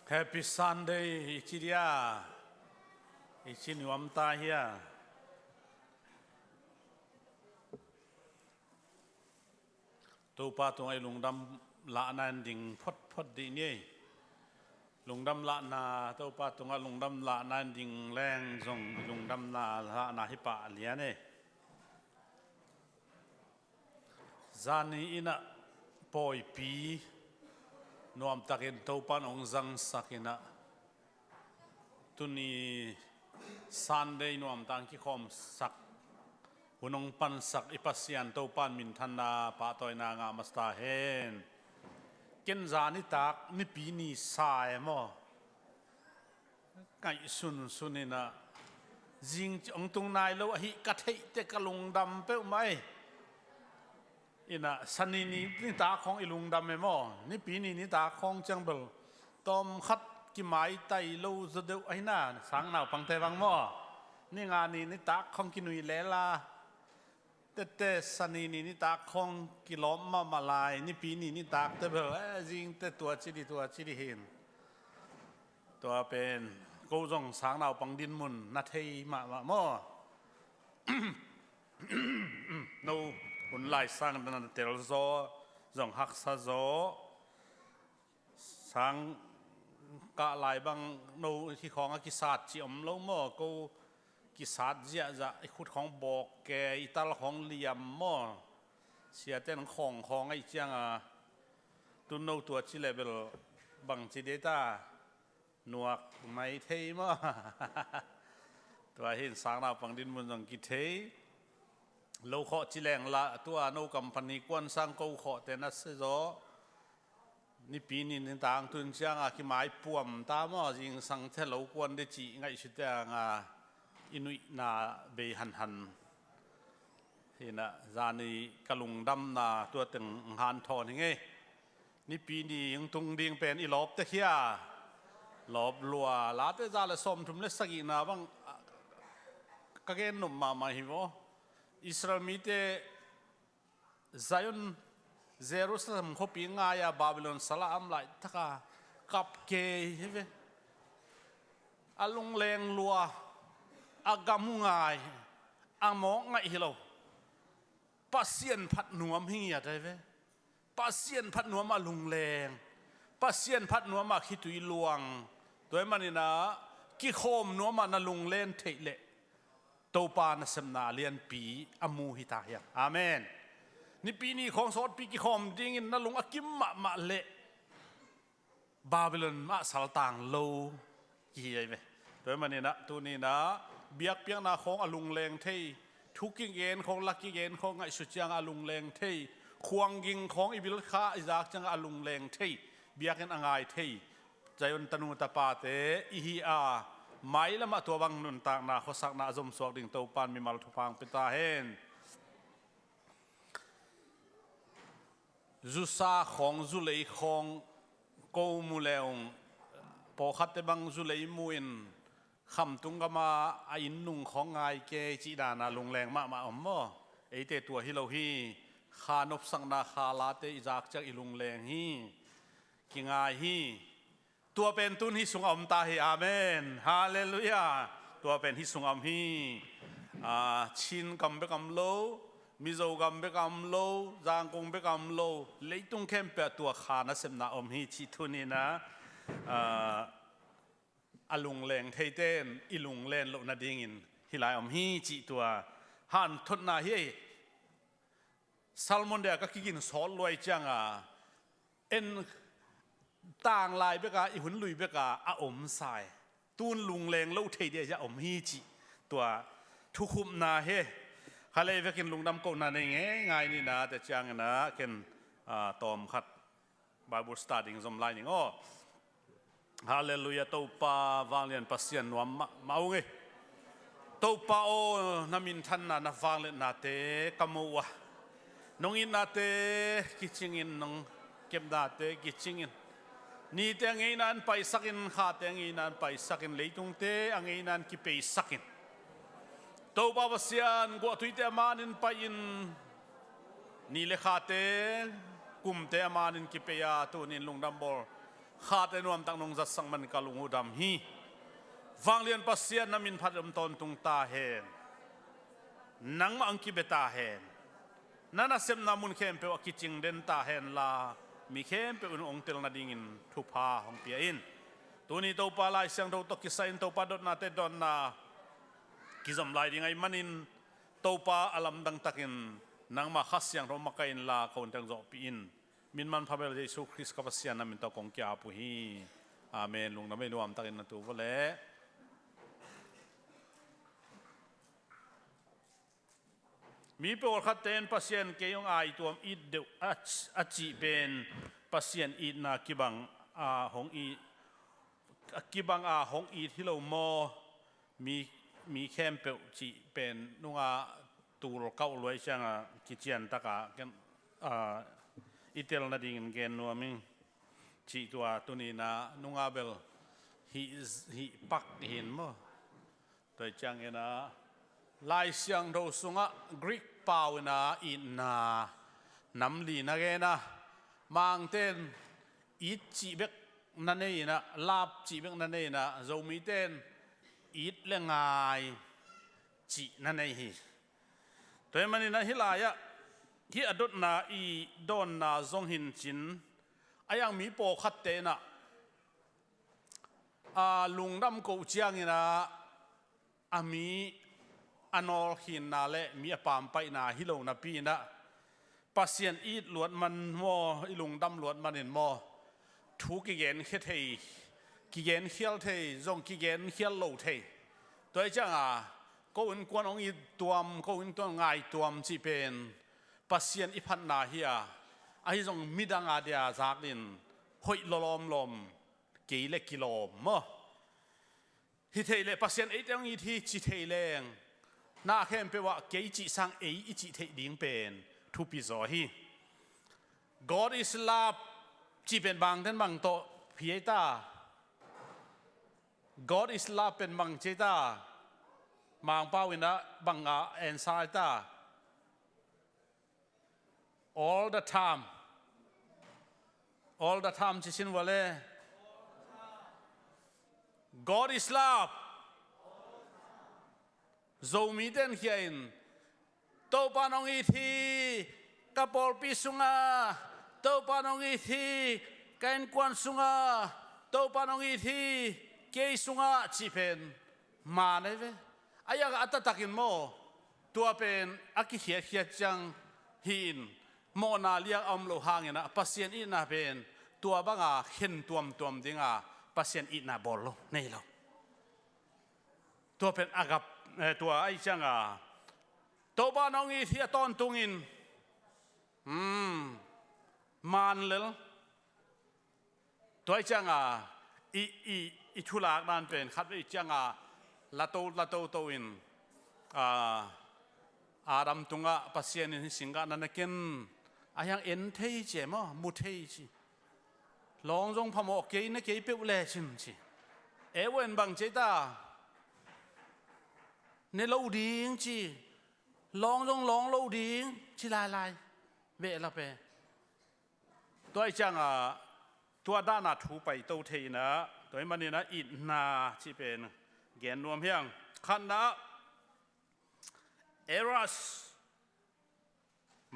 Happy Sunday, Ichiria. Ichin Wamta here. Tupa tung ay lungdam la nan ding pot di ni. Lungdam la na tupa tung ay lungdam la nan ding leng zong lungdam la hipa liane. Zani ina poi pi nuam takin tupan ong zang sakina. Tuni Sunday nuam tangki kom sak. Hunong pansak ipasyan tupan mintana patoy na nga mastahen. Kenzani tak ni pini sae mo. Kay sunina. Jing ong tung nai lo hi kathei te kalung dam pe mai. Ina sanini ni ta khong ilung dam me mo. Ni pini ni ta khong chang bel. Tom khat ki mai tai lo zedeu ai na sang naw pang te wang mo. Ni nga ni ta khong ki nui le la. Te sanini ni ta khong ki lom ma malai ni pini ni ta te bel jing te tua chidi hin. Tua pen ko jong sang naw pang din mun na thei ma mo. No un lai sang dan tel zo jong hak sa zo sang ka lai bang no ki khong ki sat chi om lo mo koกิสัตเจียจะไอขุดของบอกแกอีตาลของเหลี่ยมหม้อเสียเต้นของไอเจียงตุนโนตัวชิเลเบลบังจิเดต้าหนวกไม่เทมั้งตัวเห็นสางเราฟังดินมุนจังกิเทโลเคาะจิแรงละตัวโนกัมพันีกวนสร้างกูเคาะแต่นัสเซอนี่ปีนี้ในต่างตุนเชียงขี้ไม้ป่วมตามอ่ะจริงสังเทโลกวนได้จีไงชุดแต่งอินุยนาเบหันเห็นจานีกะลุงดำนาตัวตึงหันทอนยังไงนี่ปีนี้ยังตุงดิ่งเป็นอีลบตะเคียลบลัวลาเตจาเลสมทุมเลสกินาบังกะเกนนุ่มมาหิวอิสราเอลมีเตไซออนเยรูซาเล็มเขาปีงายาบาบิโลนสลามไหลทักกับเกย์ใช่ไหมอาลุงเลงลัวอากามุงายอามองไงฮิโลปัสเซียนพัดหนวมหิ้งยาได้ไหมปัสเซียนพัดหนวมมาลุงแรงปัสเซียนพัดหนวมมาขิตุยลวงโดยมันนี่นะกิโคมหนวมมานาลุงเล่นเทเลตัวปานสมนาเลียนปีอามูฮิตาเฮียอาเมนนี่ปีนี้ของสอดปีกิโคมดิ้งนาลุงอากิมมาเละบาบิลอนมาสัลต่างโลกี่ไงไหมโดยมันนี่นะตัวนี้นะเบียกเปียงนาของอลุงเลงเททุกกิ่งเอ็นของลักกิ่งเอ็นของไอสุดจังอลุงเลงเทควงยิงของอิบิลคาอิจากจังอลุงเลงเทเบียกกันอ่างเทใจวันตนูตาปาเตอิฮิอาไม่ละมาตัวบังนุนตากนาเขาสักนาจมสวกดิ่งเตาปานมีมาลทุพังปิตาเฮนจุซาของจุเลของกูมูเลงพอขัดเตบังจุเลมูอินคำตุงก็มาอินนุงของไงเกจิดานาลงแรงมาอมบ่ไอเตตัวฮิโลฮีขานบสังนาคาลาเตอิจากจากอิลุงแรงฮีกิงไงฮีตัวเป็นตุนฮิสุงอมตาฮีอาเมนฮาเลลูยาตัวเป็นฮิสุงอมฮีชินกัมเบกัมโลมิโซกัมเบกัมโลจางกงเบกัมโลเลยตุงเข้มเปียตัวขานะเสมนาอมฮีชิทุนีนะอลุงแรงเทเต้นอิลุงเล่นโลนาดิงินฮิลายอมฮีจิตัวฮันทนนาเฮซัลมอนเดียก็กินซอสลอยจังเอ็นต่างลายเบกาอิหุนลุยเบกาอาอมใส่ตูนลุงแรงโลเทเดียจะอมฮีจิตัวทุคุมนาเฮฮาเลยเวกินลุงดำโกนาในไงนี่นะแต่จังนะเกินตอมขัดบาบูสตาร์ดิ้งสมไลนิ่งอ้อฮาเลลูยาตัวป้าวางเลียนปัสเซียนวมมาเอาไงตัวป้าโอนามินทันนาฟังเล่นนาเตกมัวน้องอินนาเตกิจิงินน้องเก็บนาเตกิจิงินนี่เตงไงนั้นไปสักินขาเตงไงนั้นไปสักินเลยตรงเตงไงนั้นกิไปสักินตัวป้าปัสเซียนกว่าทุยเตมานินไปอินนี่เลขาเตกุมเตมานินกิไปยาตัวนินลงดัมบอล ขาดในนวมตั้งนงจัดสังมันกาลุงหูดำฮีฟังเรียนปัสเซียนน้ำมินพัดลมตนตุงตาเห็นนังมาอังกิเบตาเห็นนั่นน่ะเสมนามุนเข้มเปว่ากิจิงเดินตาเห็นลามีเข้มเปว่าองค์เตลนาดิ่งินทุพาของเปียอินตัวนี้ตัวปลายเสียงตัวตกิสัยตัวปาดนาเตดอนนากิจำลายยังไงมันินตัวปลาอลัมดังตักินนังมาขัสยังเรามากินลาคนจังจบปีอินมินมันพระเบลเยซูคริสต์กับปัสเซียนน้ำมินตัวกงเกียปุฮีอาเมนลุงน้ำไม่รวมตักินนั่นตัวก็เลยมีประวัติขัดเต็นปัสเซียนเกี่ยงไอตัวอีดเดวอัจจิเป็นปัสเซียนอีดนากิบังของอีกิบังของอีที่เราโมมีแคมเปลจีเป็นนุ่งตูรเก้าลอยช่างกิจยันตะกะกันอิตาลีดิ่งเกนนัวมิงจีตัวนี้นะนุ่งเบลฮีปักหินมั้งแต่จังเองนะลายเสียงเราสุงะกรีกเปล่านะอินนะน้ำลีนะแกนะมังเต้นอีจีเบกนั่นเองนะลาบจีเบกนั่นเองนะเรามีเต้นอีดเรื่องไงจีนั่นเองตัวมันนี่นะฮิลายะที่อดุตนาอีโดนนาจงหินจินอายังมีโปขัดเตนะลุงดำกูเจียงนะมีอนอลหินนาเละมีปามไปนาฮิโลนาปีนะปัสเซียนอีดหลวดมันมออีลุงดำหลวดมันเห็นมอทุกกิเกนเฮเทกิเกนเฮียลเทจงกิเกนเฮียลโลเทตัวจังก็อินกวนองอีตัวมก็อินตัวง่ายตัวมจีเป็นปัสเซียนอีพันนาเฮียไอ้จงมิดังอาเดียจากลินหอยลมกี่เล็กกิโลมอฮิเทเลปัสเซียนไอ้จังอีที่จีเทเลงน่าเข้มเปว่าเกจิสังเออิจิเทดิ่งเป็นทุปิโซฮี God is love จีเป็นบางท่านบางโตพิเอตา God is love เป็นบางเจตาบางป้าวินะบางเอ็นซาตา all the time ที่ชินว่าเลย God is love zomi den hiain to panong i thi kapol pi sunga to panong i thi kain kwan sunga to panong i thi ke sunga chi pen ma ne ve aya ga atatakin mo tua pen aki hiat chang hin mo na liak am lo hangena pasien i na pen tua banga khen tuam dinga pasien i na bol lo nei lo tua pen agapตัวไอ้จังตัวบ้านน้องอีที่ตอนตุงอินมันเลยตัวไอ้จังอีทุลากนั่นเป็นคัดไอ้จังละโตอินอาดัมตุงปัสเซียนสิงห์นั่นกินอายังเอ็นเทยเจมมุเทยจีลองจงพมอกเกยนะเกยเปวเลชินจีเวนบังเจตาในโลดิ้งจีลองโลดิ้งจีลายเวละเปตัวไอ้จังตัวด้านถูไปโตเทนะตัวมันนี่นะอินนาที่เป็นแกนรวมเพียงขันนะเอรัส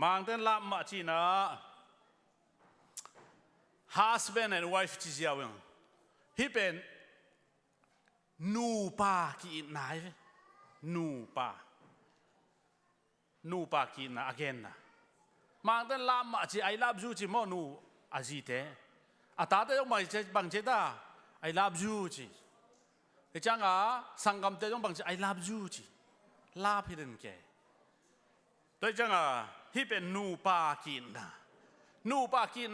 มังเต้นละมาจีนะ husband and wife จีเจียวยังที่เป็นนูปากีนายนูปากินนะ again นะมังเต้นลามมาจี I love you จีมอนูอาจีเตอาตาเตยองมาจีบังเจตา I love you จีไอ้จังสังกัมเตยองบังจี I love you จีลาพิเดนแกตัวจังที่เป็นนูปากินน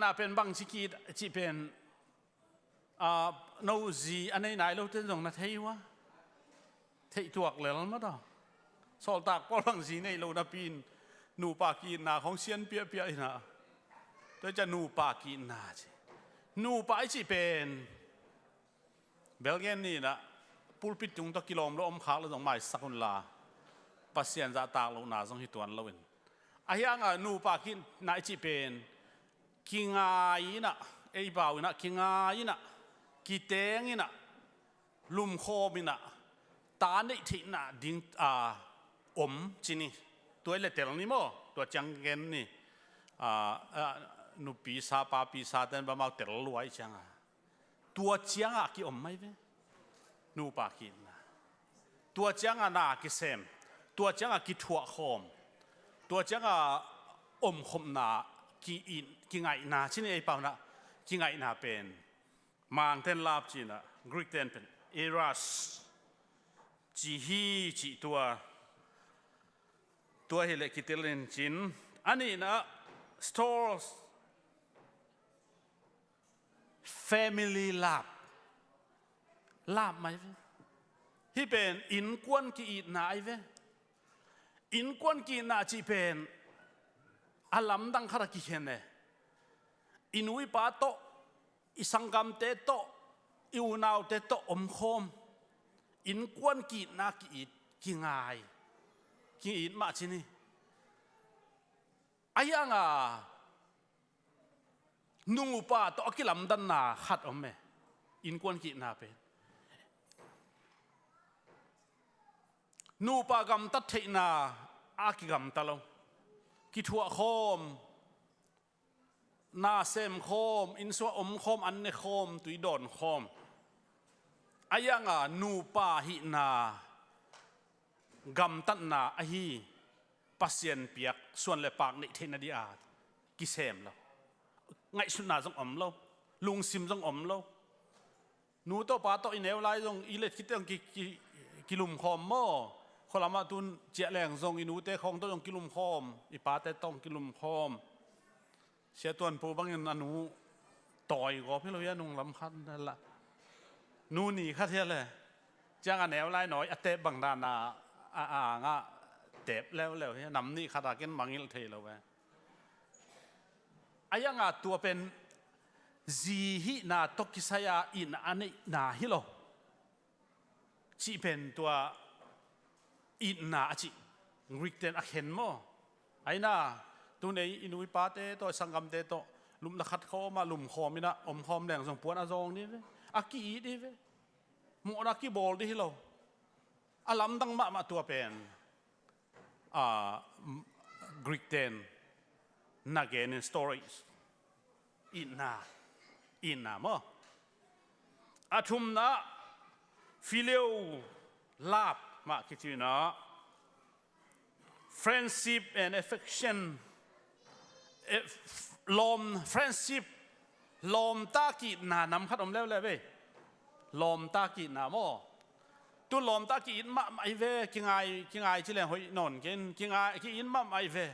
ะเป็นบังชิกีจีเป็นนูจีอันไหนเราเต้นตรงนั้นเที่ยวเที่ตัวเลยแล้วมั้งต่อสอลตากก็ลังสีในโลนาปีนนูปากีนาของเซียนเปียนะตัวจะนูปากีนาจีนูปาไอจีเป็นเบลเกนนี่นะปูปิดจุงตะกิโลมแล้วอมขาแล้วต้องไม่สักคนลาปัสเซียนจะตากเราหนาสองหิตวันเราเองไอ้ยังนูปากีนาไอจีเป็นกิงไงนะ ไอ้บ่าวน่ะกิงายน่ะกิเตงน่ะลุมโคมิน่ะตาในที่น่ะดิ้งอมจีนี่ตัวเล็กแต่ละนี่มั้งตัวจังเงินนี่นุปีซาปาปีซาเดินประมาณแต่ละรวยจังตัวจังกี่อมไม่เว้นูปากินตัวจังน่ะกี่เซมตัวจังกี่ถั่วหอมตัวจังอมขมน่ะกี่ไงน่ะที่นี่ไอ้เปล่าน่ะกี่ไงน่ะเป็นมังเต้นลาบจีน่ะกรีกเต้นเป็นเอรัสจีฮีจีตัวเฮเลกิเตลินจินอันนี้นะ stores family ลาบไหมเว้ที่เป็นอินกวนกีอินนาไอเว้อินกวนกีนาจีเป็นอาลัมดังขรักกิเห็นเนอินุยปาโตอิสังกัมเตโตอิวนาวเตโตอมโคมอินกวนกีนากีอิดกีงายกีอิดมาชินี่อายังนุ่งอุปาโตอกิลัมดันนาขัดอมเมอินกวนกีนาเป็นนูปากำตัดเทนาอากิกำตะลงกิทัวโคมนาเซมโคมอินสวะอมโคมอันเนโคมตุยดอนโคมอายังนูปาหินากำตัดนาอหีปัสเซียนเปียกส่วนเลปากในเทนดีอากิเซมแล้วไงสุนาจงอมแล้วลุงซิมจงอมแล้วนูโตปาโตอินเอวไลจงอิเลตคิดต้องกิลุมคอมโมคนละมาตุนเจียแรงทรงอินูเตคองต้องกิลุมคอมอีปาเตต้องกิลุมคอมเสียตัวนปูบางอย่างอนุต่อยก็พี่เราอย่านุ่งลำคันนั่นละนูนี่ข้าเทียเลยจ้างอันแนวไล่หน่อยเตะบังดานาง่ะเตะแล้วเนี่ยนำนี่ขาดกันบางอย่างเทเราไปอายังตัวเป็นจีฮินาตกิสยาอินอันนี้นาฮิโลจีเป็นตัวอินนาจีริกเตนอักเห็นมั้งไอ้น่าตัวนี้อินุยปาเตตัวสังกัมเตตัวลุมตะขัดเขามาลุมคอมินะอมคอมแดงส่งปวนอาซองนี่เว้อากีดีเว้มุนักกีบอลดีฮิโลอาลัมดังมาตัวเป็นกรีกเตนนักเกนสตอรี่อินนามั้งอาทุมนะฟิเลวลาบมาคิดอยู่นะ friendship and affection ลม friendship ลมตากีนานำขัดอมแล้วเลยเว้ลมตากีนาโมตัวลมตากีนมาไม่เว้กิงไงที่เรื่องหอยนอนกิงไงกินมาไม่เว้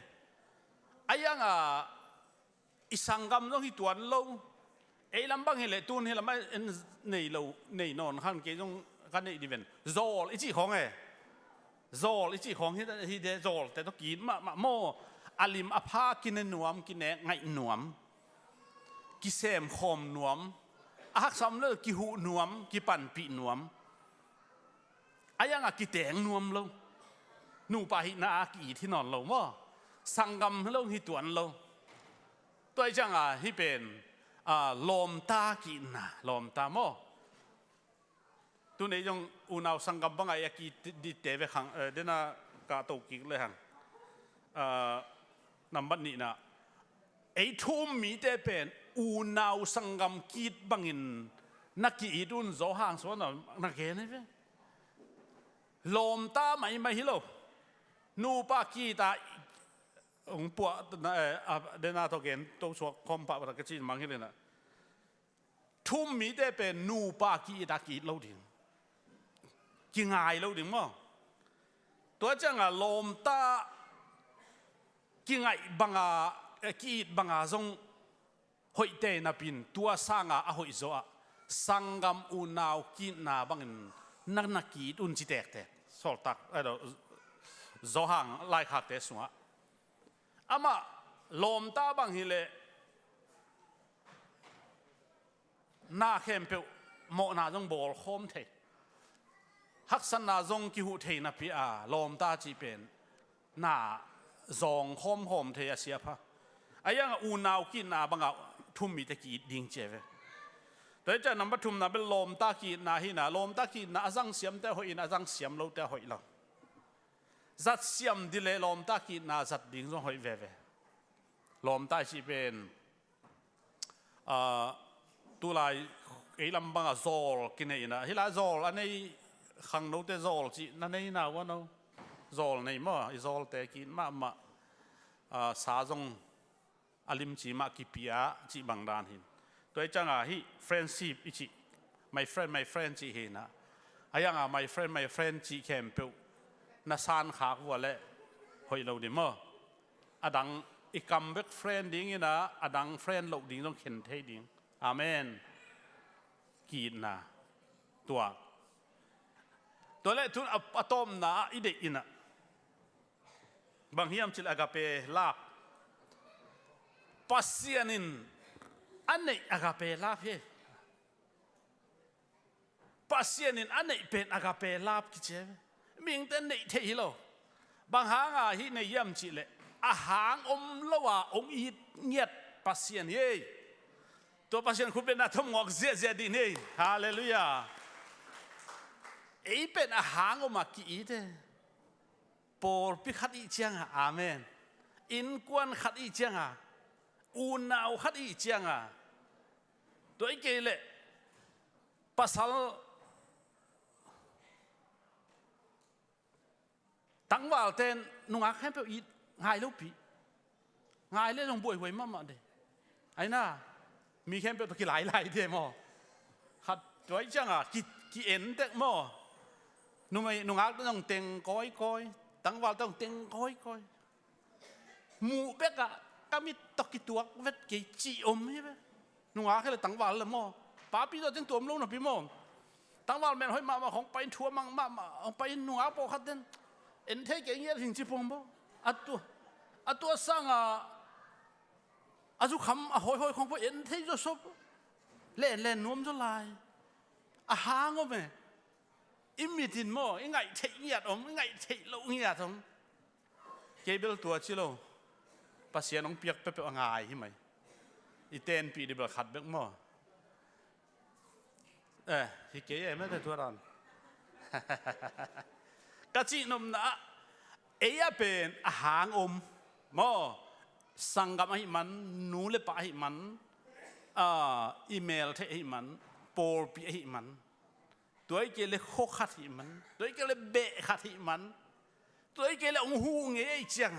ไอ้ยังอิสังกัมต้องที่ตัวเราไอ้ลำบากเฮเลตุนเฮลไม่ในเราในนอนขันเกจงกันในดิเวนโซลอีจีของไงโซลอีจีของที่เดโซลแต่ต้องกินมาโมอาลิมอภากินหนวมกินแหนไงหนวมกิเซมคมหนวมอักษรเลิกกิหูหนวมกิปั่นปีหนวมอายังกิแตงหนวมเราหนูไปนากีที่นอนเราว่าสังกัมเราที่ตัวเราตัวจังที่เป็นลมตากินนะลมตาโมตัวนี้ยังอุณาวสังกัมบังไอ้กีดิเตเวขังเดน่ากาโตกิเลยฮังนำบัดนี้นะไอ้ทุ่มมีแต่เป็นอุณาวสังกัมกีดบังอินนักกีดุนโซห่างส่วนนักเกนี่เว้ลมตาไม่ฮิโลนูปากีตาองปัวเดน่าโตเกนตัวสวกคอมปะปะกจีนมังฮิเลยนะทุ่มมีแต่เป็นนูปากีตากีเราดิ่งกิงไงเราดิ่งมั้งตัวจังลมตากิงไงบังกีดบังซงหอยเตนับปินตัวสังหอยโซสังกัมอุณาวกินนาบังนักกีดอุนจิเตกสอลตักโซหังไล่ขัดเตสวะอามาลมตาบังฮิเลน่าเข้มเปวโมนาจงบอลคมเทฮักษณาจงกิหุเทนับพิอาลมตาจีเป็นน่าจงคมเทเสียพะไอ้ยังอูนาวกินนาบัง ทุมมีตะกี้ดิ่งเจเวแต่จะนำปฐุมน่ะเป็นลมตะกี้น่ะหินะลมตะกี้น่ะจังเสียมแต่หอยน่ะจังเสียมเราแต่หอยเราจัดเสียมดิเลลมตะกี้น่ะจัดดิ่งจงหอยเวลมตะกี้เป็นตุลายไอ้ลำบังโซลกินไอ้นะฮิลาโซลอันนี้ขังโนเตโซลจีนั่นไอ้น่ะว่าโนโซลนี่มั้งไอ้โซลแต่กินมาสาจงอลิมจีมากิปิอาจีบังดานหินตัวจังอ่ะฮิ friendship อีจี my friend จีเห็นนะไอ้ยังอ่ะ my friend จีแคมเปิลน่าสานขากวัวเล่หอยเราดิมั้งอดังอีกำเบก friend ดิ้งนะอดัง friend เราดิ้งต้องเข็นเทดิ้งอาเมนกีนนะตัวเล็กทุนอะตอมนะอีเด็กอินะบางทีมจิลอากาเปลาบปัสยานินอันไหนอากาเปลาบเฮปัสยานินอันไหนเป็นอากาเปลาบกิเจมิงเต้นไหนเที่ยวบางหางอ่ะที่ในยามจิเลอาหางละว่าอีเงียดปัสยานเฮตัวปัสยานคุณเป็นนักทำงอกเสียดีนี่ฮาเลลูยาไอ้เป็นอาหางมากี่เด้ปอลพิขัดอีเจียงอาเมนอินกวนขัดอีเจียงอูนาวขัดอีเจียงตัวไอ้เกลภาษาตั้งว่าเต้นนุ่งอาแค่เปอีง่ายลูกปีง่ายเลยลงบ่อยไว้มาเด้ไอ้น่ามีแค่เปตัวกี่หลายเดมอขัดตัวไอ้เจียงกี่เอ็นเด็กมอนุ่งอาต้องเต็งก้อยตั้งว่าต้องเต็งก้อยหมู่เบกก็มีตกิตัวเวทกี่จีอมใช่ไหมนุ่งอาแค่เลยตั้งว่าละมอป้าพี่ตัวจึงตัวมลูกนะพี่มอตั้งว่าแม่ห้อยมาของไปทัวมังมาไปนุ่งอาโปขัดเด่นเอ็นเทเกี่ยงถึงจีพงบ่อัตัวสร้างจุคำหอยของพวกเอ็นเทจะซบเล่นนวมจะลายหางก็ไม่อิมิตินโม่ยังไงเทียดยังไงเทียดเราเงียดเก็บตัวชิโลภาษาน้องเปียกไปง่ายใช่ไหมอีเต้นปีเดียวขัดเบกโม่ที่เก๋ไม่ได้ตัวรันกะจีนมนะเป็นอาหารโม่สังกับให้มันนูเลปะให้มันอีเมลให้มันโพลปีให้มันตัวไอ้เกลือโคขัดหิมันตัวไอ้เกลือเบะขัดหิมันตัวไอ้เกลือหูเงี้ยเจียง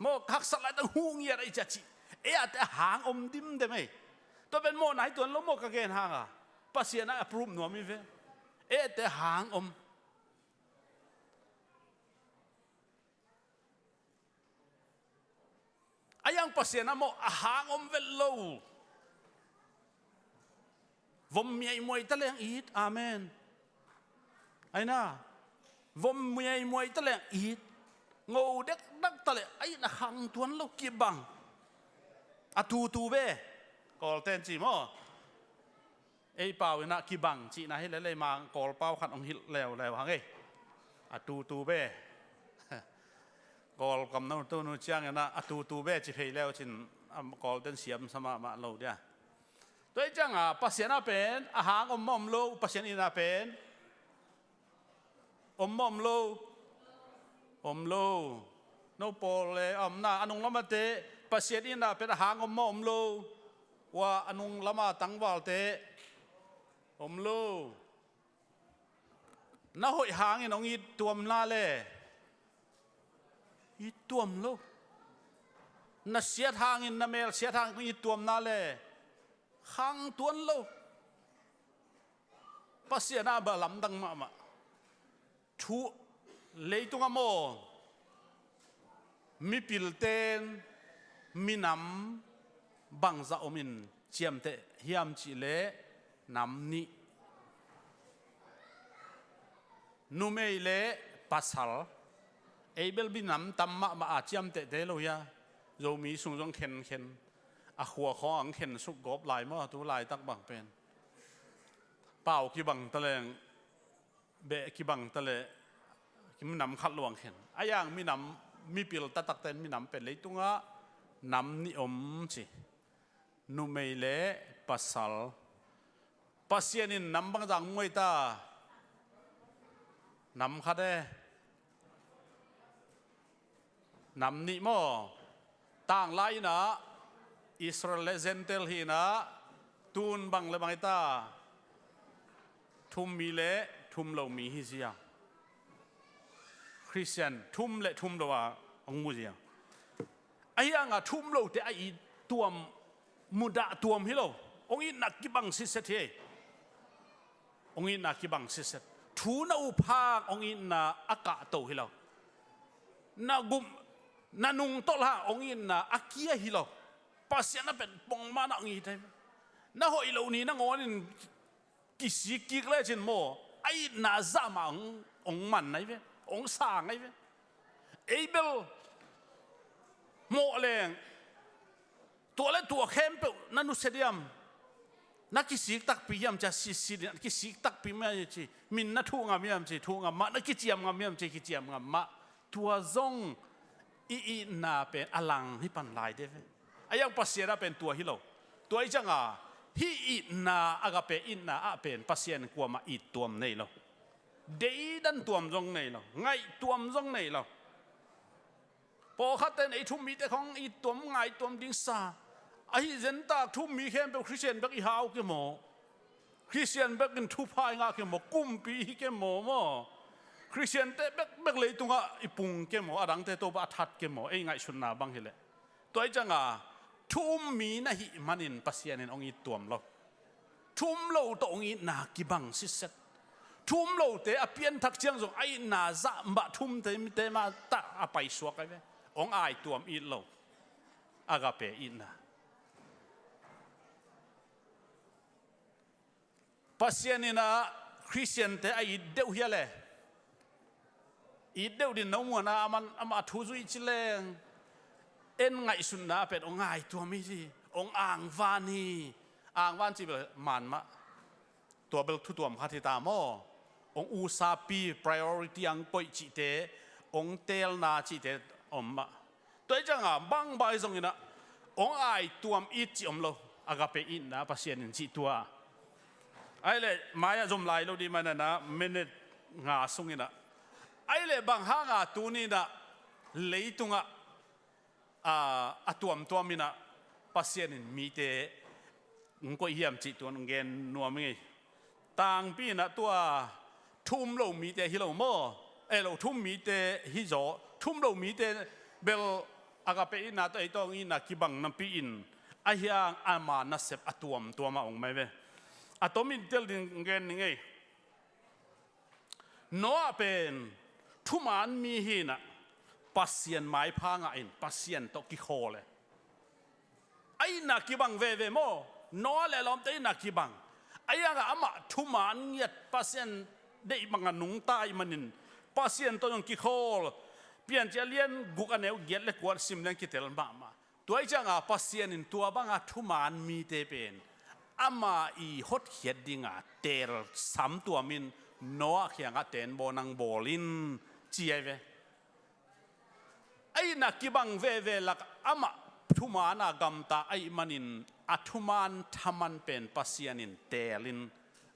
โมคักสลายตั้งหูเงี้ยอะไรจะจีแต่หางดิมได้ไหมตัวเป็นโมไหนตัวล้มโมกะเกนหางภาษาหน้าปรุมหนัวมีเวแต่หางยังภาษาหน้าโมหางเวลโลวมมีไอ้มวยตะเลงอีดอาเมนไอ้น่าวมมีไอ้มวยตะเลงอีดงูเด็กดักตะเลไอ้น่ะขังทวนโลกีบังตูเบ้กอลเต้นจีมั้งไอ้เป่าน่ะกีบังจีน่ะให้เลยมากอลเป่าขัดองหิแล้วฮังเอ้ตูเบ้กอลกำน้ำตัวนู้นเชียงน่ะตูเบ้จีเพย์แล้วจินกอลเต้นเสียมสมาเราเดียตัวจังภาษาหน้าเป็นอาหารมอมโลภาษาอีน่าเป็นมอมโลโนโปเลน่าอนุงละมาเตภาษาอีน่าเป็นอาหารมอมโลว่าอนุงละมาตั้งวาลเตโลน่าหอยหางน้องอีตัวมน่าเล่อีตัวมโลน่าเสียทางน่าเมลเสียทางอีตัวมน่าเล่ขังตวนโลภาษาหน้าบาลำดังมาชูเลยตุงโมมีปิลเตนมีน้ำบังซาอมินเจียมเตเฮียมจิเลน้ำนี้นูเมเลปัสสัลเบลบิน้ำตัมมาอาเจียมเตเตโลยาโยมีสุงจงเข็นหัวของเข็นสุกกบลายมั่วตัวลายตักบังเป็นเป่ากีบังตะเลงเบะกีบังตะเลกิมน้ำขัดหลวงเข็นอย่างมีน้ำมีปิลตักเต้นมีน้ำเป็นเลยตัวน้ำนิอมสิ นุเมเลปัสสัลปัสเซียนินนำบางจังมวยตานำคัดเดนำนิโมต่างไลนะอิสราเอลเซนเตลฮีนะตูนบังเลบังตาทุมมีเลทุมเรามีฮิเซียคริสเตียนทุมเลทุมเราว่าองมุเซียไอ้ยังอ่ะทุมเราแต่ไอ้ตัวมุดะตัวมิโลองอินนักกิบังสิเสตเฮองอินนักกิบังสิเสตทูน่าอุปาองอินนาอากาศโตฮิโลนากุมนานุงโตละองอินนาอากียฮิโลภาษานั้นเป็นปงมานังอีได้น่าหอยเหล่านี้น่างอนินกิสิกิกเลยจินโมไอ้นาซามังองมันไงเว้องสางไงเว้เอเบลโมเลงตัวเล็กตัวเข้มเปนั่นนุเสดียมนักกิสิกตักปียมจะสินักกิสิกตักปีไม่จีมินนัทูงามยมจีทูงามมะนักกิจยมงามยมจีกิจยมงามมะตัวซงอีนาเป็นอลังให้ปันลายได้ไหมไอ้ยังภาษาเป็นตัวฮิโลตัวไอ้จังอ่ะฮีอีนาอากาเป็นอินาอาเป็นภาษากว่ามาอีตัวมนี่โลเดีดันตัวมซงนี่โลไงตัวมซงนี่โลพอขัดแต่ไอ้ทุ่มมีแต่ของอีตัวมไงตัวมดิ้งซาไอ้เจนตากทุ่มมีแค่เป็นคริสเตียนแบบอีหาวกี่โมคริสเตียนแบบกันทุพายงากี่โมกุมปีกี่โมโมคริสเตียนแต่แบบเลยตรงอ่ะอีปุ่งกี่โมอดังแต่ตัวบัดทัดกี่โมไอ้ไงชุนนาบังเฮเลตัวไอ้จังอ่ะทุ่มมีนะฮิมันินภาษาเนี่ยองอีตัวมเราทุ่มเราตัวองอีนากิบังสิเสตทุ่มเราแต่อเปียนทักเชียงส่งไอ้นาจะบะทุ่มแต่มาตะอไปสวกไอ้เว้องไอ้ตัวมอีเราอากาเปอินาภาษาเนี่ยนะคริสเตียนแต่ไอ้เดียวเฮียเลยอีเดียวดินน้องมัวนะมันทุจุยจิเลงเอ็นไงสุนนะเป็นองไงตัวมิสิองอ่างวานีอ่างวานจีเป็นมันมะตัวเบลทุตัวมคาทิตามอองอูซาปี priority อังปอยจิเตองเตลนาจิเตอมมะตัวจังอ่ะบังใบตรงนี้นะองไอตัวมอีจิอมโลอากาเปอินนะภาษาเนี่ยจิตัวไอ้เล่มายาจมลายเราดีมันนะเมเนตงาสุงินะไอ้เล่บางห้างาตัวนี้นะเลยตุงตัวมินะภาษาเนี่ยมีแต่งก็เยี่ยมจิตัวนึงเกนนัวมั้ยต่างปีนะตัวทุ่มเรามีแต่ฮิโลโมเราทุ่มมีแต่ฮิโจทุ่มเรามีแต่เบลอากาเปอินนะตัวไอ้ตัวนี้นะกิบังน้ำปีอินไอ้ยังอามานัสเซปตัวมาองไม่เว้ตัวมินเตลดิงเกนยังไงโน้เป็นทุ่มอันมีหินะปัสเซียนไม้พางอินปัสเซียนตกิโคเลยไอ้นักกิบังเวโมโน้เลยล้อมแต่นักกิบังไอ้ยังอามาทุ่มอันเงียดปัสเซียนได้บังนุงตายมันนินปัสเซียนตัวยังกิโคเปลี่ยนเจเลียนกุกันเอวเกียรเลยกวาดซิมเลี้ยงกิเตลมาตัวไอ้จังปัสเซียนินตัวบังทุ่มอันมีเตเป็นอามาอีฮดเขียดดิงเตลสามตัวมินโน้เขียงเตนโบนังโบลินเจียเวไอ้นักกิบังเวลักอามาทุมานากัมตาไอ้มันินอัทุมานทามันเป็นปัสยานินเตลิน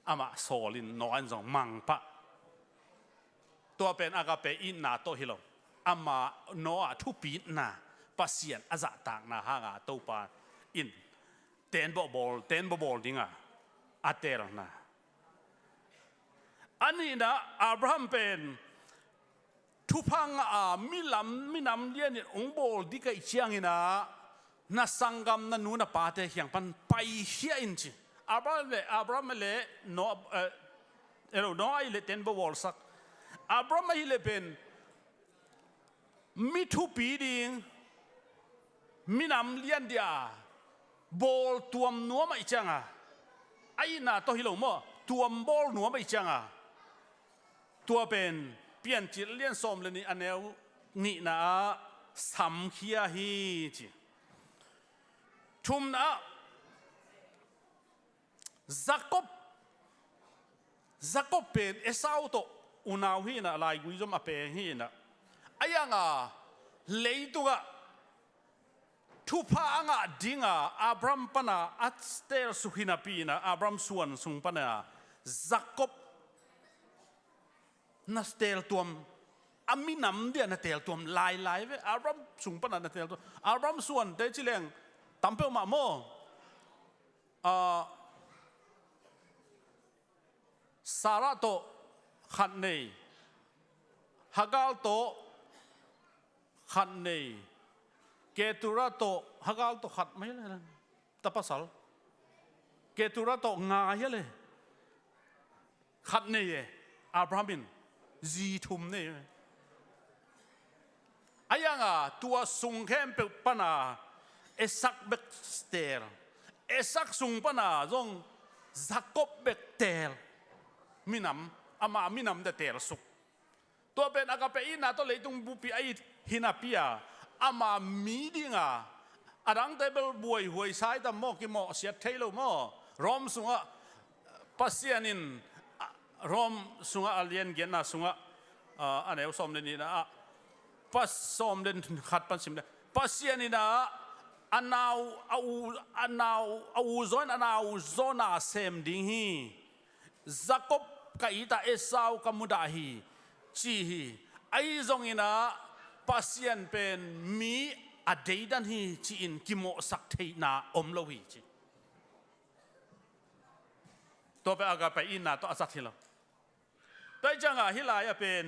อามาโซลินโนอันจงมังปะตัวเป็นอากาเปอินนาโตฮิโลอามาโนอัทุปีนาปัสยานอาจต่างนาฮางาโตปาอินเต้นบอลดิงอาเตลนะอันนี้นะอับราฮัมเป็นทุพังมินำเลียนองบอลดิกไอเชียงนะสังกัมนันนูนปาเตเฮียงปันไปเฮียอินจีอับราฮัมเลยโนไอเลเต้นบอลสักอับราฮัมเลยเป็นมิทุปีดิงมินำเลียนเดียบอลตัวมนัวไม่จังไอ้น่ะตัวฮิโลโมตัวมบอลนัวไม่จังตัวเป็นเปลี่ยนจิตเลี้ยนสมเลยนี่อันเนี้ยนี่นะสัมขียฮีจีทุมนะจักบเป็นเอสาวโตอุณาวีนะลายกุยจมอเปฮีนะไอ้ยังเลยตัว ทุพะงะดิงะอับรามปนาอัตสเตลสุหินาปีนะอับรามส่วนสุงปนาจักบนัสเตลตัวมอามินำเดียนัสเตลตัวมลายเวอับรามสุงปนานัสเตลตัวอับรามส่วนเตจิเลงตั้มเปลมาโมซาระโตขันเนยฮากาลโตขันเนยเกตุระโตฮากาลโตขัดไม่เลยนะตะปัสสลเกตุระโตงายเลยขัดเนยอับรามินจีทุมเนยอายังอ่ะตัวสุงเข้มเปิดปนาเอซักเบกสเตลเอซักสุงปนาจงจักบเบกเตลมินำอามามินำเดเตลสุกตัวเป็นอากาเปอินาตัวเลยตรงบุปีไอฮินาปิอาอามามีดิ่งอาดังเตเบิลบวยหวยสายตามโมกิโมเสียเทโลโมรอมสุงะปัสยานินรอมสุงะอาเลียนเกน่าสุงะอันไหนสมเดนี่นะปัสสมเดนขัดปัสสิมเดปัสยานินะอันนาวซอนอันนาวซอนาเซมดิ่งฮีจักบกับอิตาเอสาวกับมุดาฮีจีฮีไอซงอินะปัสยันเป็นมีอดีดันฮีจีอินกิโมสักเทนาอมโลฮีจีตัวไปอากาไปอินนาตัวอาศักทีละตัวจังอ่ะฮิลายเป็น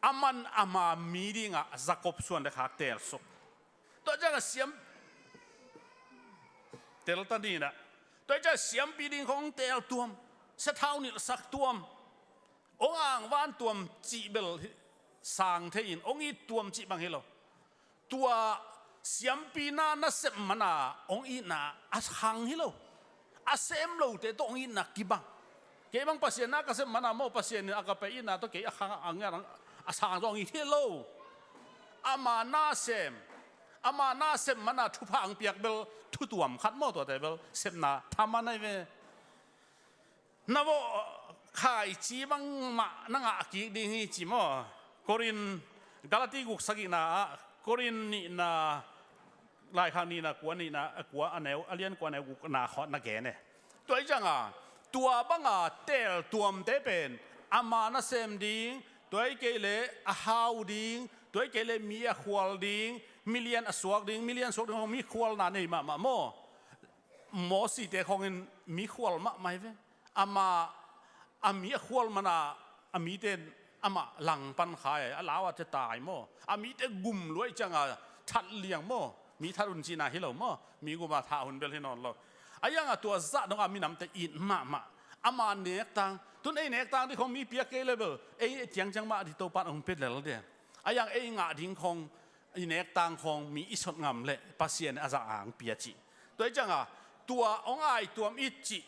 อามันอามามีดิ่งอ่ะจักบส่วนเด็กหักเตลสุตัวจังอ่ะเสียมเตลตันนี่นะตัวจังเสียมปีดิ่งของเตลตัวมเสท้านี่สักตัวมองอ่างว่านตัวมจีเบลสางเทียนองอีตัวมจีบังเฮโลตัวเสียมปีนานัสเซมมานาองอีนาอาหังเฮโลอาเซมโลเตตัวองอีนักกิบังเก็บังปัสยานักเซมมานาโมปัสยานี่อากาเปอินาตัวเก็อาหังอ่างยังอาสางองอีเฮโลอามานาเซมมานาทุพังเปียกเบลทุตัวมขัดโมตัวเตเบลเซมนาทำมาในเวนาวขายจีบังมานังอากิดีฮีจีโมโครินกาลาติกุกสกินาโครินนี่นาลายคางนี่นะกวนนี่นะกวนอันไหนอเลียนกวนไหนกุกนาขอนักแกเนี่ยตัวจังอ่ะตัวบังอ่ะเตลตัวมเตเป็นอามานาเซมดิงตัวเกเลอาฮาวดิงตัวเกเลมีอาควอลดิงมิเลียนอสวกดิงมิเลียนสวกดิงมีควอลนานี่มาโมสิเตของมีควอลมาไม่เว้อามาอามีควอลมานาอามีเตนอามาหลังปันขายอาลาวจะตายโมอามีเตกุมรวยจังอ่ะทัดเลี้ยงโมมีทัดอุนจีนาฮิโลโมมีกุมาท่าหุ่นเบลฮินอนโลอายังอ่ะตัวซะน้องอามีน้ำเตอินมาอามาเนกตังตุนเอเนกตังที่เขามีเปียกเกลเบลเอเจียงจังมาที่โตปันองเป็ดแล้วเดียอายังเองอ่ะดิ้งของเนกตังของมีอิสดงามเละปัสเซียนอาจอ่างเปียจีตัวจังอ่ะตัวองไอตัวอิจิ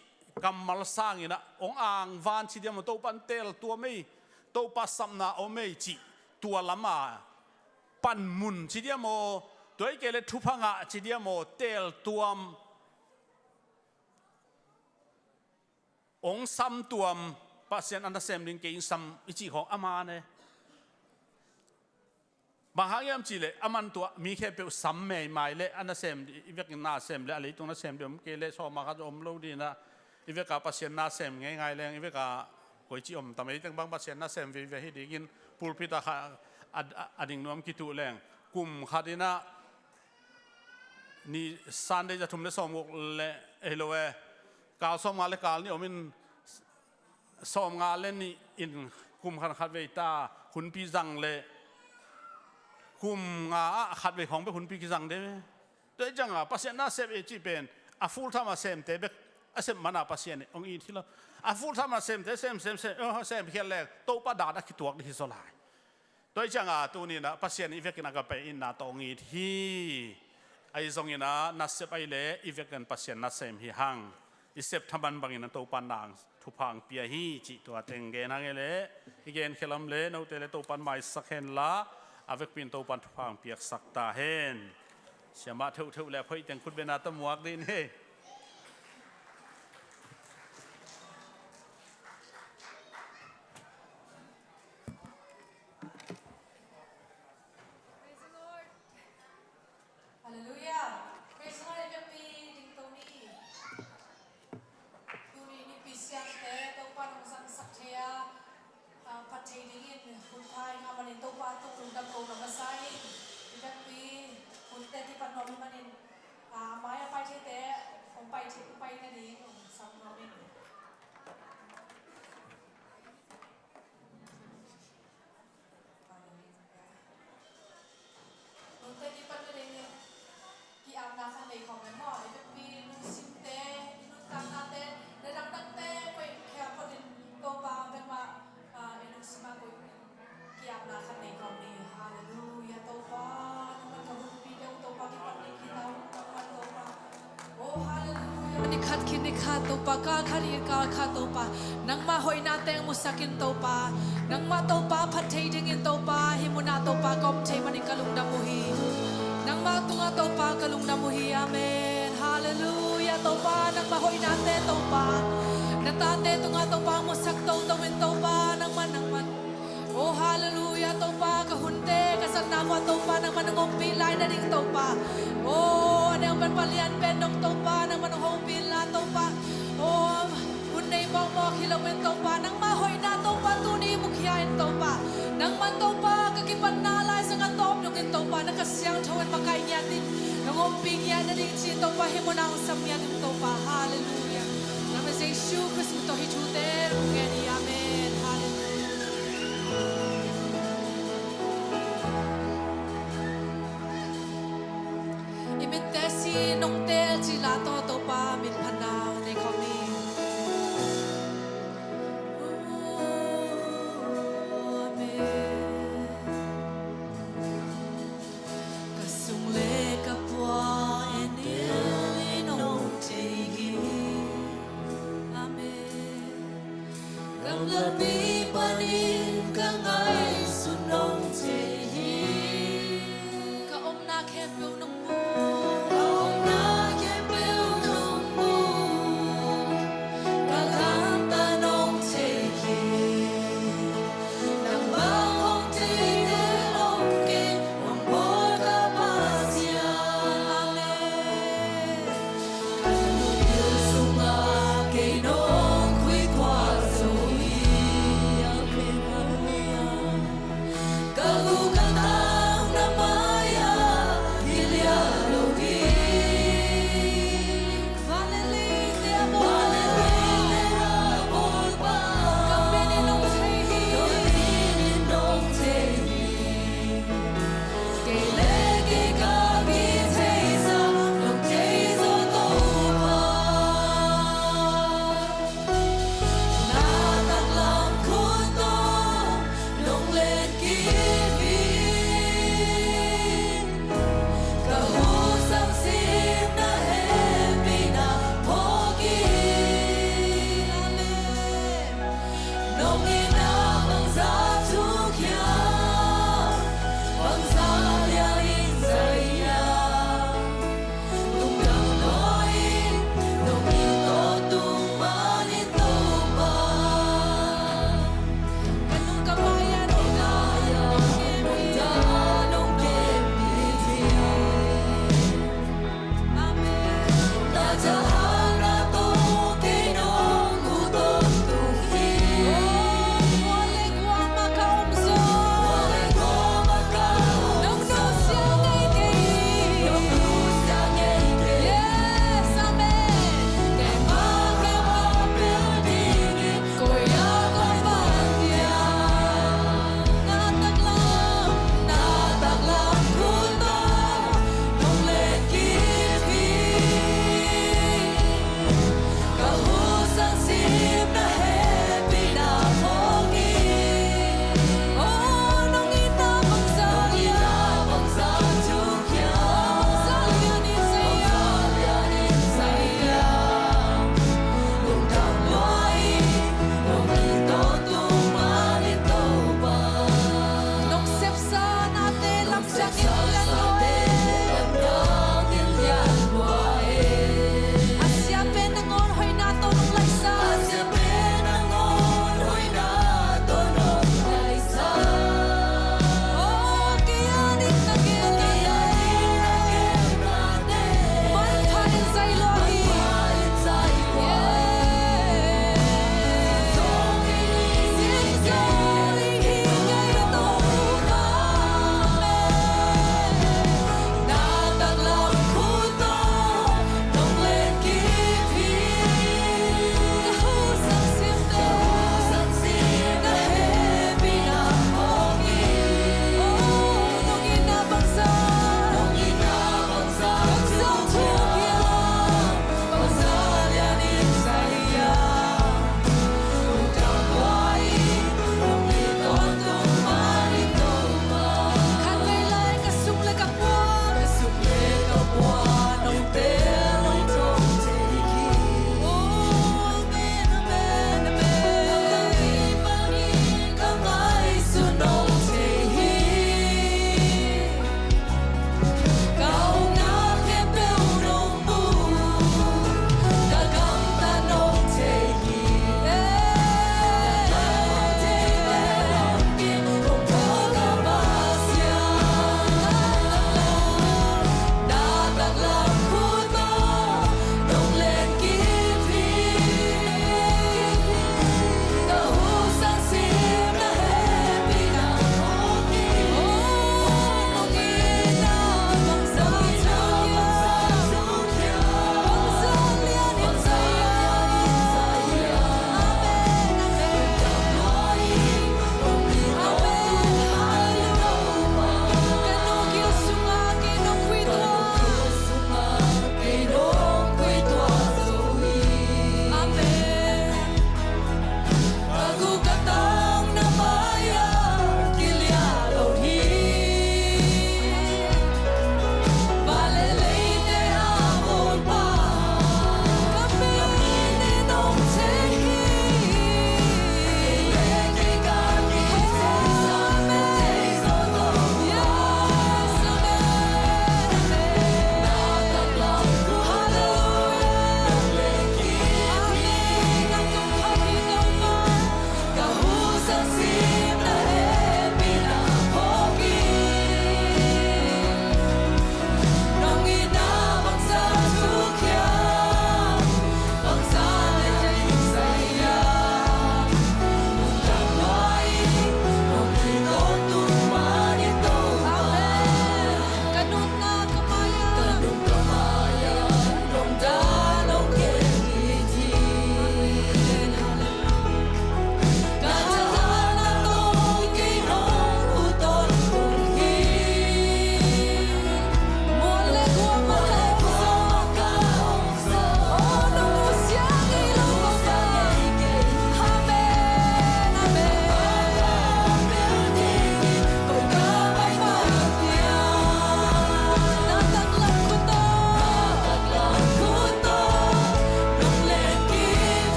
กำมัลสร้างอีนะองอ่างวานชีเดียมโตปันเตลตัวไม่โตปัสสัมนาโอไม่จีตัวละมาปันมุนชีเดียมตัวเกลทุพังะชีเดียมเตลตัวองซ้ำตัวปัสเซนอันดับเซมดิงเกินซ้ำอิจิของอามาเนี่ยบางครั้งยามจีเลยอามันตัวมีแค่เป็นซ้ำไม่เลยอันดับเซมอีเวกินนาเซมเลยอะไรตรงนั้นเซมเดี๋ยวมันเกลชอบมาคัดอมโลดีนะอีเวกาปัสเซนนาเซมง่ายๆเลยอีเวกาก๋วยจีอมทำไมตั้งบางปัสเซนนาเซมวิเวให้ดีกินปูลพิตาขาอดิ่งนวมกิตุแรงกลุ่มคาดินะนี่ซันเดจะทุ่มเลสอมกเลเอโลเอกาวซ้อมงานเลกาลนี่อมินซ้อมงานเล่นนี่อินคุมขันขัดเวตาหุ่นปีจังเลยคุมงาขัดเวของไปหุ่นปีจังได้ไหมโดยจังอ่ะปัสเซนนาเซมเอจีเป็นอาฟูลทำมาเซมเตเบกอาเซมมันอาปัสเซนองอีที่เราอาฟูลทำมาเซมเตเซมเซมเพียงแรกโตปะดาดักตัวที่สลายโดยจังอ่ะตัวนี้นะปัสเซนอีเวกินากาไปอินนาตองอีที่ไอ้ทรงนี้นะนัสเซปไอเล่อีเวกันปัสเซนนัสเซมฮิฮังอิเซปทำบันบางอินโตปันนางทุพังเปียฮีจิตัวเต็งเกนังเอเล่อีเกนเคลัมเล่นูเตเลโตปันไม้สักเห็นละอาเวกปินโตปันทุพังเปียกสักตาเห็นเสียมาเท่าแล้วเพื่อแต่งคุณเบนาตมวกดินเฮHallelujah. kini kato pa kakari kato pa nang mahoy natin mo sakin to pa nang mato pa patay dingin to pa himuna to pa kom tay maning kalung namuhi nang matunga to pa kalung namuhi amen hallelujah to pa nang mahoy natin to pa natate tunga to pa mo sakto tawin to pa nang man oh hallelujah to pa kahunte kasagna mo to pa nang manungong pilay na ding to pa oh ano ang panpalian pendong to pa nang manungong pila to pa oh hunday mo kilawin to pa nang mahoy na to pa tuni mukhiyain to pa nang man to pa kagipan nalay sa ngatom nungin to pa nakasiyang tawin makay niya din nangumping niya na ding si to pa himunang samyan to pa hallelujah naman sa Yesu Kristo to hichuter mungeni amen hallelujah imitesi nong tel sila to pa min panaw de kami amen kasumle kapwa enil nong tegi amen kamlabi panin kangay sunong tegi kaom na kempew nong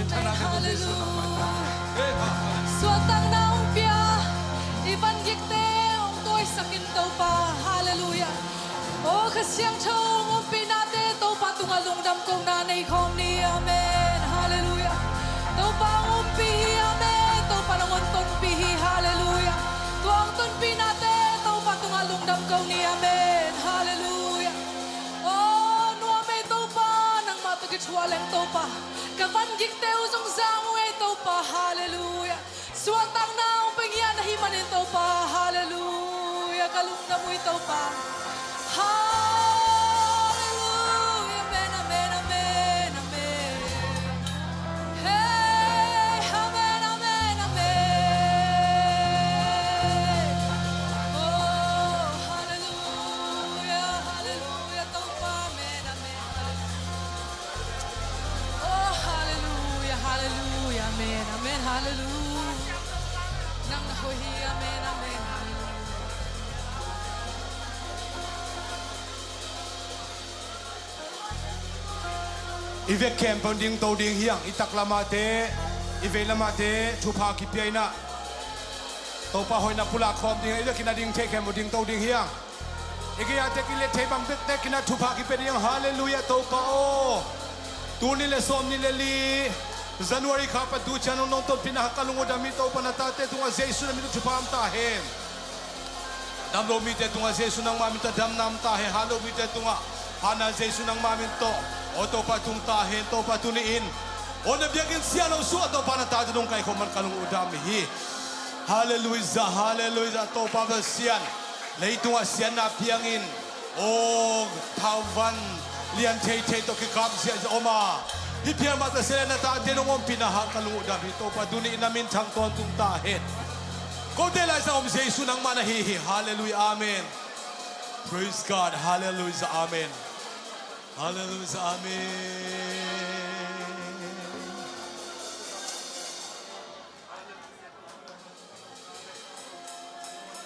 min thana ka tu Jesu nang ma ta Suatang na umpia, iban gikte ong toy sakin tau pa, hallelujah. O kasyang chong umpi nate tau pa tungalong dam kong nanay kong ni, amen, hallelujah. Tau pa umpi, amen, tau pa nangon ton pihi, hallelujah. Tuang ton pi nate tau pa tungalong dam kong ni, amen, hallelujah. Oh, nuame tau pa nang matagitswaleng tau pa, kapan gikte usong zangwe tau pa, hallelujah. Suatang na umpingyan na himanin tau pa, hallelujah. Kalung na mo itaw pa. Hallelujah, amen, amen, amen, amen. Hey, amen, amen, amen. Oh, hallelujah, hallelujah, tau pa, amen, amen, hallelujah. Oh, hallelujah, hallelujah, amen, amen, hallelujah. Nang nahuhi, amen, amen, hallelujah. ive kem pon ding to ding hiang itak lama te ive lama te thupa ki pe na to pa hoi na pula khom ding ive kina ding te kem ding to ding hiang ige ya te ki le te bang bek te kina thupa ki pe ding hallelujah to pa o tu ni le som ni le li January kha pa du chanu nong to pina kalungo da mi to pa na ta te tunga Jesu na mi thupa am ta he dam lo mi te tunga Jesu nang ma mi ta dam nam ta he halo mi te tunga hana Jesu nang ma mi to o to pa tung ta he to pa tuniin o na biagin siya no su to pa na ta dong kai ko man kalung udam hi hallelujah hallelujah to pa ba sian lei tunga sian na piangin o thawan lian thei thei to ki kam sia oma hi piang ma ta se na ta de no pina ha kalung udam hi to pa tuni na min thang ton tung ta he ko de la sa om Jesu nang ma na hi hallelujah amen praise God hallelujah amen hallelujah amen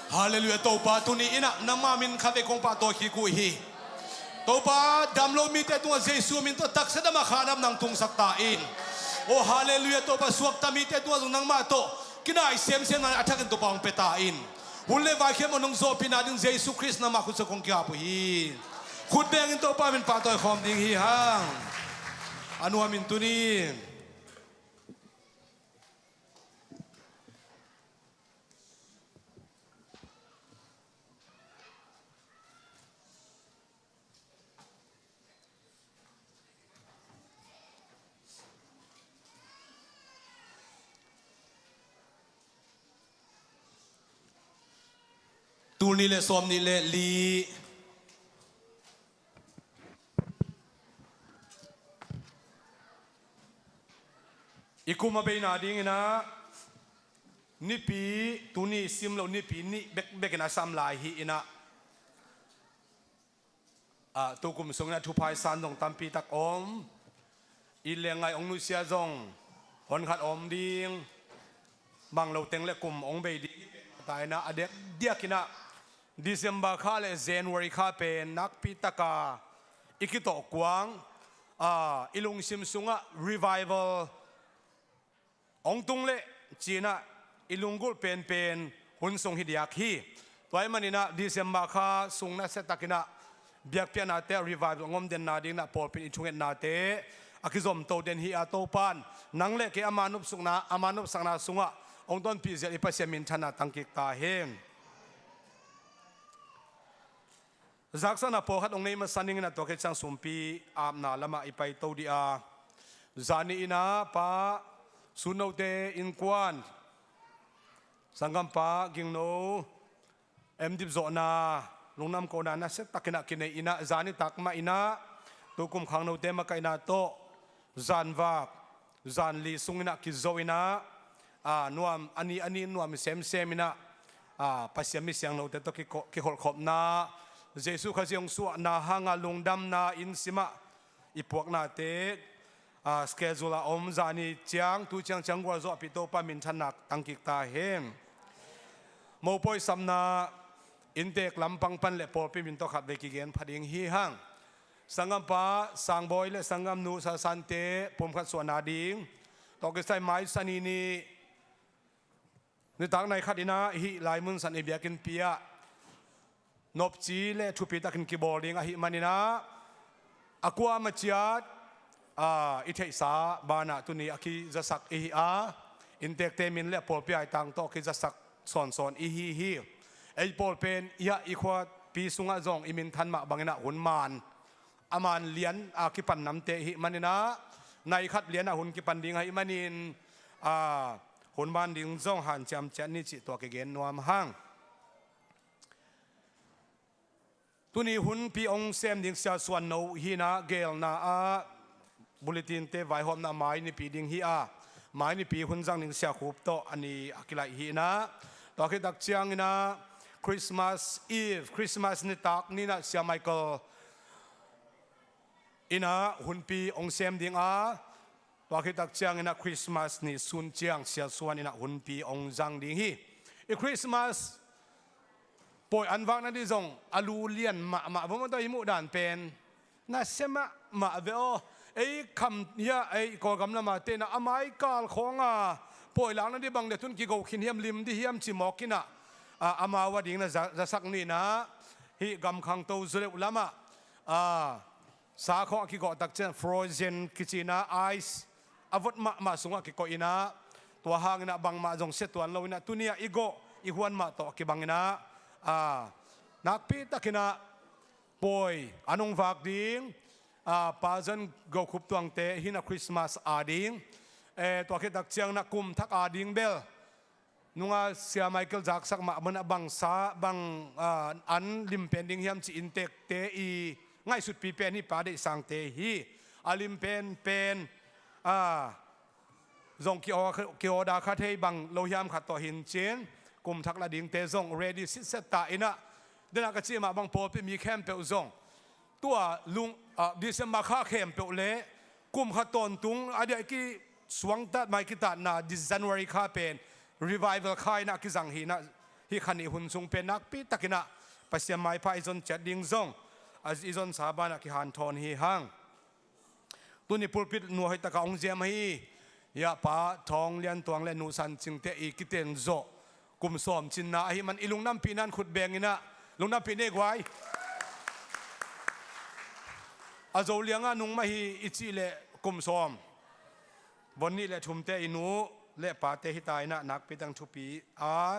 hallelujah to pa tuni ina namamin khave kong pa to ki ku hi to pa damlo mi te tu Jesu min to tak sa ma khanam nang tung saktain oh hallelujah to pa suak ta mi te tu nang ma to kinai sem sem na athakin to pang petain hulle vai khem onong zo pinading Jesu Christ na ma khu sa kong kya pu hi khut beng in to pa min pa to khom ding hi hang anu amin tuni tu ni le som ni le li ikuma be na ding ina nipi tuni simlo nipi ni bek na sam lai hi ina a tu kum song na thu phai san dong tampi tak om i lengai ong nu sia jong hon khat om ding bang lo teng le kum ong be di tai na adek diakina December kha le January kha pe nak pi taka ikito kwang ilung sim sunga revival ong tung le china ilungul pen hun song hidiak hi toy manina December kha sungna se takina biak piana te revival ngom den na ding na pol pin ichunget na te akizom to den hi atopan nangle ke amanup sangna sunga ong don pi zel ipasiamin thana tangkik ta hem zaksana po khat ong nei ma saning na to ke chang sumpi amna lama ipai to dia zani ina pa suno te in kwan sangam pa gingno emdip zona lungnam ko na set takina kine ina zani takma ina tukum khangno te ma kaina to zanwa zanli sungina ki zoina nuam ani nuam sem ina pasiami siang no te to ki hol khop na Jesu khajiong su na hanga lungdam na insima ipuak na te schedule om zani chiang tu chiang gwa zo pito pa min thanak tangkik ta hem mo poi samna intek lampang pan le por pi min to khat veki gen phading hi hang sangam pa sang boy le sangam nu sa sante pom khat so na ding ต่อกิใส่ไม้สันีนี่ในต่างในขัดอินาฮิลายมุนสันอิเบียกินเปียนบจีเล่ทุปีตักินกีบอลลิงฮิมันนะอากวามาเจียดอิเทสาบานาตุนีอากิจะสักอิอาอินเตกเตมินเล่ปอลเปียตังโตกิจะสักสอนอิฮิไอปอลเป็นยาอีควาปีสุงะจงอิมินทันมาบังนะหุ่นมันอามันเลียนอากิปันน้ำเตหิมันนะในขัดเลียนหุ่นกิปันดิงฮิมันนินหุ่นมันดิงจงหันจำเจนิจิตัวเกณฑ์นวมห้างตุนีหุ่นปีองเซมดิงเสียส่วนโนฮีนาเกลนาบุลตินเตไวหอมนาไม้นี่ปีดิงฮีไม้นี่ปีหุ่นจังดิงเสียขูบโตอันนี้อักไลฮีนะตัวคิดดักเชียงนะคริสต์มาสอีฟคริสต์มาสนี่ตักนี่นะเสียไมเคิลอินะหุ่นปีองเซมดิงตัวคิดตักเชียงนะคริสต์มาสนี่สุนเจียงเสียส่วนอินะหุ่นปีองจังดิงฮีอีคริสต์มาสปอยอันวักนั่นดิจงอาลูเลียนมาผมว่าตัวอิมุดานเป็นน่าเสมาเวอไอ้คำเนี่ยไอ้กอกำลังมาเตนะอเมริกาของปอยหลังนั่นดิบังเดทุนกิโกขินเฮียมลิมดิเฮียมจิมอกินะอามาวดิ่งนะจะสักนี่นะฮิกำขังโตจุเลอุลามะสาของกิโกตักเจนฟรอเซนกิจินะไอซ์อวดมาสุงกิโกอินะตัวหางนะบังมาจงเสตัวเราอินะตุเนียอีโกอีหวนมาโตกิบังนะนักพิตากินะปอยอันงฝากดิ่งปาจันกขุบตวงเตหินะคริสต์มาสดิ่งตัวคิดตักเชียงนักกุมทักดิ่งเบลนุ่งเสียไมเคิลจากสักมามันบังสาบังอันลิมเป็นดิ่งเฮียมจีอินเตกเตอีง่ายสุดปีเป็นนี่ปาได้สังเตฮีอลิมเป็นจงกิโอดาคาเทบังโลยามขัดต่อหินเจนกุมทักละดิ่งเตจง ready สิเซตาอินะเดินกระชีมาบังโพลเป็นมีแคมเปลจงตัวลุงดิเซมมาค่าแคมเปลเล่กุมขัดตนตุงอดีตกี่สวงตัดไม่กิตัดนะดิ January ค่าเป็น revival ค่ายนักกิจังฮีนะฮีขันอีหุ่นซุงเป็นนักปีตักินะปัสยามไม่พายจนจัดดิ่งจงอีจนสาบานักฮันทอนฮีฮังตัวนี้พูดพิดนัวให้ตะกองเจียมฮียาป้าทองเลียนตวงเลียนนูสันจิงเตอีกิเตนโจกุมสอมจินนาฮีมันอีลุงน้ำปีนั้นขุดแบงอินะลุงน้ำปีเนกไว้อาโจเลียงนุงมาฮีอิจิเลกุมสอมวันนี้เลชุมเตอินูเลปาเตหิตายนะนักปีตังทุปี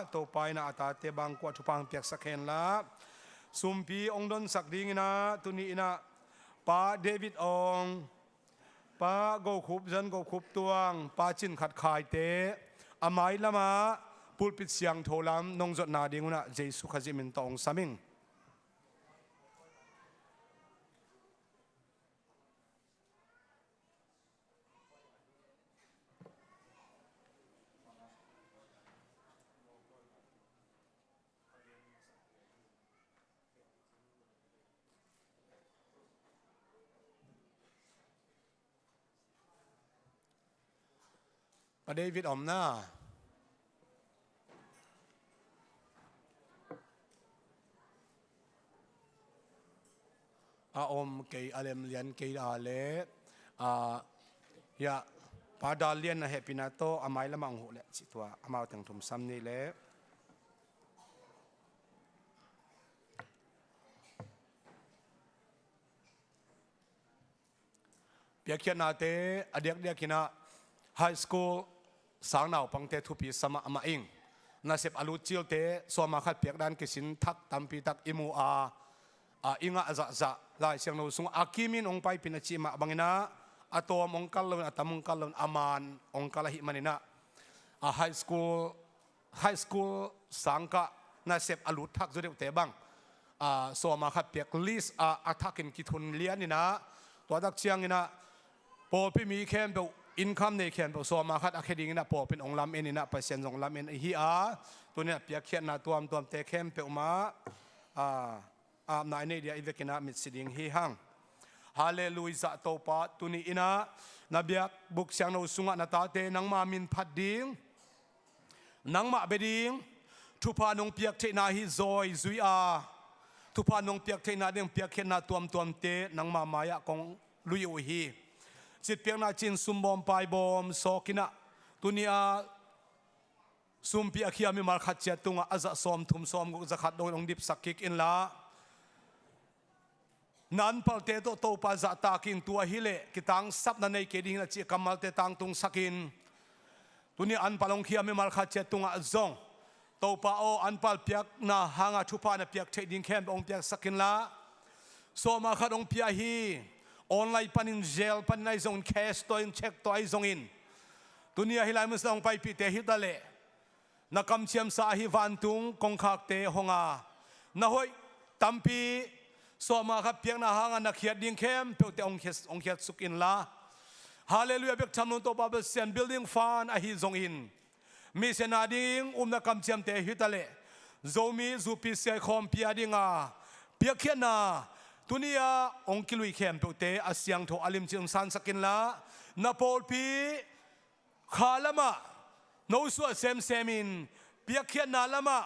โตไปนะอาตาเตบังกวาทุพังเปียกสักเห็นละสุมปีองดนสักดิ่งนะตุนีนะป้าเดวิดองป้าโกขุบจันโกขุบตวงป้าจินขัดขายเตอามายละมาพูดปิดเสียงโทรลำนงจดนาดิ่งนะเจสุขจิมินตองสามิงเดวิดอมนาอมเกยอาเลมเลียนเกยอาเลยาปาดาเลียนนะเฮปินาโตอามายละมังหูเลจิตัวอามาถึงถุมซ้ำนี่เลเปียกเขียนนาเตอเดียกเดียกินะไฮสคูลสางนาวปังเตทุปีสมามาอิงนาเซบอลูจิลเตสวมาขัดเปียกดันกิสินทักตัมปีตักอิมูอิงะจะลายเสียงโนสุงอากิมินองไปปินจิมาบังนะอัตโตมองกัลลนอัตมองกัลลนอามานองกัลหิมันินะไฮสคูลสังกะนาเซบอลูทักจุดเดเตบังสวมาขัดเปียกลิสอาทักินกิทุนเลียนี่นะตัวดักเชียงนี่นะพอพี่มีแคมเปอินคัมในแคมเปสวมาขัดอะเคดิงนะพอเป็นองลำเอ็นนี่นะเปอร์เซ็นต์องลำเอ็นฮีตัวเนี้ยเปียกเขียนนะตัวเตแคมเปมานายเนี่ยเดียอีเวกินะมิดสิดิงฮีฮังฮาเลลูยาโตปาตุนีอินะนบียกบุกเสียงโนสุงะนาตาเตนังมามินพัดดิงนังมาเบดิงทุพานงเปียกเทนาฮิซอยซุยทุพานงเปียกเทนาเดงเปียกเขนาตัวมเตนังมามายะกงลุยอุฮี จิตเปียงนาจินซุมบอมไปบอมโซกินะตุนีอาซุมปีอาคียมีมาขัดเจตุงอาจะซ้อมทุ่มซ้อมกุจะขัดโดยองดิบสักกิกอินละนั้นพัลเตโตโตปาจะตากินตัวฮิเลกิตังซับนันในเกดิงละจีกัมมัลเตตังตุงสักินตุนีอันพัลองคียมีมาขัดเจตุงอาจงโตปาโออันพัลเปียกนาหางาทุพานะเปียกเทดิงแคมองเปียกสักินละโซมาขัดองเปียฮีออนไลน์ปันินเจลปันในซงแคสตัวอินเช็คตัวไอซงอินตุนีฮิลายมุสลองไปปีเตฮิตาเลนักคำเชียมสาฮิวันตุงกงขากเตหงานะฮอยตัมปีสวมาขับเพียงนาหางนักเขียดดิ้งเข้มเปียวเตองเขียดสุกินละฮาเลลูยาเบียกทำนุนตัวบาเบเซียนบิลดิ้งฟานอหิซงอินมีเสนาดิ้งนักคำเชียมเตฮิตาเลโซมีจูปิเซียคอมเปียดิ้งาเปียกเขียนนาตุนียองคิลุยเข้มเปียวเตอาเซียงโทอลิมจิมสันสกินละนาโปลปีขาลมาโนสัวเซมเซมินเปียกเขียนนาลมา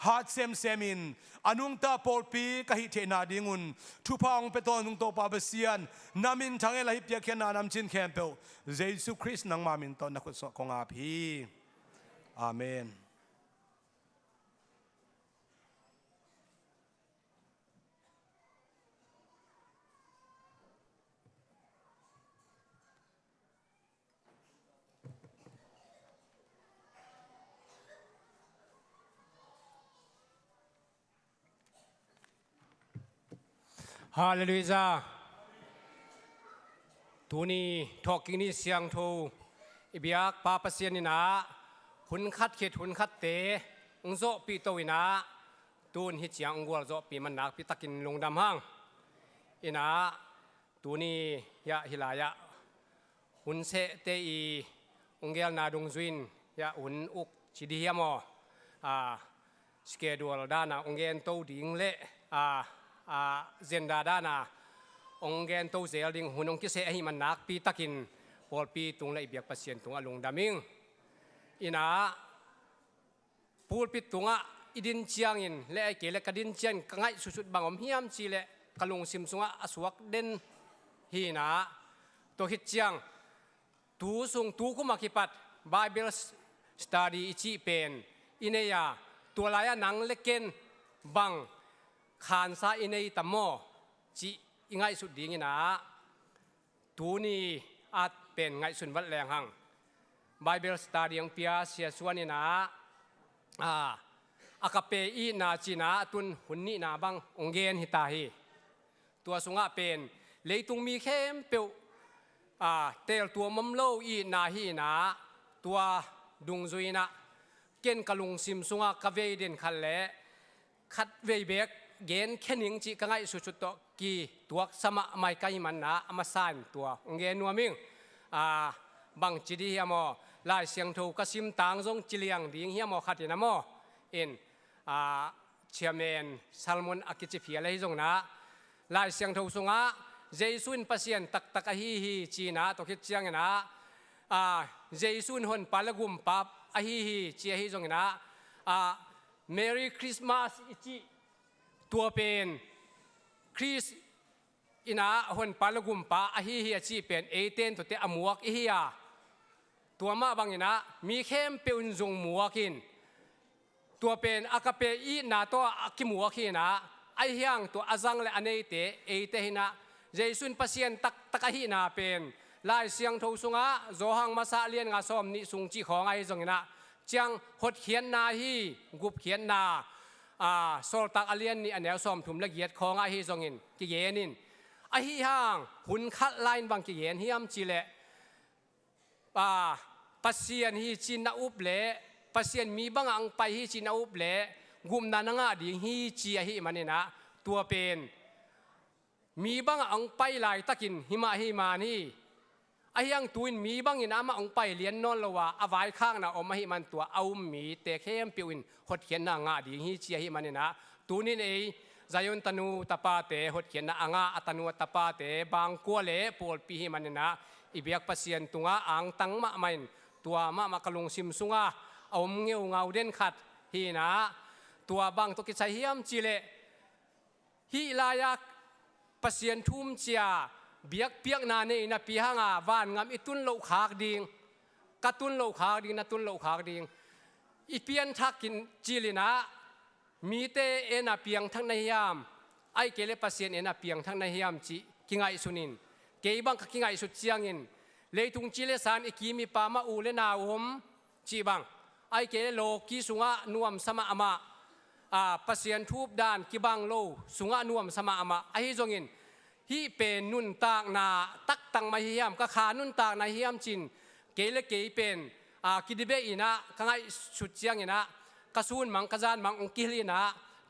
ฮาร์ดเซมเซมินอนุงตาโปลปีกะฮิเทนาดิงุนทุพองเปตอนุงโตปาเบเซียนนามินทั้งเอลาฮิเปียกเขียนนานำจินแคมเปลเยซูคริสต์นังมามินตอนนักสกงอาพีอาเมนฮาเลลูยาตัวนี้ทอกิงนี่เสียงทูอิบยักปาปเซียนนี่นะหุนคัดเขตหุนคัดเตะองโซปีโตวินะตูนฮิตยังองวัวโซปีมันนักปีตะกินลงดำห้างอินะตัวนี้ยะฮิลายะหุนเสเตอีองเกลนาดงซุนยะหุนอุกชิดียามอสเกดูลดานาองเกนโตดิงเละเจนดาดานาองเกนโตเซลดิงหุ่นองกิเซให้มันนักปีตะกินพอปีตุงเลยเบียกปัสเซียนตุงอลงดามิงอินาพูดปิดตุงอิดินเชียงอินและไอเกลกดินเชียงกังไงสุดๆบางอมเฮียมจีเลกะลงซิมซุงอสวักเด่นฮีนาตัวฮิตเชียงตูซุงตูคุมาคิปัดไบเบิลสตาดีอิจิเป็นอินเนียตัวลายนังเล็กเกนบังขานซาอินในตัมโมจีอิงไงสุดดีงี้นะตูนี่อาจเป็นไงสุนวัดแรงหังไบเบิลสตาดียงเปียเสียส่วนนี่นะอากาเปอีนาจีนาตุนหุ่นนี่นาบังองเกนฮิตาฮีตัวสุงะเป็นเลยตุงมีเข้มเปียวเตลตัวมัมโลอีนาฮีนะตัวดุงซุยนะเกนกะลุงซิมสุงะกะเวเดนคันเลคัดเวเบกเกนแค่หนิงจีกังไงสุดๆตัวกีตัวสมะไม่ไกมันนะอามาสานตัวองเกนนัวมิงบังจีดีเฮียมอลายเสียงถูกกสิมต่างจงจิเลียงดิ่งเฮียมอขัดนะมอเอ็นเชียร์แมนซัลมอนอากิจิเฟียอะไรจงนะลายเสียงถูกสงะเจสุนปัสยันตักตักฮีจีนะตัวคิดเชียงนะเจสุนหนปาลกุมปับฮีเชียฮีจงนะMerry Christmas อิจิตัวเป็นคริสอินาหนปาลกุมปาอหิฮิจีเป็นเอเตนตัวเตอมวกอิฮิยาตัวมาบางอินะมีเข้มเป็นจงมัวกินตัวเป็นอากาเปอีนาตัวอากิมัวกินะไอเฮียงตัวอาจังและอันเอเตเอเตหินะเจสุนปัสยันตักหินาเป็นลายเสียงทูสุงะโจหังมาซาเลียนงาซอมนิสุงจีของไอจงนะจังหดเขียนนาฮีกุบเขียนนาโซลตักอเลียนนี่อันเดียวสอมถุมละเอียดของอาฮีจงินกิเยนินอาฮีห่างหุ่นคัดไลน์บางกิเยนเฮียมจีเลปัสเซียนฮีจีนาอุบเลปัสเซียนมีบางอังไปฮีจีนาอุบเลกุมนานงาดีฮีจีอาฮีมันนี่นะตัวเป็นมีบางอังไปลายตะกินหิมานี่ไอ้ยังตุนมีบางอินามาองไปเลี้ยนนอนละว่าอวายข้างนะอมหิมันตัวเอามีเตะเข้มเปียวอินหดเขียนนางาดีฮีเชียหิมันนะตูนี่เองใจยนตนูตาปาเตหดเขียนนางาอัตนูตาปาเตบางกัวเล่ปวดปีหิมันนะอิเบียกปัสเซียนตุงอ่างตังมะมันตัวมะกะลงซิมซุงอ่ะเอาเงี้ยวเงาเด่นขัดฮีนะตัวบางตัวกิจเฮียมจีเลฮีลายปัสเซียนทุ่มเจีย เบียกเปียกนาเนี่ยนะปีหางาวานงามอิตุนโลขากดิ่งกตุนโลขากดิ่งนะตุนโลขากดิ่งอีเปียนทักกินจีลินะมีเตเอนะเปียงทั้งในยามไอเกเลปัสเซียนเอนะเปียงทั้งในยามจีกิงไอสุนินเกยบังกิงไอสุดเชียงอินเลยทุงจีเลสานอีกีมีปามาอูเลนาวมจีบังไอเกเลโลกีสุงะนวมสมาอามาปัสเซียนทูบดานกิบังโลสุงะนวมสมาอามาไอจงอินฮีเป็นนุนตากนาตักตังมาเฮียมก็ขานุนตากนาเฮียมจินเกเลเกยเป็นกิดิเบอีนะกังไอสุดเชียงอินะกระสุนมังกระจานมังองกิลีนะ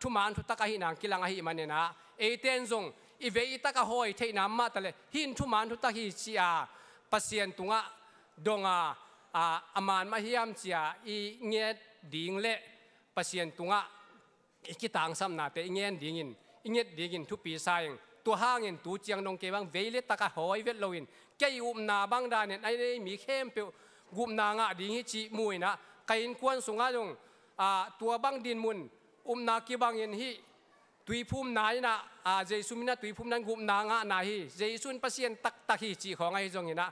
ทุมานทุตะกะหินางกิลังหิมันนะเอเตนซงอีเวอิตะกะหอยเทน้ำมาตะเลหินทุมานทุตะหิชีอาปัสเซียนตุงะดงอามานมาเฮียมชีอาอีเงียดิ่งเละปัสเซียนตุงะอีกิตังซ้ำนาเตอีเงียดิ่งอินอีเงียดิ่งอินทุปีสายตัวห้างอินตัวเจียงนงเกบังเวเลตะกะหอยเวลโลอินแกยุมนาบังดานเนี่ยไอ้มีเข้มเปียวกุมนางะดิ่งฮิจิมวยนะไกอินควนสุงะดงตัวบังดินมุนนากิบังยินฮีตุยภูมินายนะเจสุมินะตุยภูมินั้นกุมนางะนาฮีเจสุนปัสเซียนตักฮีจีของไอ้จงยินะ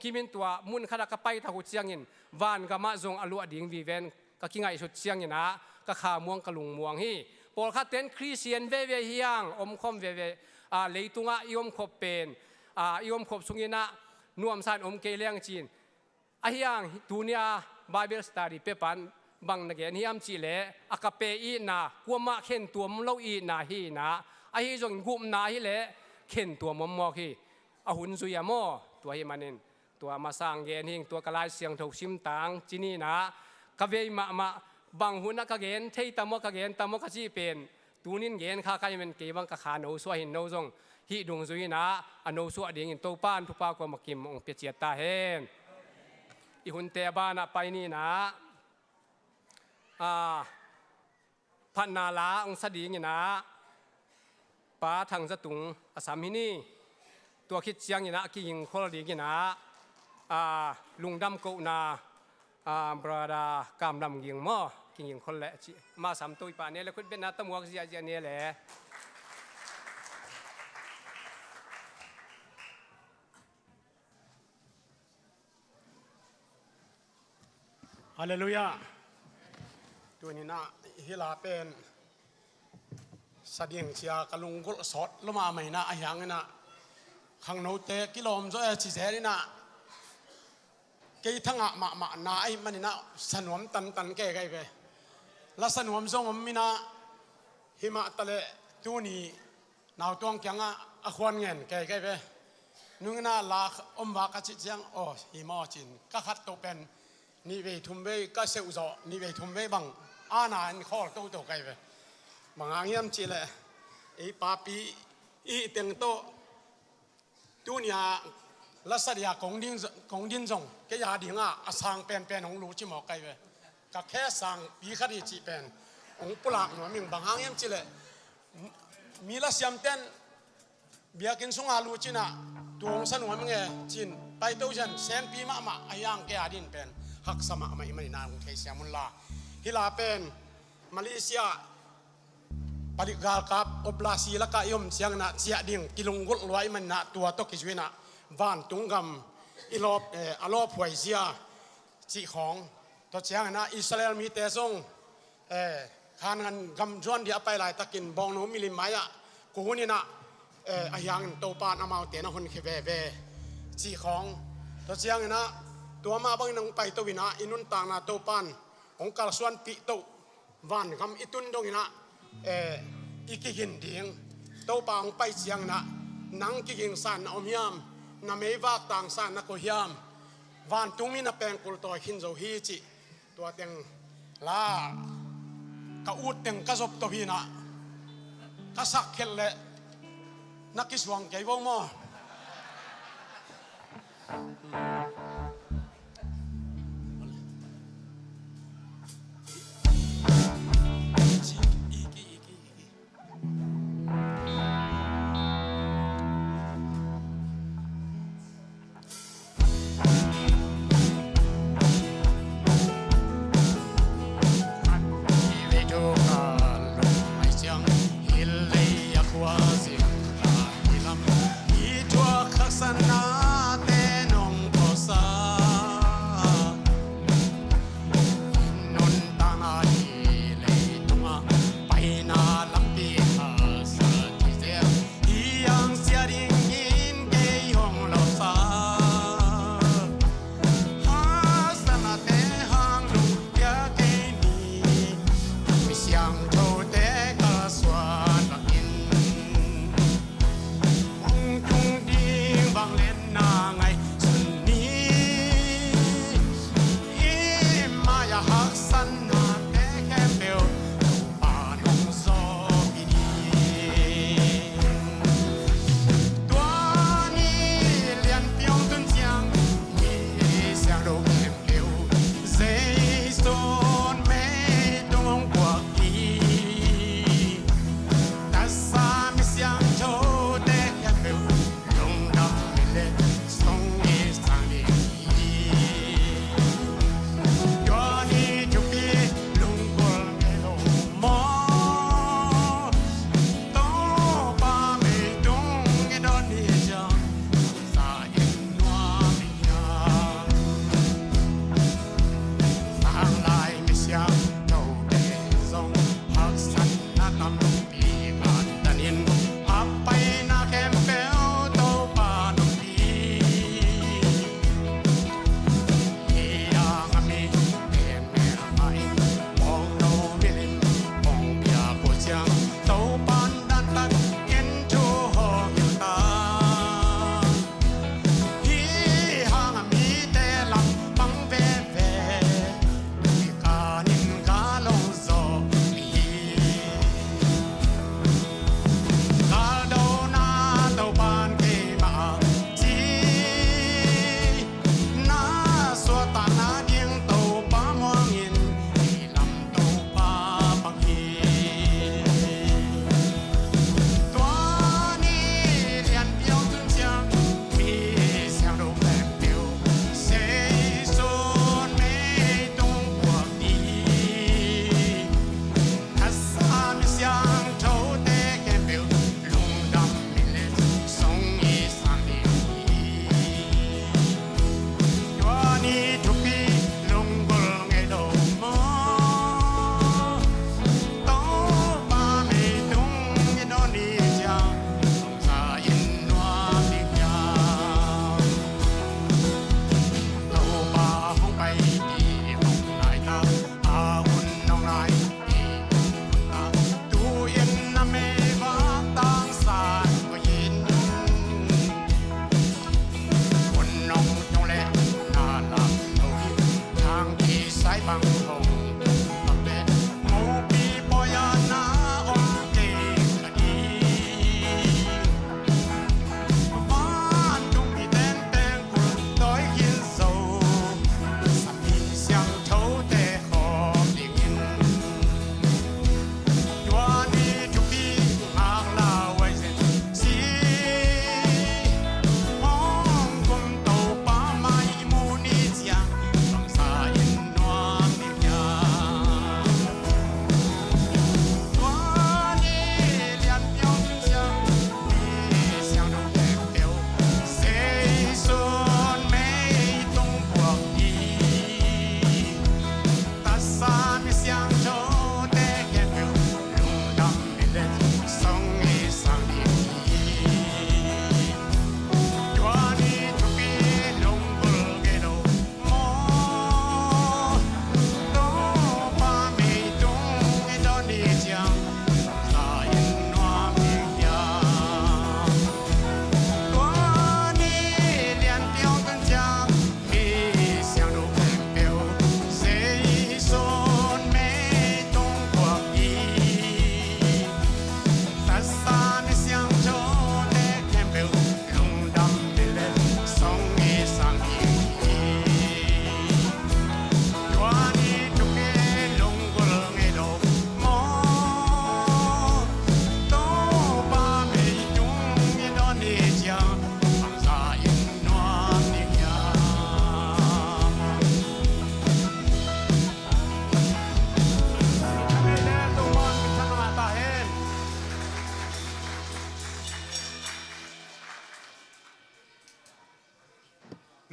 กิมินตัวมุนขดกไปทาหุเชียงยินวานกามาจงอลัวดิ่งวีเวนก็กิงไอสุดเชียงยินะก็ขาม่วงกะลุงม่วงฮีปอลขัดเต็นคริสเตียนเวเวฮียังคมเวเวเลยตุงะยมขบเป็นยมขบสุงินะนวมสันเกลียงจีนไอ้ยังตุเนียไบเบิลสตัดดี้เปปันบังนักเรียนฮิมจีเล่อากาเปอีนากัวมาเข็นตัวมันเล่าอีนาฮีนะไอ้จงกุมนาฮีเล่เข็นตัวมันมอกฮีอาหุนซุยามอตัวฮิมันเองตัวมาสร้างเกณฑ์หิงตัวกลายเสียงถูกชิมตังจีนี่นะกะเวมาบังหุนนักเกณฑ์เทตามกเกณฑ์ตามกจีเป็นตูนินเกณฑ์ข้าใครมันเก็บังกะขาโนสวยหินโนจงฮิดุงซุยนะอโนสวดเดียงตัวป้านทุกป้ากว่ามากิมองเปียเจียตาเฮนอีหุนเตบ้านะไปนี่นะพันนาลาองศดีงี้นะป้าทางสตุงอสามินีตัวคิดเสียงงี้นะกิงคนดีงี้นะลุงดำกูนาบราดากามดำยิงหม้อกิงคนแหละมาสามตัวป่านนี้แล้วคุณเป็นนักตะมวกเสียเจนี่แหละฮาเลลูยาตัวนี้นะฮิลาเป็นสะเดียงเชียกลุงกุลสดลมาไม่นะอย่างนี้นะขังโนเตกิโลมโซเอชิเซนี่นะเกี่ยทั้งมานาไอ้มันนี่นะสนวมตันแก่ไกไปและสนวมทรงมีนะหิมะตะเลตัวนี้นาวตวงยังอะควรเงินแก่ไกไปนึกนะลาวากระชิเจียงโอ้หิมะจินก็ขัดตัวเป็นนี่เวทุมเวก็เสียวจ่อนี่เวทุมเวบังอาณาอันข้อตัวไกลไปบางอย่างยำจีเลยไอ้ปาปีอีเต็งโตตัวนี้ลักษณะของดินส่งก็ยาดิ่งสร้างเป็นของรู้จิหมอกไกลไปก็แค่สร้างปีคดีจีเป็นองปลากหน่วยมิงบางอย่างยำจีเลยมีละเสียมเต้นเบียกินสุงาลูจินะตัวองสนวนมึงจินไปตัวฉันแสนปีมาไอ้ยังแกอาดินเป็นหักสมาไม่นานของไทยเสียมุลลาฮิลาเป็นมาเลเซียปริกาลกับอบลาซีละกายมเสียงนะเสียดิ่งกิลงกุลไว้มันนะตัวตกิจวินะวานตุงกำอิลอบอลอบหวยเสียจีของตัวเสียงนะอิสราเอลมีแต่ทรงขานกันกำจวนที่เอาไปหลายตะกินบองโนมิลิมายะกูนี่นะอายังโตปานอามาเตนะคนเคเวจีของตัวเสียงนะตัวมาบางนังไปตัววินะอินุนต่างนาโตปานองค์การส่วนปิโตวันคำอิตุนดงนะอีกิกินเดียงโตปาองไปเสียงนะนังกิกิงสันอมยามนาเมวากต่างสันนักยามวันตุงมีนาแปงกุลตัวหินโซฮีจิตัวเต็งลากะอูดเต็งกระสบตัวพีนะกะสักเคลเลนักกิสวงใจวงมอ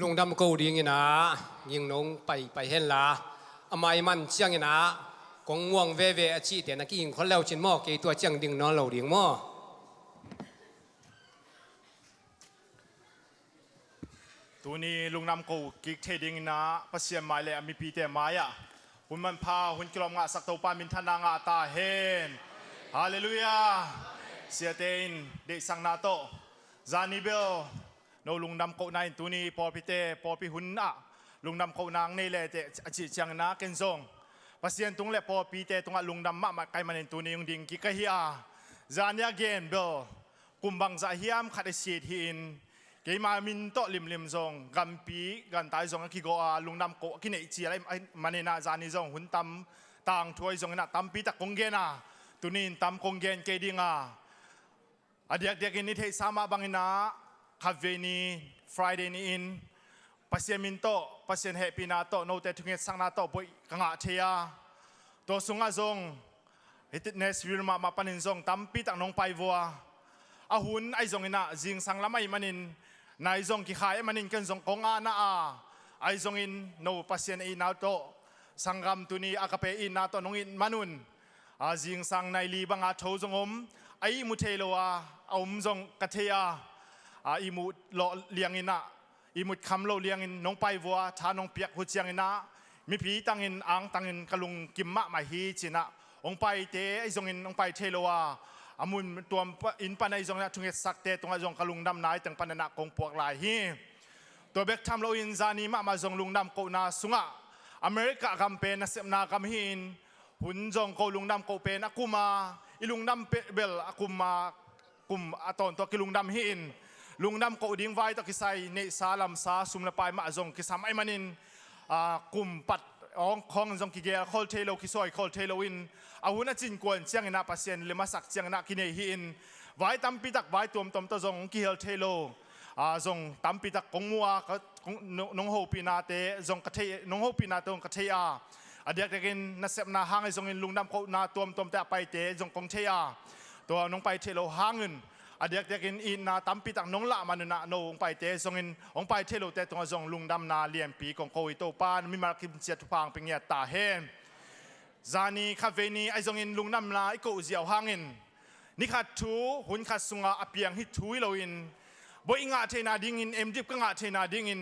งดำกูดีงี้นะยิงน้องไปเห็นละอามายมันเชียงงี้นะกงง่วงเวอาชีแต่นักยิงคนเล่าชินหม้อเกตัวเจียงดิ่งนอนเหล่าดิ่งหม้อตัวนี้ลุงนำกูกิกเทดิงนะปัสเซียนไม้เลยมีปีเตไม้อะหุ่นมันพาหุ่นกลมงะสักตัวปามินทนางะตาเฮนฮาเลลูยาเสียเตนเดสังนาโตซานิเบลโนลุงนำกูนายตัวนี้พอพิเตพอพิหุ่นอะลุงนำกูนางนี่เลยเตอจิจังนะเกนซงปัสเซียนตรงเลยพอปีเตตรงลุงนำมาไกมันตัวนี้ยงดิ่งกิกะเฮียซานียเกนเบลกุมบังซาเฮียมขัดเสียหินเกมามินโตลิมซงกัมปีกันตายซงกิโกอาลุงนำโกกินไอจีอะไรมันน่าจานิซงหุ่นตำต่างถวยซงน่ะตำปีตะกงเกน่ะตุนินตำกงเกนเกดิงาอดีตกินนิเทศมาบังนะคาเวนีฟรายเดย์นี้อินปัสเซียมินโตปัสเซียนเฮปีนาโตโนเตทุงเงสังนาโตบุยกังอาเทียตัวสุงอาซงฮิตเนสวิลมาปันินซงตำปีตะนงไปวัวอาหุ่นไอซงอินะจิงสังละไม่มันินนายซงกิขายมันอินกันซงกงอาณาไอซงอินโนปัสเซียนอินาโตสังกำตุนีอากาเปอินนาโตนงอินมานุนอาจิงสังในลีบังอาโชซงอมไอมุเทโลอาอมซงกะเทียอิมุโลเลียงอินะอิมุคำโลเลียงอินนงไปวัวทานงเปียกหุเจียงอินะมีผีตังอินอังตังอินกะลุงกิมมะมาฮีจินะองไปเตไอซงอินองไปเทโลอาอามุนตัวอินปันไอซงนะทุงเอสักเตตรงไอซงกะลุงดำนายตั้งปันนะกงพวกลายฮีตัวเบกทำโลอินซานีมาซงลุงดำโกนาสุงะอเมริกากำเป็นนัสเซมนากำหินหุ่นซงโกลุงดำโกเป็นอากุมาอิลุงดำเบลอากุมากุมอาตอนตัวกิลุงดำหินลุงดำโกดิ้งไว้ตัวกิไซเนซาลัมซาสุมละปายมาซงกิสามไอมันินกุมปัดองคองซงกิเกลคอลเทโลกิซอยคอลเทโลอินอาวุธจินกวนเชียงนาปัสเซียนเลมาสักเชียงนากินเอหินไว้ตั้มปิตักไว้ตัวมตัวซงกิเฮลเทโลซงตั้มปิตักกงมัวนงโฮปีนาเตซงกะเทนงโฮปีนาตงกะเทียอเดียกกินนัสเซมนาหางไอซงอินลุงดำโกนาตัวมแต่ไปเตซงกงเทียตัวนงไปเทโลหางินอเดียกกินอินนาตั้มปิตักนงละมันนะโนงไปเตซงอินองไปเทโลเตตรงซงลุงดำนาเลียนปีกงโกอิโตปานมีมาคิมเสียทุพังเป็นเงียตาเฮนซานีคาเวนีไอซงอินลุงน้ำลาไอโกเจียวหางอินนี่ขัดทูหุ่นขัดสุงอาอเปียงฮิตทูอิโลอินบ่อิงอาเทนาดิงอินเอ็มดิบก็งาเทนาดิงอิน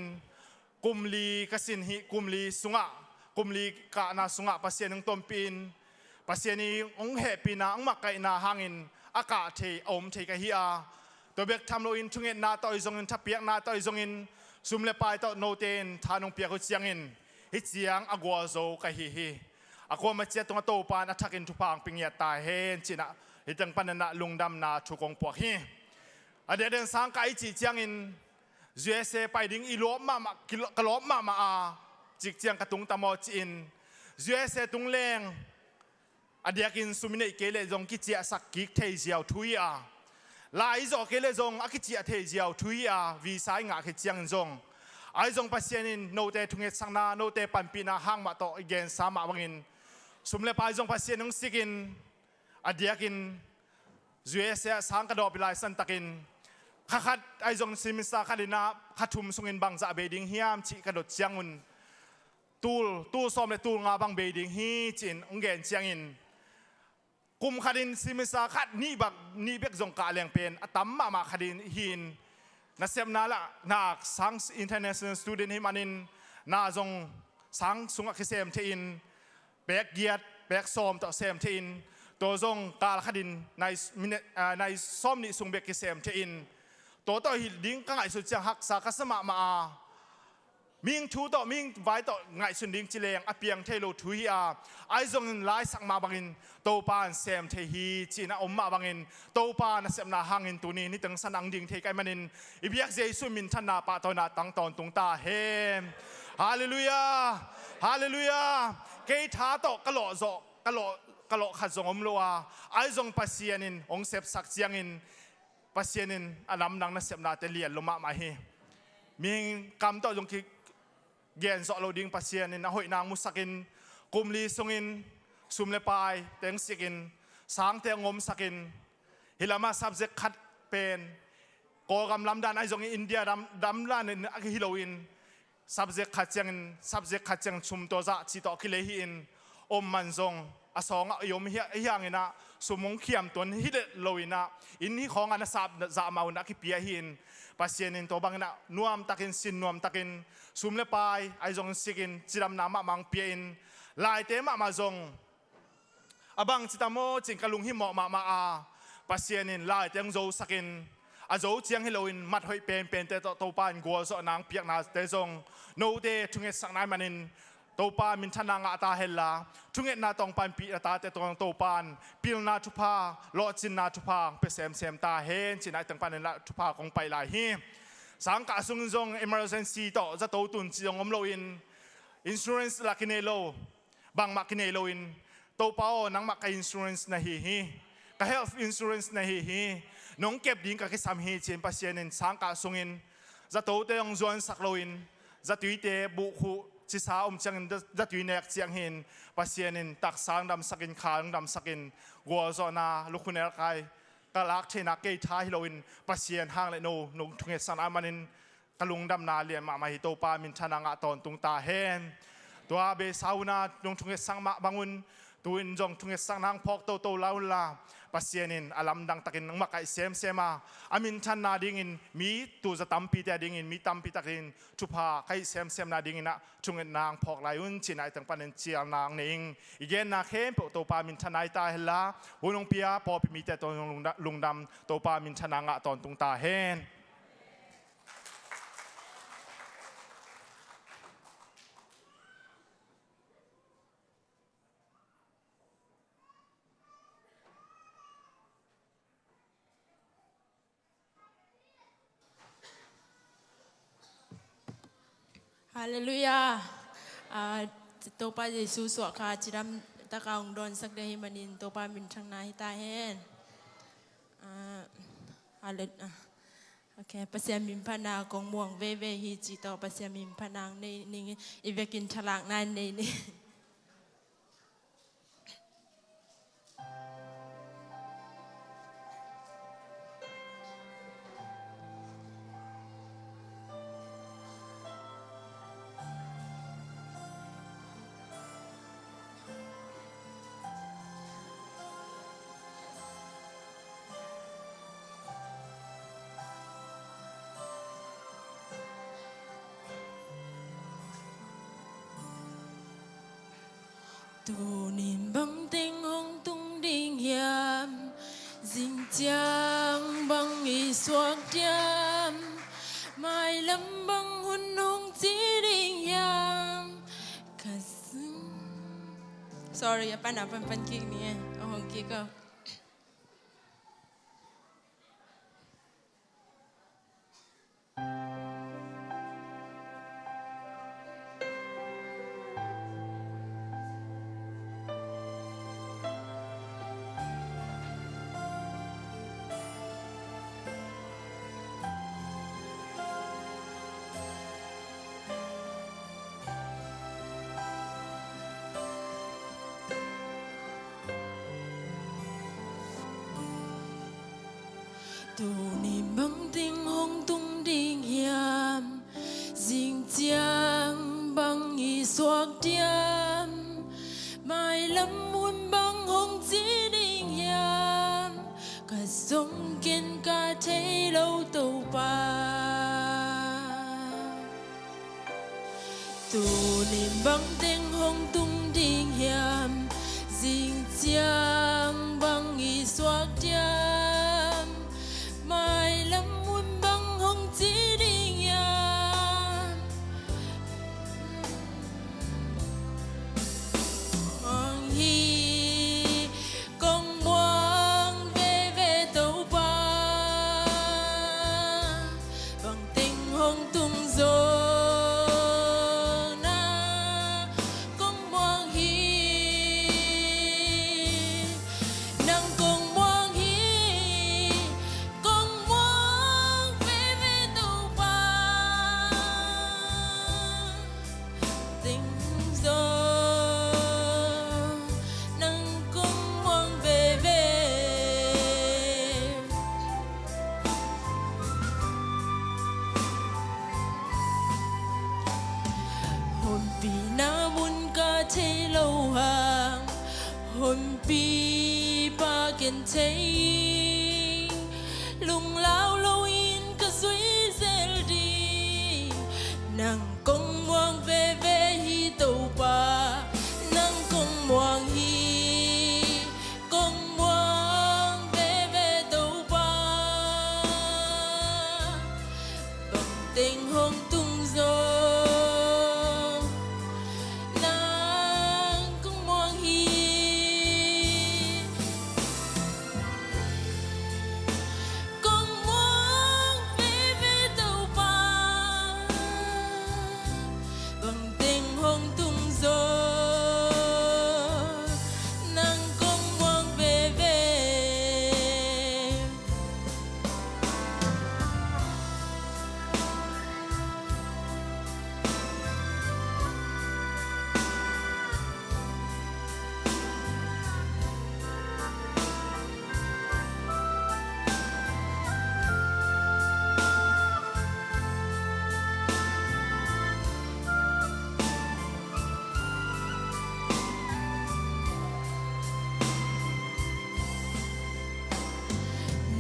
กุมลีกสินฮิกุมลีสุงอากุมลีกานาสุงอาปัสเซียนงตอมปีนปัสเซียนีองเฮปีนาองมักไกนาหางอินอากาศเทอมเทกะฮิอาตัวเบกทำโลอินทุงเงินนาต่อยซงอินทับเปียกนาต่อยซงอินซุมเลปายต่อโนเตนทานองเปียกหุเจียงอินฮิเจียงอกัวโซกะฮิฮิอกัวมาเจียตรงโตปานอัทักอินทุพังปิงเงียตายเฮนจินะฮิตังปันนะลุงดำนาทุกองปวกฮิอเดเดนสังกายจีเจียงอินUSA ไปดิ้งอีล้อมมากล้อมมาจิกเจียงกระตุงตะมอจีน USA ตุงแรงอเดียกินสุมิเนเกเลจงกิเจียสักกิกเทเจียวทุยลายจอกเกเลจงอกิเจียเทเจียวทุยวีสายงากิเจียงจงไอจงปัสเซียนินโนเตทุงเอสังนาโนเตปันปีนาหางมาโตอีเกนสามาวังอินสุมเลปายจงปัสเซียนงสิกินอเดียกิน USA สังกระดอบลายสันตะกินขัดไอจงซิมิสาขัดินาขัดทุมสุงินบังจะเบดิงเฮียมชิกระดดเจียงอุนตูซ้อมเลยตูงาบังเบดิงฮีจินองเกนเจียงอินกุมขัดินซิมิสาขัดนี่บักนี่เบกจงกาเลียงเป็นอัตมมาขัดินหินนัสเซมนาละนักสัง international student ฮิมันอินนาจงสังสุงอักเซมเทอินเบกเกียดเบกซ้อมต่อเซมเทอินตัวจงกาลขัดินในซ้อมนี่สุงเบกเซมเทอินตัวต่อหิดิ้งก็ไงสุดจะหักสากสมามามิงทูต่อมิงไว้ต่อไงสุดดิ้งจิเลงอเปียงเทโลทุยไอจงไล่สักมาบังอินโตปานเซมเทฮีจีน่าอมมาบังอินโตปานเซมนาหังอินตัวนี้นี่ตั้งสนังดิ้งเทไกมันอินอีเบียกเจสุมินทันนาปะตอนาตั้งตอนตุงตาเฮมฮาเลลูยาฮาเลลูยาเกยท้าต่อกะโหลโซกะโหลขัดจงอมโลอาไอจงปัสเซียนินองเซฟสักเจียงอินปัสเซียนินอลัมนังนัสเซมนาเตเลียนลมามาเฮมิงกำต่อจงคิเกนสโลดิ้งปัสเซียนินนะหอยนางมุสกินกุมลีสงินซุมเลปายเต็งสิกินสางเตงอมสกินฮิลามาซับเซคัดเป็นโกกำลำดานไอจงอินเดียดำลานในฮิโลวิน subject khát chăng chum to za chi to ki le hi in om man zong asong a yom hi yang ina sumong khiam ton hi le loina in hi khong ana sap za mau na ki pia hi in pasien in to bang na nuam takin sin nuam takin sum le pai ai zong sikin chiram na ma mang pia in lai te ma zong abang chitamo ching kalung hi mo ma a pasien in lai teng zo sakin a zo chiang heloin mat hoi pen te to pan go zo nang piak na te zong no de thunge sang nai manin to pa min thana nga ta hella thunge na tong pan pi ta te tong to pan pil na thupa lo chin na thupa pe sem ta hen chin ai tang pan la thupa kong pai lai hi sang ka sung zong emergency to za to tun chi ong om lo in insurance la kinelo bang ma kinelo in to pa o nang ma ka insurance na hi ka health insurance na hi nong kep ding ka kisam hi chen pasien in sang ka sungin za to te ong zuan sakloin za tuite bu khu chi sa chang za tuinek chiang hin pasien in tak sang dam sakin khang dam sakin go zo na lukhunel kai ka lak thena ke tha hiloin pasien hang le no nong thunge san amanin kalung dam na lian ma hi to pa min thana nga ton tung ta hen to be sauna nong thunge sang ma bangun tuin jong thunge sang nang phok to laula pasienin alam dang takin nang makai sema amin than na ding in mi tu za tampi te ding in mi tampi takin thupa kai sem na ding ina thungen nang phok lai un chinai tang panen chiang nang ning igen na khem po to pa min thanai ta hela hunong pia po pi mi te to lungdam to pa min thananga ton tung ta hen Hallelujah. Topa Yesu suaka ciram takaung don sak dahi manin topa min chang na hita hen. Okay, pasya min pana kong muang ve hi chi to pasya min panang ni ivekin chalak nan ni. Tu niệm băng tinh hong tung đinh hiam dinh chang băng y xoạc tiam mai lâm băng hun hong chỉ đinh hiam sorry apa nak pan kik ni hong kik kau tu niệm băng tinh hong tung đinh hiam dinh chiang băng y xoạc tiam mai lâm muôn băng hong chỉ đinh hiam cả sông kiên cả thấy lâu tàu pa tu niệm băng tinh hong tung đinh hiam dinh chiang băng y xoạc tiam mai lâm muôn băng hong chỉ đinh hiam hoàng hi công muang về tàu pa bằng tình hong tung gió na công pi ba gen thấy lung lao lâu in cả suy zel đi nàng công muang về về hi tàu ba nàng công muang hi công muang về về tàu ba bằng tình hôn tung gió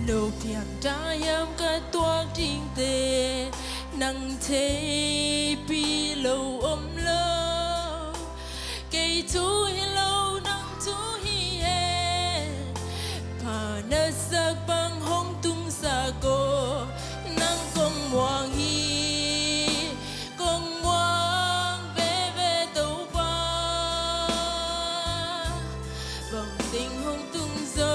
nô piang da yam ka tuak ting te nang te pi lo lo cây tu hi lo nang tu hi e pa na sak bang hong tung sa ko nang kong muang hi kong muang ve ve tàu ba vòng tình hong tung gió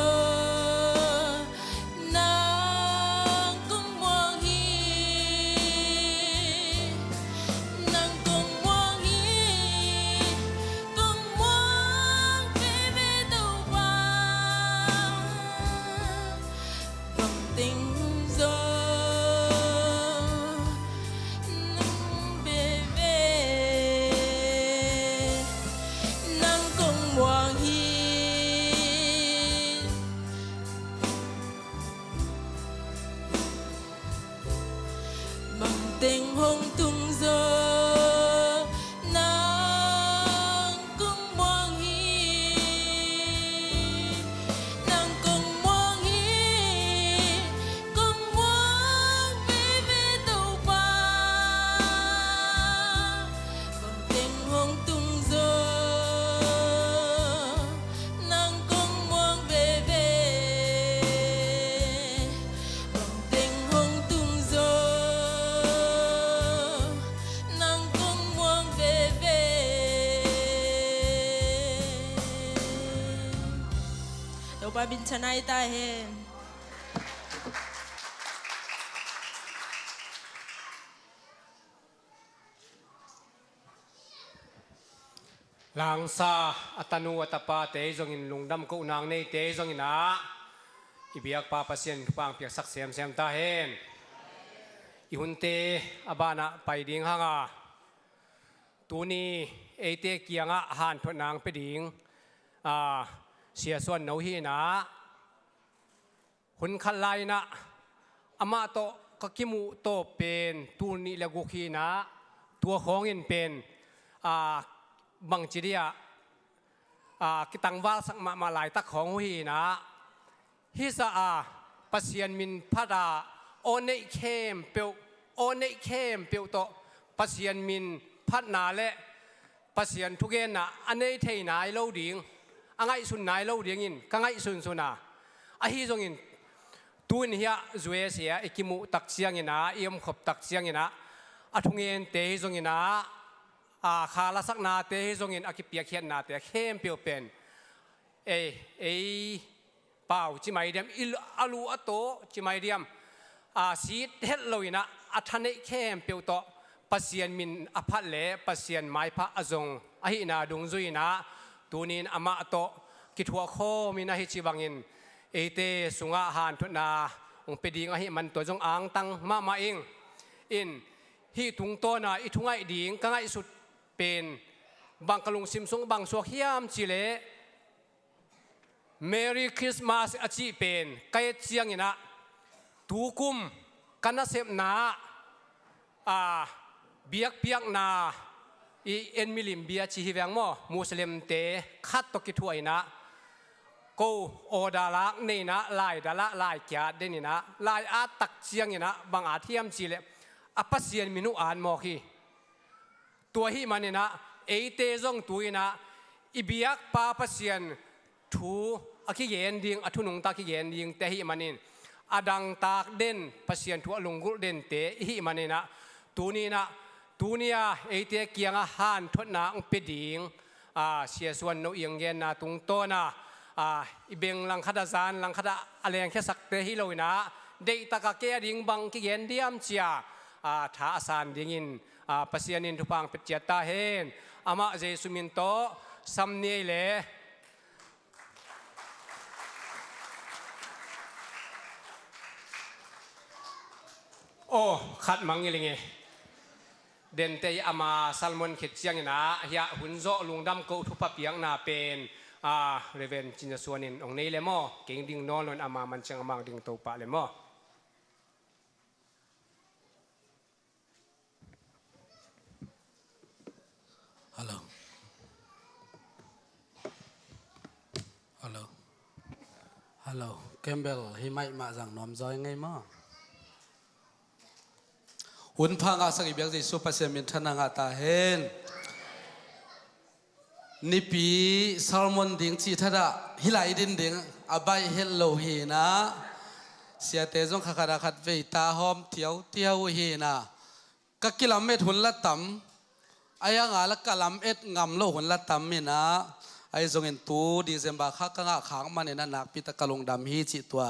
tình hong tung gió nàng cũng muang hi nàng cũng muang hi cũng muang về về tàu ba bằng tình hong tung gió nàng cũng muang về về bằng tình hong tung gió ba bin chanai ta hen lang sa atanu atapa te zong in lungdam ko nang nei te zong ina ibiak pa pasien pang piak sak sem sem ta hen ihunte abana pai ding hanga tuni ete kianga han thonang pe ding sia suan no hi na hun khalai na ama to kakimu to pen tuni lagu khi na tua khong in pen bang chiria kitang wal sak ma lai tak khong hi na hi sa pasian min phada onei khem pe to pasian min phat na le pasian thugen na anei thei nai lo ding angai sun nai lo ding in kangai sun suna a hi zong in tuin hiya zue sia ikimu tak chiang ina iom khop tak chiang ina athungen te hi zong ina khala sak na te hi zong in akipia khian na te khem pe pen pau chi mai diam il alu ato chi mai diam sit het loina athane khem pe to pasian min aphat le pasian mai pha azong a hi na dung zuina tunin ama to kithua kho mina hi chiwangin ete sunga han thuna ong peding a hi man to jong ang tang ma ing in hi tung to na i thungai ding kangai sut pen bang kalung simsung bang so hiam chile Merry Christmas achi pen kai chiang ina tukum kana sep na biak piak na i en milim bia chi hiwang mo muslim te khat to ki thuai na กูโอดาลักนี่นะลายดาละลายแก่เดนี่นะลายอาตักเชียงนี่นะบางอาเทียมจีเลอปัสเซียนมินุอ่านมอคีตัวฮีมันนี่นะเอเตจงตัวนะอิบิยักปาปัสเซียนทูอคิเยนดิงอทุนุงตาคิเยนดิงแต่ฮีมันนี่อดังตากเด่นปัสเซียนทัวลงกุเด่นเตฮีมันนี่นะตัวนี้นะตัวนี้เอเตเกียงอาหารทดนาองเปดิงเสียส่วนโนเอียงเย็นนะตุงโตนะอีเบงลังคดาซานลังคดาอะไรอย่างแค่สักเตฮิโลนะเด็กตะกะเกียดิงบังกิเย็นเดียมเชียท้าอาสานดิงินปัสยานินทุพังเป็ดเจตาเฮนอามาเจสุมินโตซัมเนียเลโอ้ขัดมังยี่ลิงเดนเตยอามาซัลมอนเขตเชียงนะเฮียหุ่นโจลุงดำกูทุบเปียงนาเป็นเรเวนจินส่วนนินองนี้เลยมั้งเก่งดิ่งนอนลนอามามันเชียงอามาดิ่งตัวปะเลยมั้งฮัลโหลฮัลโหลฮัลโหลแคมเบลให้ไม่มาสั่งนอมจอยไงมั้งหุ่นพังอาศัยเบียกที่สุภาษิตมินทนังอาตาเห็นนิปีซาลมอนดิ่งชีทัดะฮิลายดินดิ่งอบายเฮลโลฮีนะเสียเตจงขัดขัดเวตาหอมเที่ยวฮีนะกักกิลามเมตหุ่นละต่ำอายังอาลักกะลำเอ็ดงำโลหุ่นละตำมินะไอจงเห็นตูดีเซมบาคักกังอาขางมันเนี่ยนักพิตะกะลงดำฮีจิตัว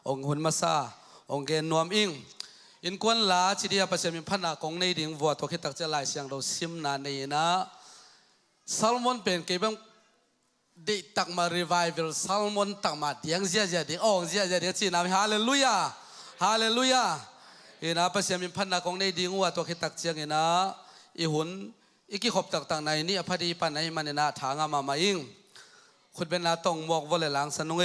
องหุ่นมาซาองเกนนวมอิงอินกวนลาจิเดียประเสริฐมีพันธุ์ของในดิ่งวัวตัวคิดตักจะลายเสียงเราซิมนานีนะซาลมอนเป็นเก็บดิตักมารีไวเวลซาลมอนตักมาเดียงเสียเดียงองเสียเดียงจีนามฮาเลลูยาฮาเลลูยาอินะประเสริฐมีพันธุ์ของในดิ่งวัวตัวคิดตักเสียงนะอีหุ่นอีกขบต่างๆในนี่อภัยปันในมันเนี่ยนะทางอามาอิงคุณเป็นนาตองบอกว่าเลยหลังสนุก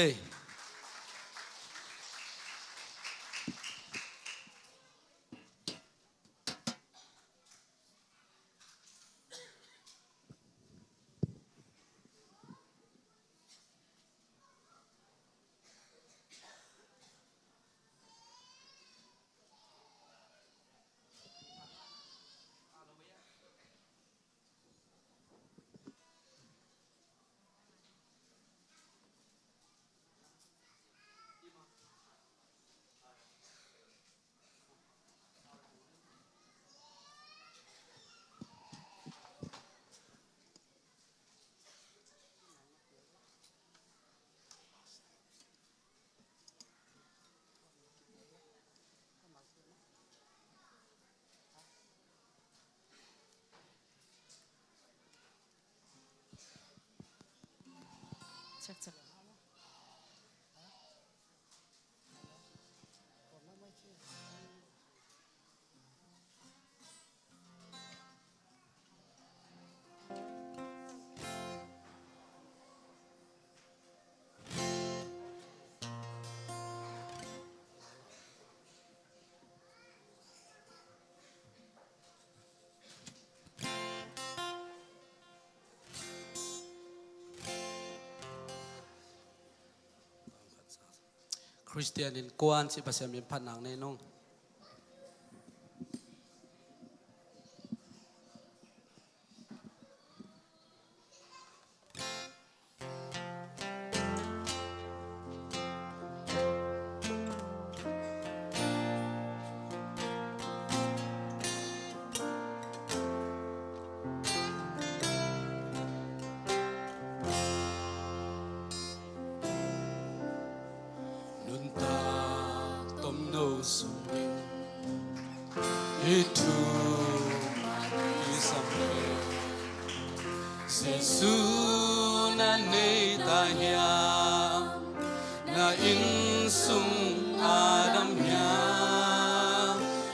Check. Christian in Kuan si pasal min panang na nong itu isamre sesuna neitanya na insung adamnya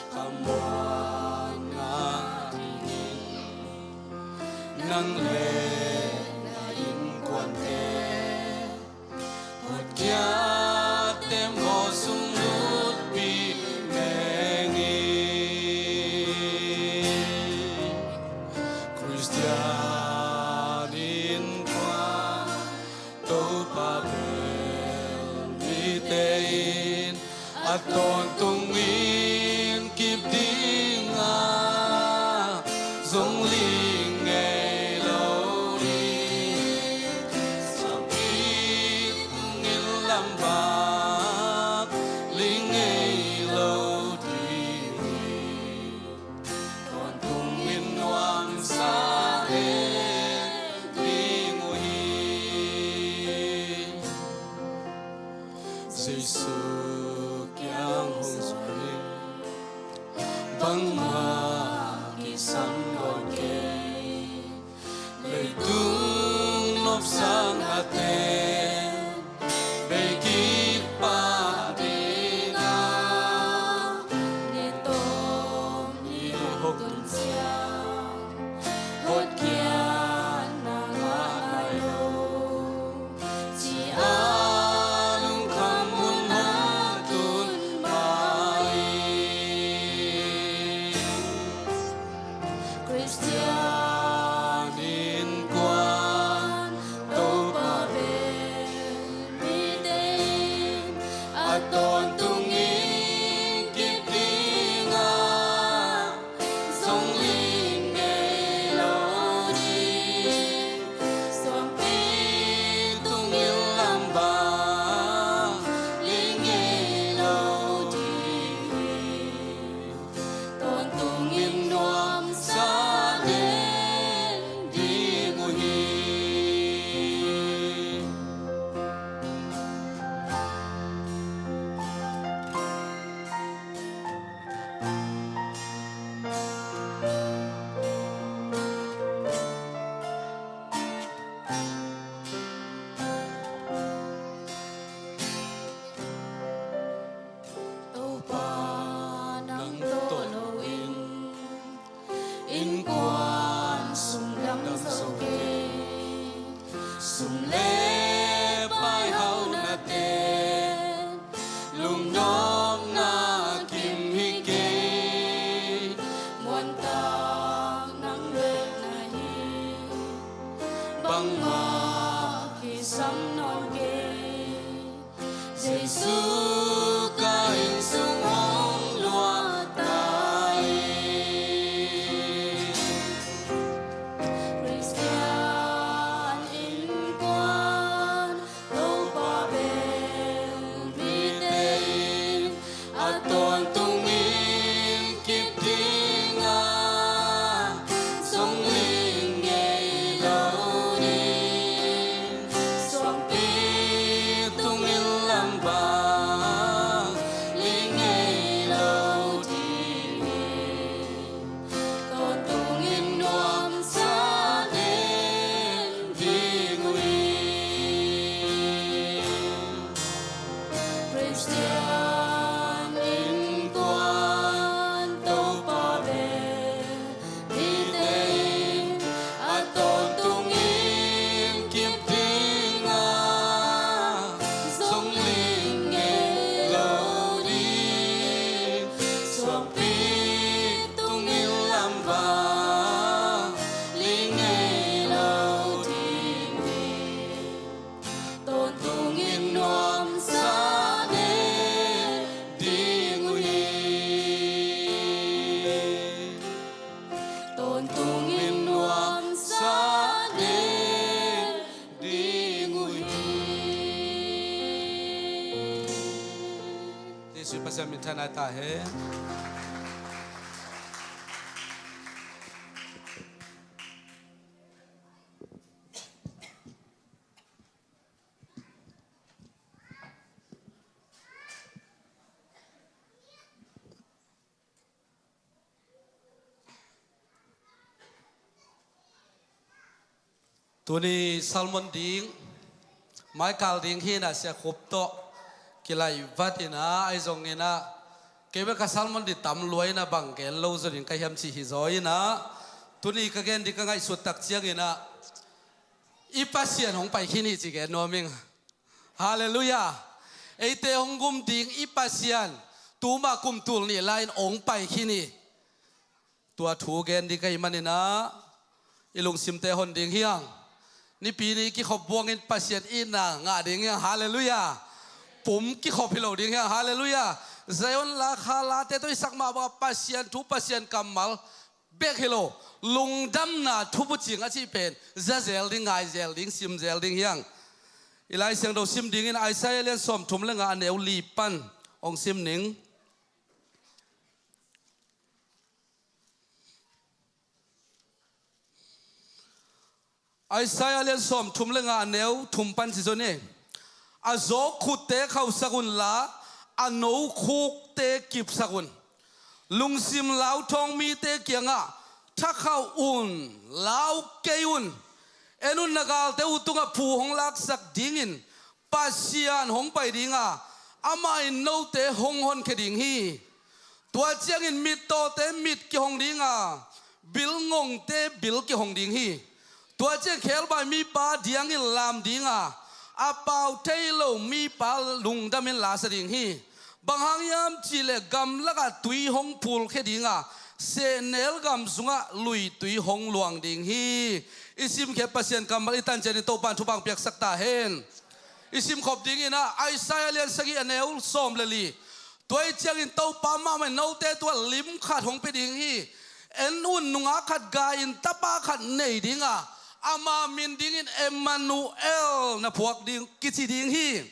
kamana tingin nang le na in kwante hodkya temo sungut pi Christian in Kwa to pa aton tungin kip dinga zong ling ngày lâu đi sang kip ngin lam bạc ling ngày lâu đi còn tungin noam sa đi ngồi Giêsu kyang hong zoi bang ma ki sam non ke lei tung nop sang ate be ki pa dina Ni tom ni hok tun sia hot kia na ngayo chỉ anung kham mun hong tun mai Christian in quan đâu ba về mi đến aton tungin kip dinga zong ling ngày lâu đi Soang pi tung yêu lam ba ling ngày lâu đi ton tung in noam sa đến đi ngồi hi đâu ba nang to lo in quan sum dang so ke sum le pai hau na te lung nom na kim hi ke muan ta nang le na hi bang ma khi sam non ke Giêsu ca in sung hong loa tai Christian in quan đâu ba về mi tên aton tungin kip dinga zong ling ngày lâu đi soang pi tungin lam ba ling ngày lâu đi con tung in noam sa đến đi ngồi Christian in quan đâu ba về mi tên aton tungin kip dinga zong ling ngày lâu đi soang pi tungin lam ba ling ngày lâu đi tôn tung in noam sa đến đi ngồi tôn tung in noam sa đến đi ngồi Giêsu pasal minta nata heตัวนี้ซัลมอนดิงไม้กาลดิงที่น่ะเสียขบโตกิไลวัดนะไอ้จงนี่นะเก็บไว้กับซัลมอนดิตำรวยนะบังเกลโลจนใครทำสิฮิจอยนะตัวนี้ก็เกณฑ์ที่ก็ไงสุดตักเชียงนี่นะอีปัสเซียนของไปที่นี่จิเกนโนมิงฮาเลลูยาไอเตองกุมดิงอีปัสเซียนตูมากุมตูนี่ไลน์องไปที่นี่ตัวถูเกณฑ์ที่ก็มันนี่นะอีลุงซิมเตหอนดิงเฮียงนี่ปีนี้กี่ขบบวงเงินปัสเซียนอีน่ะงาดิงเฮียงฮาเลลูยาผมกี่ขบพิโลดิงเฮียงฮาเลลูยา zayon la khala te to isak ma ba pasien thu pasien kamal bek hilo lungdam na thu bu ching a chi pen za zel ding ngai zel ding sim zel ding hiang ilai siang do sim ding in Isaiah len som thum lenga aneu li pan ong sim ning Isaiah len som thum lenga aneu thum pan si zo ne a zo khut te khau sagun la ano khuk te kip sagun lung sim lau thong mi te kianga tha khau un lau keun enun nagal te utunga phu hong lak sak dingin pasian hong pai dinga ama in no te hong hon kheding hi tua chiang in mit to te mit ki hong dinga bil ngong te bil ki hong ding hi tua chiang khel bai mi pa diang in lam dinga a pau thailo mi pa lung damin la sa ding hi banghang yam chile gam laga tui hong phul khedinga se nel gam sunga lui tui hong luang ding hi isim khe pasien kamal itan cheni to pan thu bang piak sakta hen isim khop ding ina Isaiah len sagi aneu som leli toy chiang in to pa ma me no te to lim khat hong pe ding hi en un nunga khat ga in tapa khat nei dinga ama min ding in Emmanuel na phuak ding kichi ding hi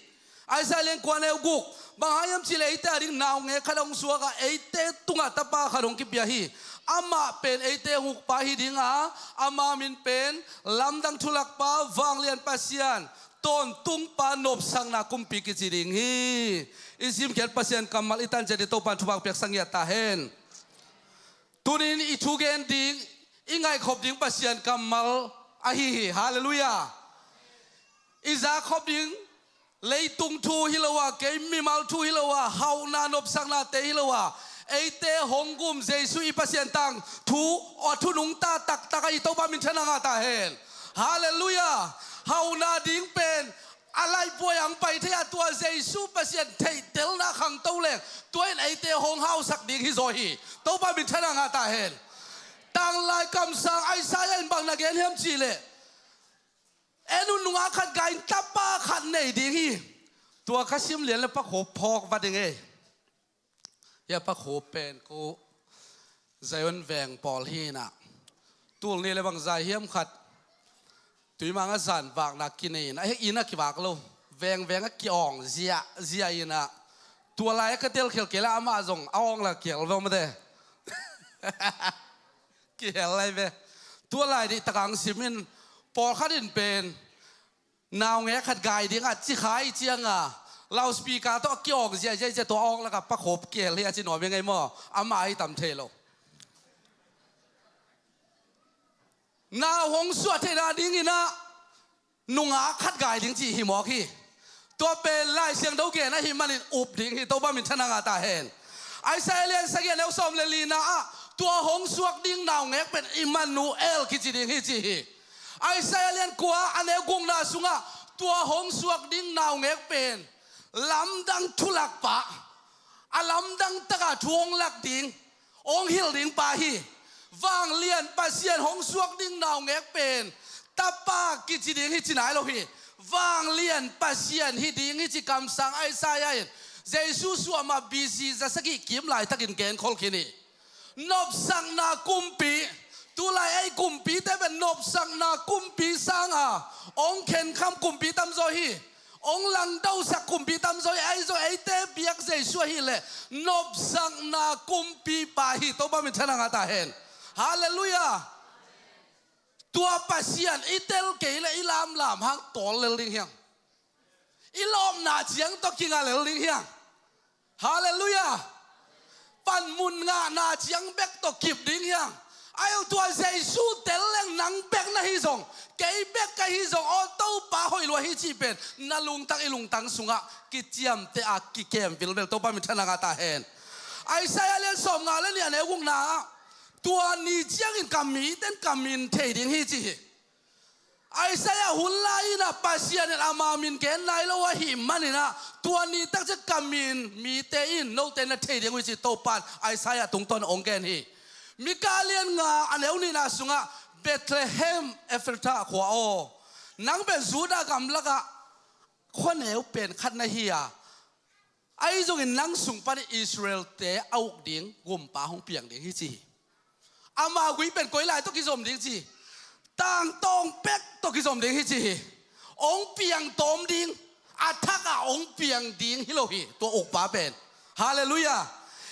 Isaiah len kwaneu guk bahayam chile ite ding naw nge khadong suaka ite tunga tapa khadong ki pia hi ama pen ite huk pa hi dinga ama min pen lamdang thulak pa wanglian pasian ton tung pa nop sang na kumpi ki chiding hi isim khet pasian kamal itan jadi to pan thubak pek sang ya ta hen tunin I thugen ding ingai khop ding pasian kamal ahi hallelujah iza khop ding leitung thu hilowa ke mimal thu hilowa hauna nop sang na te hilowa eite hongum jesu I pasien tang thu o thu nung ta tak tak ai to ba min thana nga ta hen hallelujah hauna ding pen alai poyang pai thea tua jesu pasien thei tel na khang to le toin eite hong hau sak ding hi zo hi to ba min thana nga ta hen tang lai kam sang Isaiah in bang na gen hem chi le enu nunga khat gain tapa khat nei ding hi tua khasim lian le pa kho phok wa ding e ya pa kho pen ko zayon veng pol hi na tul ni le bang zai hiam khat tui manga zan wak na kinai na he ina ki wak lo veng veng a ki ong zia ina tua lai ka tel khel kela ama zong aong la kel lo ma de ki hel lai ve tua lai di takang simin pol khatin pen naw nge khat gai ding a chi khai chiang a louud speaker to ki ong zia to ong la ka pa khop kel hi a chi no me ngai mo ama ai tam the lo na hong suat the na ding ina nunga khat gai ding chi hi mo khi to pe lai siang do ge na hi manin up ding hi to ba min thana nga ta hen Isaiah len sagia ne som le li na a to hong suak ding naw nge pen Emmanuel ki chi ding hi chi hi Isaiah len kwa ane gung na sunga tua hong suak ding naw ngek pen lam dang thulak pa alam dang taka thuong lak ding ong hil ding pa hi wang lian pasien hong suak ding naw ngek pen tapa ki chi ding hi chinai lo hi wang lian pasien hi ding hi chi kam sang Isaiah Jesus suama busy zasaki kim lai takin ken khol khini nop sang na kumpi tulai ai kumpi te ben nop sang na kumpi sang a ong khen kham kumpi tam zo hi ong lang dau sak kumpi tam zo ai zo ai te biak jesu hi le nop sang na kumpi pa hi to ba mi thana nga ta hen hallelujah tua pasian itel ke le ilam lam hang tol le ling hiang ilom na chiang to kinga le ling hiang hallelujah pan mun nga na chiang bek to kip ding hiang ayo tua jesu tel leng nang bek na hi zong kei bek ka hi zong o to pa hoi lo hi chi pen na lung tang sunga ki chiam te a ki kem bil bel to pa mi thana nga ta hen Isaiah len som nga le ni ane gung na tua ni chiang in kami ten kamin thei ding hi chi Isaiah hulai na pasian el amamin ken lai lo wa hi manina tua ni tak che kamin mi te in no ten na thei ding wi chi to pan Isaiah tung ton ong ken hi Mikalian nga aneu ni na sunga Bethlehem Ephratha khwa o nang ben Juda gam laka khoneu pen khat na hi a ไอ้จงอินนังสุงปันอิสราเอลเตะเอาดิ่งกุมป่าห้องเปียงดิ่งฮิจีอามากุยเป็นกุยลายตัวกิสมดิ่งจีต่างตองเป็กตัวกิสมดิ่งฮิจีองเปียงตอมดิ่งอาทักองเปียงดิ่งฮิโลฮีตัวอกป่าเป็นฮาเลลูยา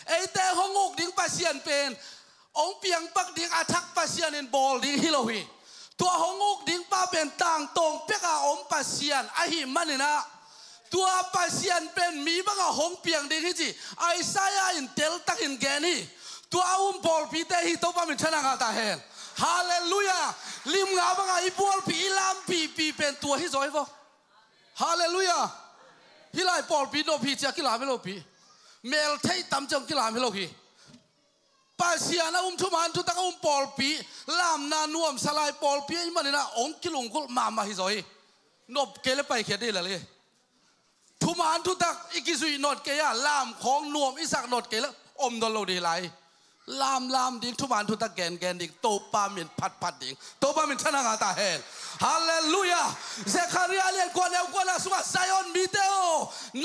ไอ้แต่ห้องอกดิ่งปัสเซียนเป็นองเปียงปักดิ่งอาทักปัสเซียนอินบอลดิ่งฮิโลฮีตัวห้องอกดิ่งป่าเป็นต่างตองเป็กองปัสเซียนไอหิมันนี่นะตัวปัสเซียนเป็นมีบ้างห้องเปียงดิ่งฮิจีไอซายาอินเทลตักอินแกนี่ตัวบอลพีเตฮิตัวป้ามินชนะกาตาเฮนฮาเลลูยาลิมงาบังไอบอลพีลามพีเป็นตัวฮิโซยฟอฮาเลลูยาฮิลายบอลพีโนพีจากิลาเมโลพีเมลเทยตั้มจังกิลาเมโลพีปัสเซียนทุมันทุตักบอลพีลามนานวมสลายบอลพีมันนี่นะองกิลุงกุลมาฮิโซยนบเกลไปเขียนได้เลยทุมันทุตักอีกิซุยนอดเกียลามของนวมอิสักนอดเกลดอลโลดีไลลามดิ่งทุมันทุตะแกนดิ่งโตปามินพัดดิ่งโตปามินชนะกาตาเฮนฮาเลลูยาเซคาริอาเลียนกวนเอลกวนสุมาไซออนมิเตโอ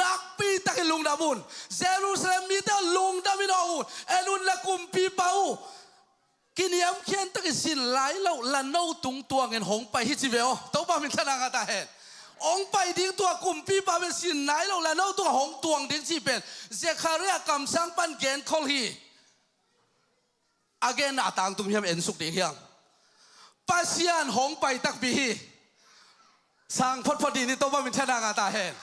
นักปีตะกิลุงดามุนเซรูซาเลมมิเตโอลุงดามินเอาเอลุนละกุมปีเปากินยามเขียนตะกิสินไหลเราละโนตุงตัวเงินหงไปฮิจิเวโอโตปามินชนะกาตาเฮนองไปดิ่งตัวกุมปีเปาเป็นสินไหลเราละโนตัวหงตวงดิ่งสิเป็นเซคาริอากำสังปันเกนคอลฮีagain atang tum hiam en suk ding hiang pasian hong pai tak bi sang phot phodi ni to ba min thana nga ta hen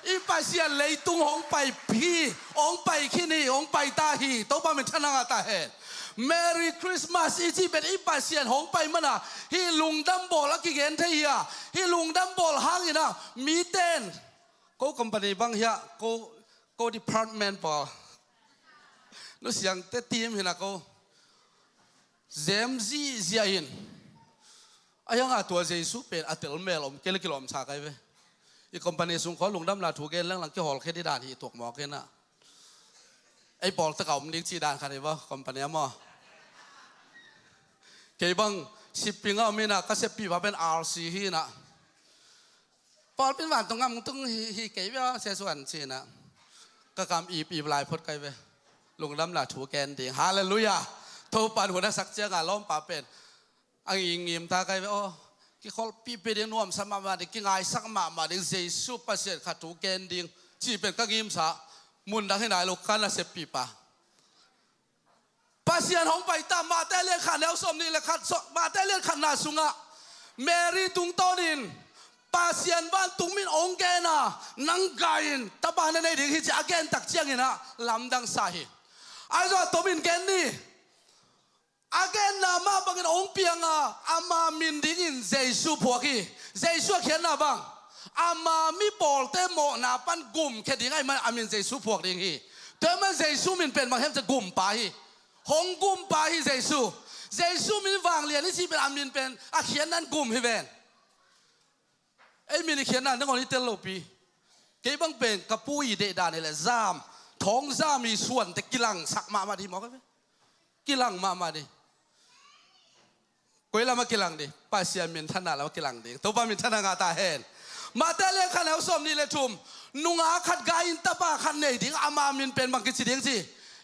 i pasian lei tung hong pai phi ong pai khini ong pai ta hi to ba min thana nga ta hen merry christmas i chi ben i pasian hong pai mana hi lungdam bol ki gen thei ya hi lungdam bol hang ina mi ten ko company bang ya ko department pa no siang te team hina ko Zemzi ziain, ayang atua Jesu pen atel melom kele kilom sakai be. I company sung kho lungdam la thu gen lang lang ke hol khe di dan hi tok mo ke na. Ai bol ta kaum ning chi dan khane ba company mo. Ke bang shipping a mina ka se pi ba ben RC hi na. Pol pin wan tong ngam tung hi ke ba se suan chi na. Ka kam i blai phot kai be. Lungdam la thu gen ding hallelujah. ทปันหัวนักสักเจ้าล้อมป่าเป็นอังยิงยิมตาไกไปโอ้กี่คนปีเป็นนวมสมามาดิกี่ไงสักมาดิเจสุปัสเซตขัดถูกเกณฑ์ดิ่งจีเป็นกังยิมสามุนดังให้นายลูกขันละเสพปีป่าปัสเซียนของไปตามมาแต่เลี้ยขันแล้วสมนี่เลยขัดมาแต่เลี้ยขันนาสุงะเมรี่ตุงโตนินปัสเซียนบ้านตุงมินองเกน่ะนังกายินตาบ้านในดิ่งที่จะอาเกนตักเชียงอินะลำดังสาหิไอ้ตัวตัวมินเกนนี่again nama bangin ong pianga ama min dingin Jesu phuaki Jesu khian na bang ama mi bol te mo na pan gum khe ding ai man amin Jesu phuak ding hi te man Jesu min pen bang hemจะgum pa hi hong gum pa hi Jesu min wang lian ni si pen amin pen a khian nan gum hi ven ai min khian nan ngoni tel lo pi ke bang pen kapui de da ni le zam thong zam mi suan te kilang sak ma di mo ka kilang ma diกุยละมากิลังดิป้าเสียมินท่านน่ะละมากิลังดิตัวป้ามินท่านงาตาเห็นมาแต่เลี้ยขันแล้วสมนี่เลยทุมนุงอาขัดกายินตาป้าขันเนดิงอามามินเป็นบางกิจิดิงสิ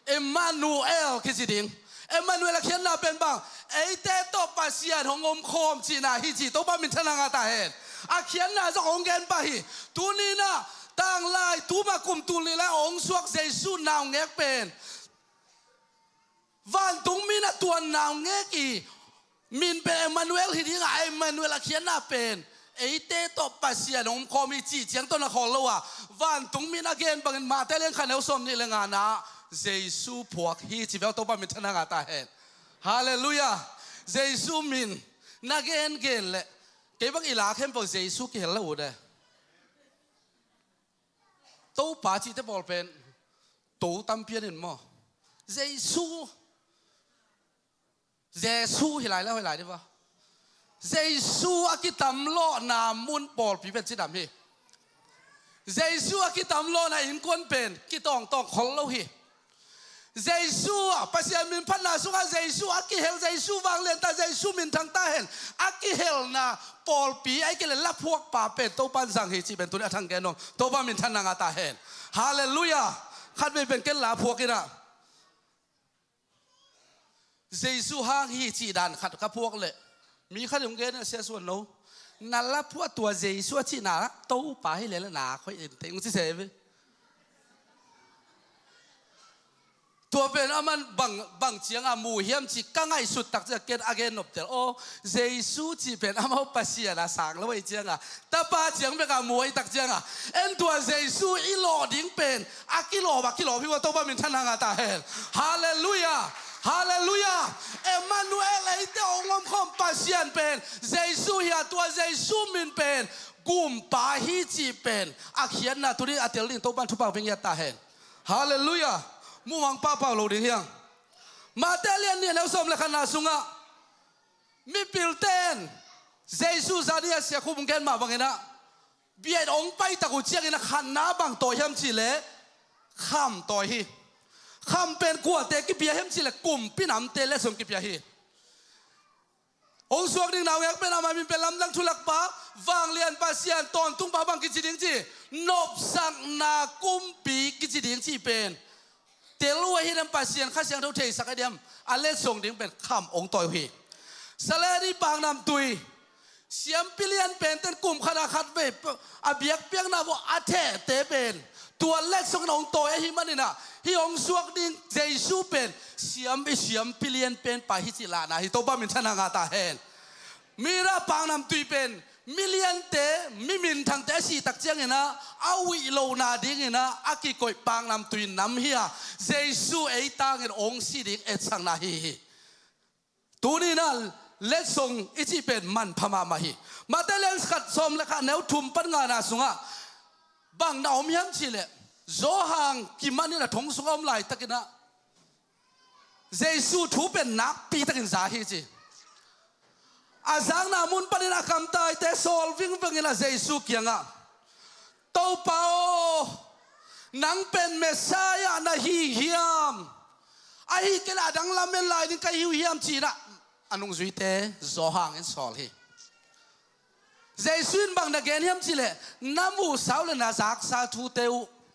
เอ็มมานูเอลกิจิดิงเอ็มมานูเอลเขียนนาเป็นบางไอเตโตป้าเสียของอมโคมจีนาฮิจิตัวป้ามินท่านงาตาเห็นอาเขียนนาจะองเกนป้าฮิตัวนี้นะต่างลายตัวมากุมตุลีและองสวกเจสุนาวเงกเป็นวันตุงมีนะตัวนาวเงกีมินเป็นเอมานูเอลที่นี่ไงเอมานูเอลเขียนหน้าเป็นไอเตโตปัสเซียนองคอมิจีเจียงต้นนครละวะวันตุงมินอาเกนบังมาแต่เลี้ยงขันเอาสมนี่เลี้ยงงานนะเจสุพวกฮีจีเวลตัวบ้ามินชนะงาตาเห็นฮาเลลูยาเจสุมินนักเกนเลยเก็บบังอีหลาเข้มพอเจสุเกนละอุดเลยตัวป้าจีเตบอลเป็นตัวตั้มเพียนเห็นมั้ยเจสุเจสุฮิไลแล้วฮิไลได้ปะเจสุอากิตำโลนามุนปอลปีเป็นสิดำฮีเจสุอากิตำโลนาอินควนเป็นกิตองคนเราฮีเจสุปัสยามินพันนาสุกาเจสุอากิเฮลเจสุวางเลียนตาเจสุมินทางตาเห็นอากิเฮลนาปอลปีไอ้กิเลนละพวกป่าเป็นโตปันสังฮีจีเป็นตัวนี้ทางแกนองโตปันมินทันนางาตาเห็นฮาเลลูยา ขัดไม่เป็นเกลลาพวกกันนะเยซูห้างฮีจีดันขัดกับพวกเลยมีขัดของเกณฑ์เสียส่วนโน้นั่นละพวกตัวเยซูที่น่าโตไปให้เลยละหนาค่อยเอ็นเต็งสิเสพตัวเป็นอามันบังเจียงอามูเฮียมจีกังไอสุดตักจะเกณฑ์อาเกนนบเจอโอเยซูจีเป็นอามาปัสยาละสังแล้วไอเจียงอ่ะแต่ป้าเจียงเป็นอามูไอตักเจียงอ่ะเอ็นตัวเยซูอีโลดิ้งเป็นอากิโลบักกิโลพี่ว่าตัวบ้ามินท่านางาตาเฮลฮาเลลูยาฮาเลลูยาเอมานูเอลไอเตองงคอมปัสยานเป็นเยซูเฮียตัวเยซูมินเป็นกุมปาฮิจีเป็นอาเขียนนะตัวนี้อาเตลินตัวบ้านทุบปากเป็นยาตาเฮลฮาเลลูยามูวังป้าเปล่าโลดิ้งเฮียงมาเตเลียนเนี่ยเราสมเลขนาสุงะมีปิลเตนเยซูซาเนียเสียคุมเกนมาบังเงินะเบียดองไปตะกุเชียงนะขันน้าบังตัวเฮียมจิเลข้ามตัวฮีข้ามเป็นกัวเตกิเบียเฮียมจิเลกุมพี่น้ำเตเลสงกิเบียฮีองสวกดิ้งนาวยักเป็นอามามิเป็นลำดังทุลักป้าวางเลียนปัสยานตอนตุ้งป้าบังกิจิดิ้งจีนบสักนากุมปีกิจิดิ้งจีเป็นเตลูให้นำปัสยานข้าเสียงเท่าเทสักเดียมอันเล่ส่งดิ้งเป็นข้ามองต่อยฮีสเลดีปางนำตุยเสียมพิเลียนเป็นเต้นกลุ่มขนาดขัดเว็บอาเบียกเปียงนาว่าอาเทเตเป็นตัวเล็กส่งองต่อยฮีมันนี่นะฮีองสวกดิ้งเจซูเป็นเสียมพิเลียนเป็นไปฮิจิลานะฮิโตบ้ามินทนางาตาเฮนมีระปางนำตุยเป็นมิเลียนเตมิมินทางเตสีตักเจียงเงนะอาวิโลนาดิ้งเงนะอากิโกยปางนำตุยน้ำเฮียเจซูเอตางเงองสีดิ้งเอสังนาฮีตัวนี้นะเล็กส่งอิจิเป็นมันพม่ามาฮีมาแต่เล็กขัดสมเลขาแนวทุ่มปัญญานาสุงะบางนาอมยังชิเลโจหังกิมันนี่นะทงสุงอมไหลตะกินะเยซูถูเป็นนักปีตะกินสาฮีจีอาจารย์นามุนปนินาคำตายแต่โซลวิ่งวิ่งนะเยซูเกียงอ่ะโตเปานังเป็นเมสซายานะฮีเฮียมไอ้เกล้าดังลำเป็นลายนี่ก็ฮิวเฮียมจีนะอันนุ่งจุยเตโจหังอินโซลฮีเยซูนบางนักเกณฑ์เฮียมจีเลน้ำมูสาวเลนาจากสาธุเตว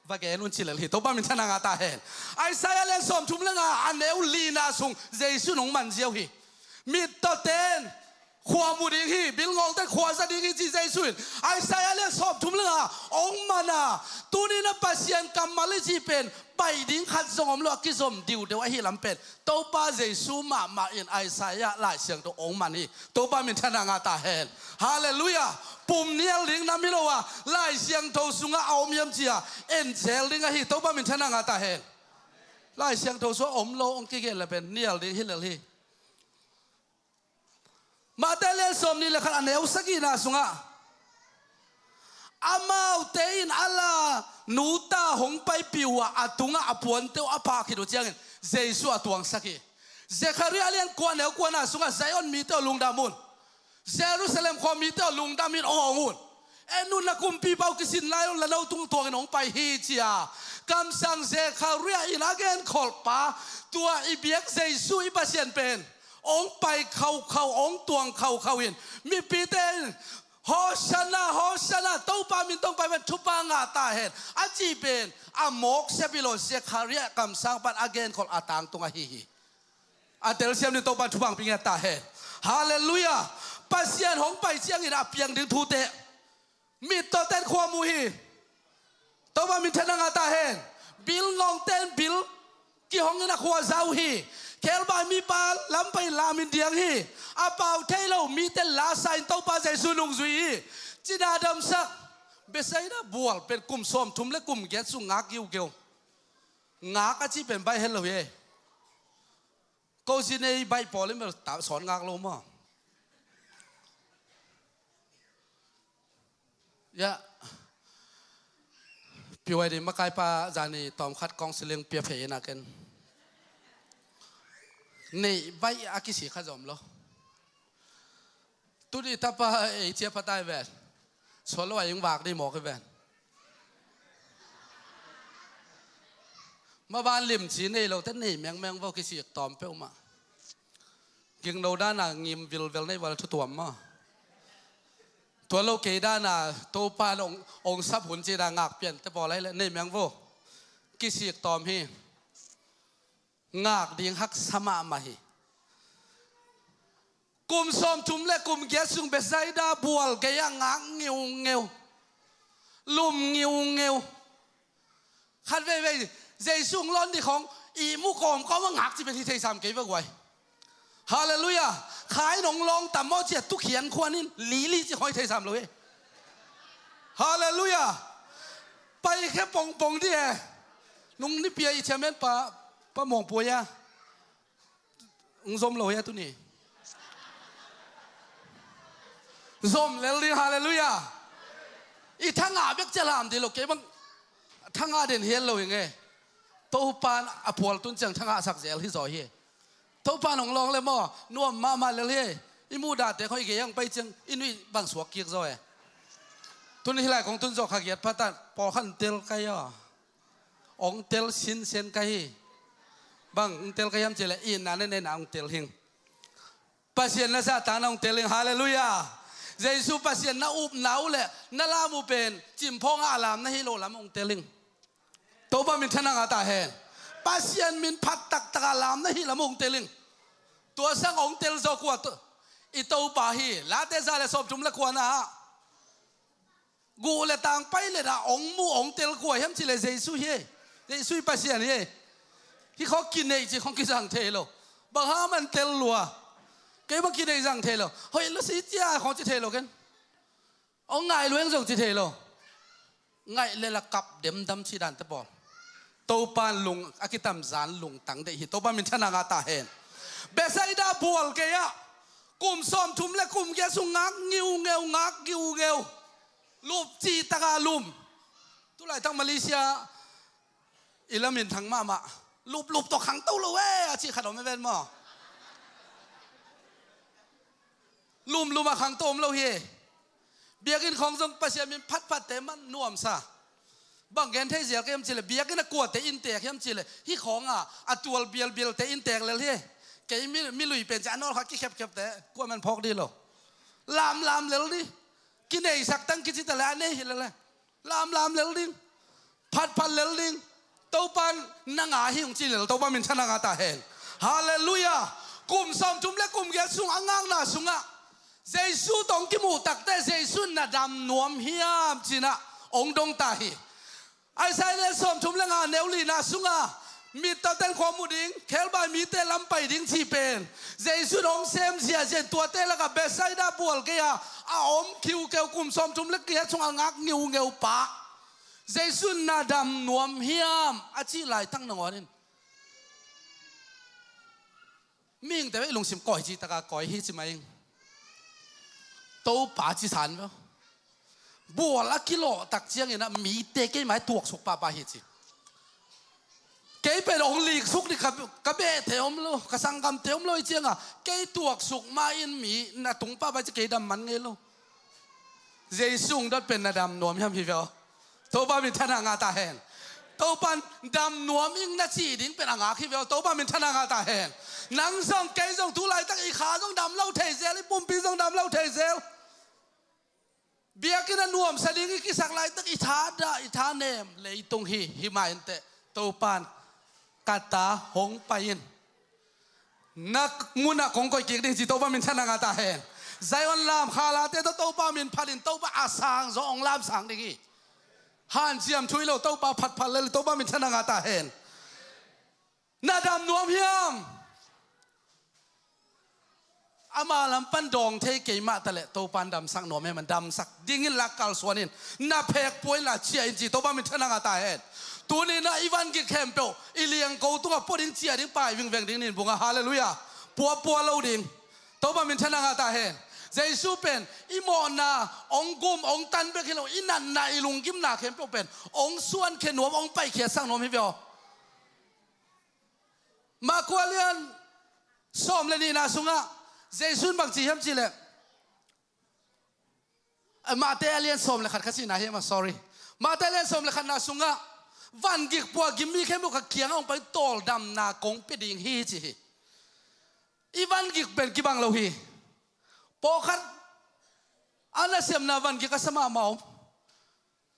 ว่าแกนุ่นชิลเลยตัวบ้ามินทนางาตาเห็นไอ้สายเล่นสมทุมเรื่องอันเอวลีนาสุงเยซูนงมันเจียวฮีมิดต่อเต้นขวามุดิฮีบิลงงแต่ขวาสดิฮีจีเยซูนไอ้สายเล่นสมทุมเรื่ององมันอ่ะตัวนี้นะปัสยันกรรมลิจีเป็นไปดิ้งขัดสมโลกิสมดิวเดี๋ยวไอ้ฮีลำเป็นตัวป้าเยซูมาอินไอ้สายหลายเสียงตัวองมันนี่ตัวบ้ามินทนางาตาเห็นฮาเลลูยาปุ่มเนียลิงน้ำมิโลวะไล่เสียงโทสุงะเอาเมียมเจียเอ็นเซลลิงะฮีโตบ้ามินชนะงาตาเฮนไล่เสียงโทสุอมโลองกิเกลเป็นเนียลิงฮิลลีมาแต่เล่นสมนี่แหละขันเนวสกีนาสุงะอามาเตอินอัลลานูตาหงไปปิวะอัตุงะอปวนเตวอปาคิดดูเจียงเจสุอตวงสกีเจคาริอาเลียนกวนเนวกวนนาสุงะไซออนมีเตวลุงดามุนเยรูซาเล็มความมีเตอลุงดามินองงูนเอ็นุนนักกุมปีเปากิสินไล่ละเราตุ้งตัวกันองไปฮีเจียกำสังเซคาเรียอินาเกนขอลปาตัวอิเบียกเจสุอิบาเซียนเป็นองไปเขาองตวงเขาอินมีปีเตนฮอชนะเต้าปามินต้องไปเป็นทุปางาตาเห็นอาจีเป็นอามกเซบิโลเซคาเรียกำสังปันอาเกนขอลอาตังตรงฮีอาเตลเซียมนี่ต้องไปทุปังปิงาตาเห็นฮาเลลูยาปัสยันหงไปเชียงอินอาเปียงดึงทูเตมีตัวเต้นความมุฮีตัวว่ามีเทนังอาตาเฮนบิลงงเต้นบิลกี่หงอินอาขวาซาวฮีเคลบามีปาล้ำไปลามินเดียงฮีอาเปาเทโลมีเต้นลาไซน์ตัวปาใจสุนุงซุยจีนาดำสักเบสไซน่าบัวเป็นกลุ่มส้มทุ่มเล็กกลุ่มเกศสุงักยิวเกลงักอาชีเป็นใบเฮลโลเย่ก็สิในใบปอลิมเตสอนงักโลมายะพี่วัยดีมาไกลป้าจานี่ตอมคัดกองเสลียงเปียเพยนักกันนี่ใบอากิสิข้าจอมล้อตุดีทับป้าเอเจียพัดได้แวนสวนละวายังวากได้หมอกแวนมาบ้านลิมสีนี่เราแต่นี่แมงว่ากิสิตอมเป้ามากิงเราด้านงิมวิลในวันทุตัวมาตัวเราเกด้าน่ะตัวปานองซับหุ่นจีดางักเปลี่ยนแต่บอกอะไรเลยนี่แมงโวเก กิสิกตอมฮีงากดิ่งฮักสมามาฮีกุมสมทุมและกุมเกสุงเบสไซดาบัวลกยังงากงิวเงวลุมงิวเงวขัดเว่ยเจสุงล้นที่ของอีมุกอมก็ว่างากที่เป็นที่เทสามเก็บไว้ฮาเลลูยาขายหนองลองต่ำมอเจ็ดตุกเขียนควรนี่ลีจะคอยเทสามเลยฮาเลลูยาไปแค่ปงที่นุ่งนี่เปียอีเชมเมนปะมองปัวยาสมเลยตุนี่สมเลลีฮาเลลูยาอีทั้งอาเบกเจลามดีโลเก็บังทั้งอาเด่นเฮียนเลยไงโตปานอภวลตุนจังทั้งอาสักเซลที่ซอยเฮโตปานของลองเลยมั่วนวมมาเลยอีมูดาแต่เขาอีกยังไปจังอินุยบางสวกเกียกซอยตุนที่ไรของตุนจอกขยัดพัดตัดปอขันเตลไกยองเตลสินเซนไกบางเตลไกยมเจริญอินนั่นในนางเตลหิงปัสยันนะซาตานองเตลิงฮาเลลูยาเจสุปัสยันนะอุบหนาวเลยนั่นลามูเป็นจิมพองอาลามนะฮิโลลามองเตลิงโตบ้ามินทนังอาตาเฮปัสยันมินพัดตักตะกาลามนะฮิลามองเตลิงตัวสังองเตลโซกวดอิโตบาฮีลาเตซาเลสอบจุมละกวนะกูเลยต่างไปเลยนะองมูองเตลกวยเฮมจิเลเจสุเฮเจสุปัสยันเฮที่เขากินในจีของกิสังเทโลบางฮามันเตลลัวเก็บมากินในสังเทโลเฮ้ยแล้วสิจ้าของจิเทโลกันเอาไงล้วนส่งจิเทโลไงเลยละกับเดมดำชีดันตะบอลโตปานลุงอากิตัมจานลุงตั้งได้ฮิโตปานมินทนางาตาเฮนเบสไซดาบัวลเกียกุมซ้อมทุมและกุมเกสุงักงิวเงวงักงิวเงวลูบจีตะกาลุมตุไลทั้งมาเลเซียอิลามินทั้งมาลูบตัวขังตู้เลยเว้ยจีขัดออกไม่เป็นมั้งลุมมาขังตัวเราเฮเบียกินของทรงปัสยามินพัดแต่มันน่วมซะบางแกนเทเสียก็ยังจีเลยเบียกินกวดแต่อินเตกยังจีเลยที่ของตัวเบียแต่อินเตกเลยเฮแกไม่ลุยเป็นจานนอลเขาขี้แคบแต่กวดมันพกดีหรอลามเลยดิกินไอ้สักตั้งกินจิตละเนี่ยเห็นเลยลามเลยดิพัดเลยดิโตปันนางอาหิงจีเลยโตปันมินชนะงาตาเฮนฮาเลลูยากุมซ้อมจุ่มและกุมเกสุงอ่างน่าสุงะเจสุตองกิมูตักแต่เจสุน่ะดำนวมเฮียมจีน่ะองดงตาฮีไอ้สายเลซ้อมจุ่มและงานเนวลีน่าสุงะมีตาเต้นความมุดิงเคลบายมีเตลำไปดิ้งชีเป็นเจสุองเซมเสียเจตัวเตละกับเบสไซดาบัวลเกียอาอมคิวเกลกุมซ้อมจุ่มและเกียชงอ่างงิวเงวปะเจสุน่ะดำนวมเฮียมอาชีไหลตั้งนงอนินมิ่งแต่ว่าลุงสิมก่อยจีตะกาก่อยฮิจิมาเองโตป่าจีสันวะบัวละกิโลตักเจียงอย่างนั้นมีเตะกี่ไม้ตัวสุกป่าฮิจิเกี่ยเป็นองลีกสุกนี่กับเบะเทอมโลกสังกรรมเทอมโลเจียงเกี่ยตัวสุกมาอินมีน่ะตุงป้าไปจะเกี่ยดำมันไงโลเจสุงดัดเป็นน่ะดำนวมยังพี่เฟลโตป้าเป็นทนางาตาแหนโตปันดำนวมอิงน่ะจีดิ้งเป็นอ่างขี้เฟลโตป้าเป็นทนางาตาแหนนังส่งเกยส่งทุไลตั้งอีขาส่งดำเล่าเทเซลปุ่มปีส่งดำเล่าเทเซลเบียกินนวมสลิงกิสักไลตั้งอีทาเนมเลยตรงฮิมาอินเตโตปันกาตาหงไปอินนักมุนักของก้อยกิกดิ้งจีโตป้ามินชนะงาตาเฮนใจวันลามขาลาเตโตป้ามินพัลินโตป้าอาสังจงลามสังดิ้งฮันเจียมช่วยเราโตป้าพัดเลยโตป้ามินชนะงาตาเฮนนาดำนวมเฮียมอามาลำปันดองเทเกยมาตะเลโตปันดำสักหน่อแม่มันดำสักดิ้งลักกัลสวนินน่าเพกป่วยละเชียอินจีโตบ้ามินชนะงาตาเฮดตัวนี้นะอีวันกิแคมเปลอีเลียงกูตัวปวดิ้งเชียดิ้งไปวิ่งเวงดิ้งนินบุงฮาเลลูยาปัวเราดิ้งโตบ้ามินชนะงาตาเฮดเจสุเป็นอีโมนาองกุมองตันเบกิโลอีนันนาอีลุงกิมนาแคมเปลเป็นองส่วนเขนวมองไปเขียสังหน่อไม่เปลมากวาเลียนซ้อมเลนีนาสุงะเจสุนบางทีเห็นจีเลยมาเตเลียนสมเลยขัดขัดสินะเฮ้มา sorry มาเตเลียนสมเลยขัดนาสุงะวันกิกปัวกิมมีแค่บุกเขียงเอาไปตอลดำนากงเป็ดยิงฮีจีอีวันกิกเป็นกิบังเราฮีปอขัดอันนั้นเสียมนาวันกิกสมาเมา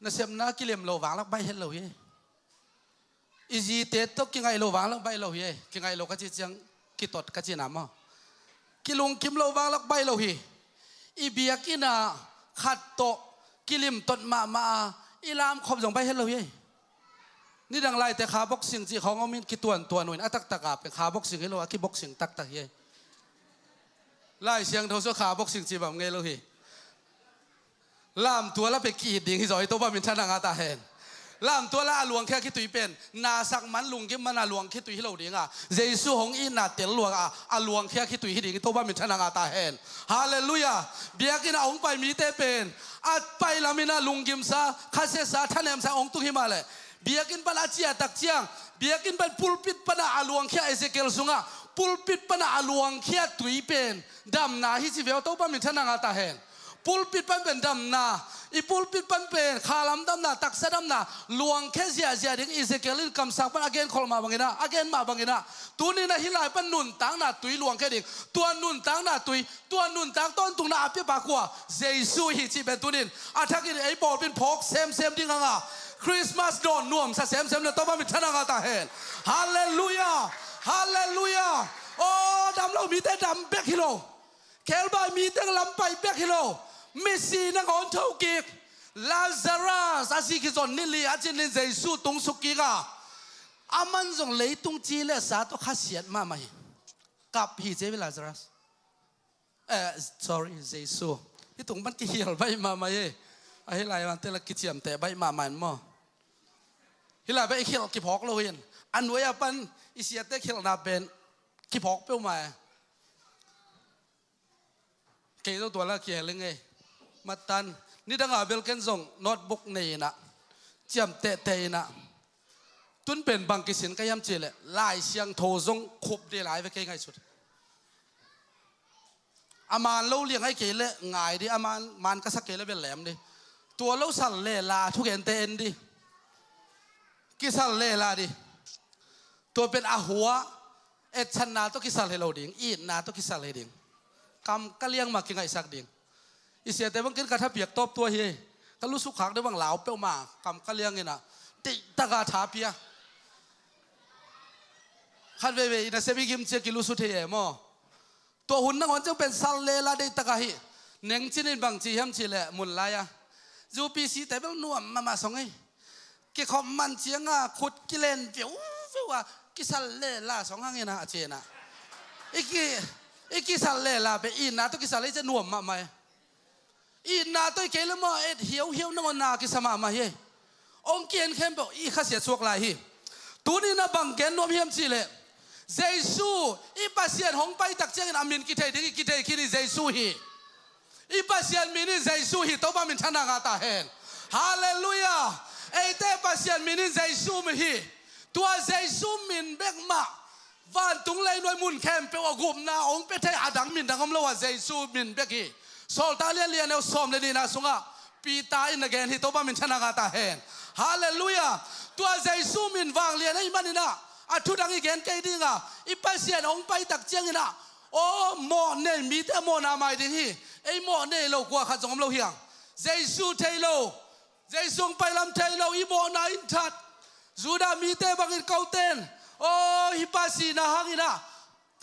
น่ะเสียมนากิเลมเราวางลักใบเห็นเราฮี อีจีเตตกิไงโลวางลักใบเราเฮกิไงโลก็จะจังกิตดก็จะนำอ่ะกิลุงกิมโลวางลักใบเราเฮอีเบียกินาขัดโตกิลิมตดมาอีลามขบจงไปเห็นเราเฮนี่ดังไรแต่ขาบ็อกซิ่งจีของเอามินกิตัวหน่วยอัตักตะกาเป็นขาบ็อกซิ่งให้เราคิบ็อกซิ่งตักเฮไล่เสียงเท่าขาบ็อกซิ่งจีแบบไงเราเฮลามตัวละไปกีดดิ่งที่ซอยตัวบ้ามินท่านางาตาเห็นลามตัวละอลวงแค่คิดตุยเป็นนาสักมันลุงกิมมันอลวงคิดตุยให้เราดิ่งอ่ะเยซูของอินนาเตลลวงอ่ะอลวงแค่คิดตุยให้ดิ่งตัวบ้ามินท่านางาตาเห็นฮาเลลูยาเบียกินองไปมีเตเป็นอัดไปลามินาลุงกิมซาคาเซซาท่านเอ็มซาองตุหิมาเลยเบียกินปลาเจียตักเจียงเบียกินเป็นปุลปิดปนาอลวงแค่เอเซเกลสุงอ่ะปุลปิดปนาอลวงแค่ตุยเป็นดำนาฮิจิเวลตัวบ้ามินท่านางาตาเห็นปุลปิดปันเป็นดำนาอีปุลปิดปันเป็นขาลำดำนาตักษะดำนาลวงแค่เสียดิ่งอิเซเกลินคำสั่งปันอเกนคอลมาบังเงินะอเกนมาบังเงินะตัวนี้นะฮิลายปันนุนตังนาตุยลวงแค่ดิ่งตัวนุนตังนาตุยตัวนุนตังต้นตุงนาอภิปากว่าเยซูฮิจิเป็นตัวนี้อาทักอินไอ้บอลเป็นพกเซมดิ่งอ่ะคริสต์มาสโดนน่วมซะเซมเลยต้องมาเป็นชนะกาตาเห็นฮาเลลูยาฮาเลลูยาโอ้ดำเรามีแต่ดำเบกฮิโลเคลบายมีแต่ลำไปเบกฮิโลมิซีนังอนเท่ากิกลาซารัสอาศิกิจอนนิลีอาจินินเจสุตุงสุกิกาอามันจงเลยตุงจีเลสาตุข้าเสียดมาไหมกับฮีเจวิลาซารัสsorry เจสุที่ตุงมันกี่เหี่ยวใบมาไหมไอ้ไรมันเตละกิจยมแต่ใบมาไหมมั้งฮิลาไปเขียวกิพอกเราเห็นอันไว้อปันอิเสียเตเขียวนาเป็นกิพอกเปรี้ยวมาเกี่ยวตัวละเกี่ยวเลยไงมาตันนี่ดังอาเบลเกนส่งโน้ตบุ๊กนี่นะเจียมเตะนะตุนเป็นบังกิสินก็ย้ำเจเลยลายเสียงโทซงขบได้หลายไปแค่ไงสุดอามานเล่าเลี้ยงให้เกลเลยง่ายดิอามานมันก็สักเกลเลยเป็นแหลมดิตัวเล่าสั่นเล่ลาทุกเอ็นเตนดิกิสั่นเล่ลาดิตัวเป็นอาหัวเอ็ดชนะต้องกิสั่นให้เราดิ่งอีนาต้องกิสั่นให้ดิ่งกำก็เลี้ยงมากินไงสักดิ่งอีเสียแต่บางกินกระทะเปียกตบตัวเฮก็รู้สุขขักได้บางเหลาเปรี้ยวมากำก็เลี้ยงไงนะติตะกาถาเปียขัดเว่ยนะเซบิกิมเจกิลุสุเทียมอตัวหุ่นนั่งหันจะเป็นสัลเลลาได้ตะกาฮิเน่งจินินบางจีฮัมจิเลมุนลายะจูปีซีแต่เป็นนัวมาสองไงกิขมมันเจียงอ่ะขุดกิเลนเปียวว่ากิสัลเลลาสองห้างไงนะอาเจนะอีกิสัลเลลาไปอินนะตัวกิสัลเลจะนัวมาไหมอีนาตัวเกลมาเอ็ดเหี่ยวนั่งนากิสมามาเฮองเกียนเข้มบอกอีข้าเสียสวกลายฮีตัวนี้นะบังเกนนวมเฮียมสิเลเยซูอีปัสเซียนหงไปตักเจ้าอามินกิเทดิกิเทคิริเยซูฮีอีปัสเซียนมินิเยซูฮีตัวบ้ามินชนะกาตาเฮนฮาเลลูยาเอเตปัสเซียนมินิเยซูมิฮีตัวเยซูมินเบกมาวันตุงเลยนวยมุนเข้มเปว่ากุมนาองเปเทอาดังมินดังอมเลว่าเยซูมินเบกฮีโซลตาเลียนเอาสมเลยดีนะสุงะปีตาอินเกนฮิโตบามินชนะกาตาเฮนฮาเลลูยาตัวเยซูมินวางเลียนไอ้มันนี่นะอัทุดังอีเกนเกดิงอ่ะอีปัสเซียนองไปตักเจียงนะโอ้หมอเนี่ยมีแต่หมอนาไม่ดิ้งฮีไอ้หมอเนี่ยเรากลัวขัดสงเราเฮียงเยซูเทโลเยซูไปลำเทโลอีหมอนาอินทัดจูดามีแต่บางอินเกาเตนโอ้ฮิปัสซีนะฮังอินะ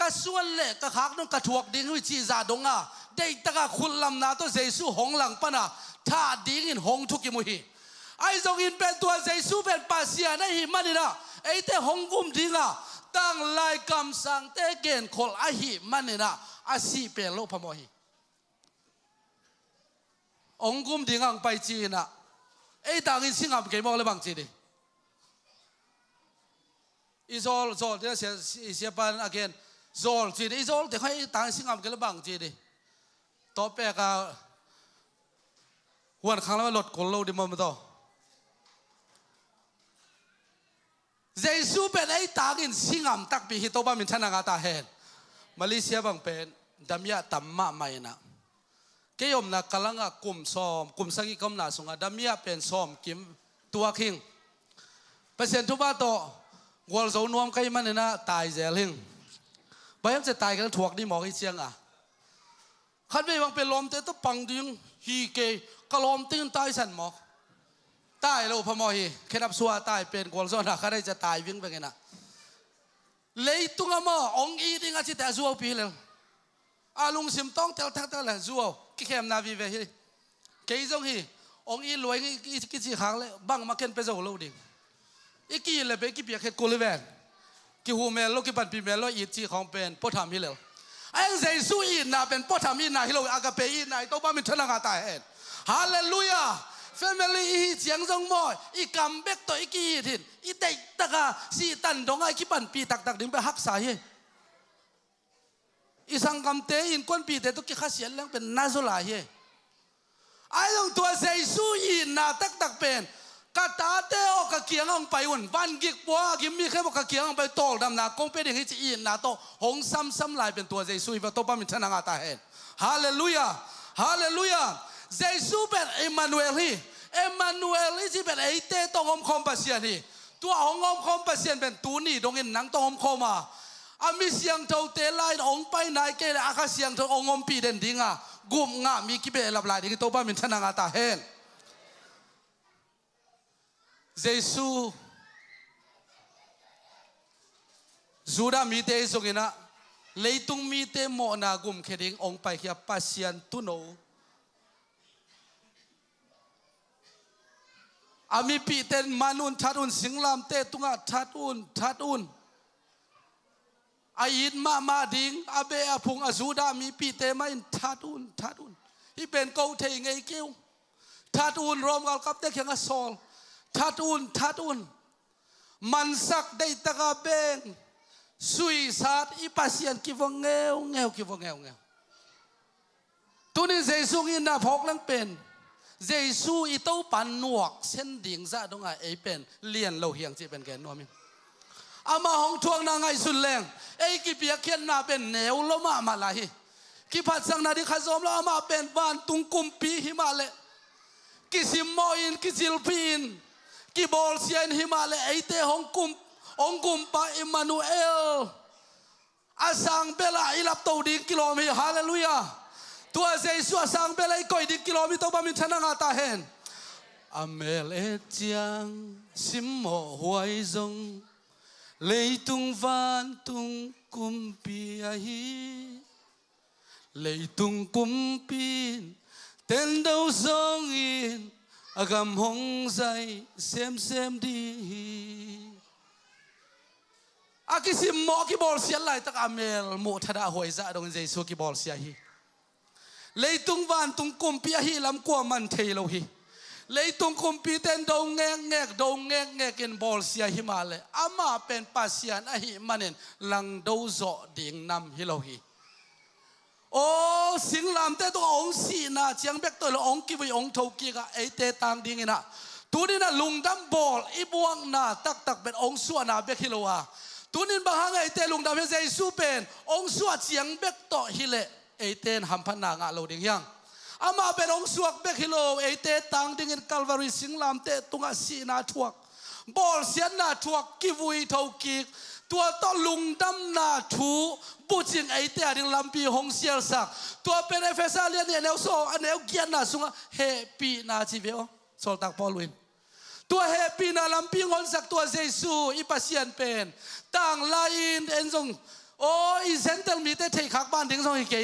กระส่วนเล็กกระหักน้องกระถวกดิ้งวิจิจาดงอ่ะได้ตะกะคุณลำนาตัวเยซูหงหลังปนะท่าดิ้งอินหงทุกิมุฮีไอ้ทรงอินเป็นตัวเยซูเป็นปัสเซียนไอ้หิมันนี่นะไอ้เตหงกุมดิ้งอ่ะตั้งลายคำสั่งเตเกนคนไอ้หิมันนี่นะอาศีเป็นโลพมฮีองกุมดิ้งอ่างไปจีนอ่ะไอ้ต่างอินสิงห์เกมบอกเลยบางจีดิอิโซลเดี๋ยวเสียปันอเกนโซลจีดิอิโซลแต่ให้ต่างสิงห์เกมบางจีดิต่อไปก็วันครั้งแล้วลดคนเราดิมันไม่ต่อเยซูเป็นไอ้ตากินสิงห์ตักปีฮิโตบ้ามินชนะกาตาเฮนมาเลเซียบางเป็นดำยาตัมมาไม่นะเกี่ยมนักกำลังกลุ่มซ้อมกลุ่มสังกิกรรมนาสงฆ์ดำยาเป็นซ้อมกิมตัวคิงเปอร์เซ็นต์ทุบาโตวอลโซนวมใครมันเนี่ยนะตายเจริญบางอย่างจะตายกันถ่วงนี่หมอให้เชียงอ่ะขันไปวางเป็นลมเตะต้องปังดิ้งฮีเกก็ลมตีนตายสันหมอก ตายแล้วพมอฮีแค่นับสัวตายเป็นกวลซอนะข้าได้จะตายวิ่งไปไงนะเลยตุงอมอองอีดิงอาจิตะซัวปีเลยอาลุงซิมต้องเตลทักเตลเลยซัวกิเข้มนาวิเวฮีเกี่ยจงฮีองอีรวยกิจิขังเลยบังมาเข็นไปจะหัวโลดิ่งอีกี่เลยไปกี่เปียกเห็ดกุลเวนกี่หูเมลโลกิปันปีเมลโลอีจีของเป็นพ่อทำฮิเลไอ้เจสุอีน่ะเป็นพ่อทำอีน่ะฮิโลอากาเปอีน่ะตัวบ้านมันชนะงาตายเห็นฮาเลลูยาแฟมิลี่อีเจียงจงมอยอีกำเบกตัวอีกี่ทินอีเด็กตะกาสีตันดงไอ้กี่ปันปีตักดิ่งไปฮักษาเฮอีสังกำเตอินคนปีเตตุกิข้าเสียนเลี้ยงเป็นนาซุลาเฮไอ้ตรงตัวเจสุอีน่ะตักเป็นกาตาเตออกกะเกียงองไปวันวันกิกบัวกิมมีแค่บอกกะเกียงองไปโตดำนาคงเป็นอย่างนี้จีนนาโตหงซ้ำลายเป็นตัวเจสุอีว่าโตป้ามิชนะงาตาเห็นฮาเลลูยาฮาเลลูยาเจสุเป็นเอมมานูเอลที่เป็นไอเตตองอมคอมปัสเซียนี่ตัวองอมคอมปัสเซียนเป็นตัวนี่ตรงนี้นังตองอมคอมาอามิเสียงเท่าเตลายองไปนายเกลอาคาเสียงเท่าองอมปีเด่นดิ้งอ่ะกุมงะมีกิเบลับลายดิ้งโตป้ามิชนะงาตาเห็นเจสุจูดามีเตยส่งอินะเลยตุงมีเตโมนากุมเคดิงองไปเขียปัสยันตุโนอามีปีเตนมานุนทัดอุนสิงลามเตตุงะทัดอุนอายินมาดิงอาเบอาพุงอาจูดามีปีเตมาอินทัดอุนที่เป็นเกาเทงไงเกี้ยวทัดอุนรวมกันกับเด็กยังอสอลทัดอุนมันสักได้ตะกาเบงสุยสาดอีปัสยันกิวงเงวตัวนี้เจสุอินนาพกลังเป็นเจสุอีเต้าปันหนวกเส้นดิ่งซะตรงไงไอเป็นเลียนเราเฮียงจีเป็นแกนนัวมิอามาห้องทวงนางไงสุดแรงไอกิเปียเขียนนาเป็นแนวละมาลายกิพัดสังนาดิขจอมละมาเป็นบ้านตุงกุมปีหิมาเลกิซิมออินกิซิลปีนกิบอลเซียนหิมาเลไอเตห้องกุมปาอิมานูเอลอาสังเบลาอิลับโตดิกิโลเมตรฮาเลลูยาตัวเจสุอาสังเบลาอีกอยดิกิโลเมตรตัวบ้านมิชนะงาตาเห็นอเมลเอจังซิมโมหวยจงเลยตุงวันตุงกุมปีอาฮีเลยตุงกุมปีนเต้นดาวซองอินอากำหงใจเซมดีอากิสิมอกิบอลเสียไหลตักอเมลโมทดาหวยจะดงเจสุกิบอลเสียฮีเลยตุงวันตุงกุมปีฮีลำกัวมันเทโลฮีเลยตุงกุมปีเต้นดงแงกกินบอลเสียฮีมาเลยอามาเป็นปัสยันอหิมันเนลังดูโจดิ่งนำฮิโลฮีโอ้สิงลำเตตัวองสีน่ะเจียงเบกตัวละองกิวิองทกิกะไอเตตังดิ่งน่ะตัวนี้น่ะลุงดำบอลอีบวงน่ะตักเป็นองส่วนน่ะเบกฮิโลวาตัวนี้บางครั้งไอเตลุงดำเฮเจสุเป็นองส่วนเจียงเบกตัวฮิเลไอเตนหัมพันนางะโลดิ่งยังอามาเป็นองส่วนเบกฮิโลไอเตตังดิ่งอินคัลวารีสิงลำเตตุงะสีน่ะทวกบอลเสียน่ะทวกกิวิทกิกตัวต้นลุงดำนาทูบุจิงไอเตียดิงลำปีหงเสียสักตัวเป็นเอฟเอสอาเลียนแนวโซอันแนวเกียนน่ะสุงเฮปีนาจิเวอโซลตักพอลุยตัวเฮปีนาลำปีงอนสักตัวเจสุอีปัสยันเป็นต่างไลน์เอ็นซงโอ้อีเซนเตลมีเตเทขักบ้านดิ้งซงอีเก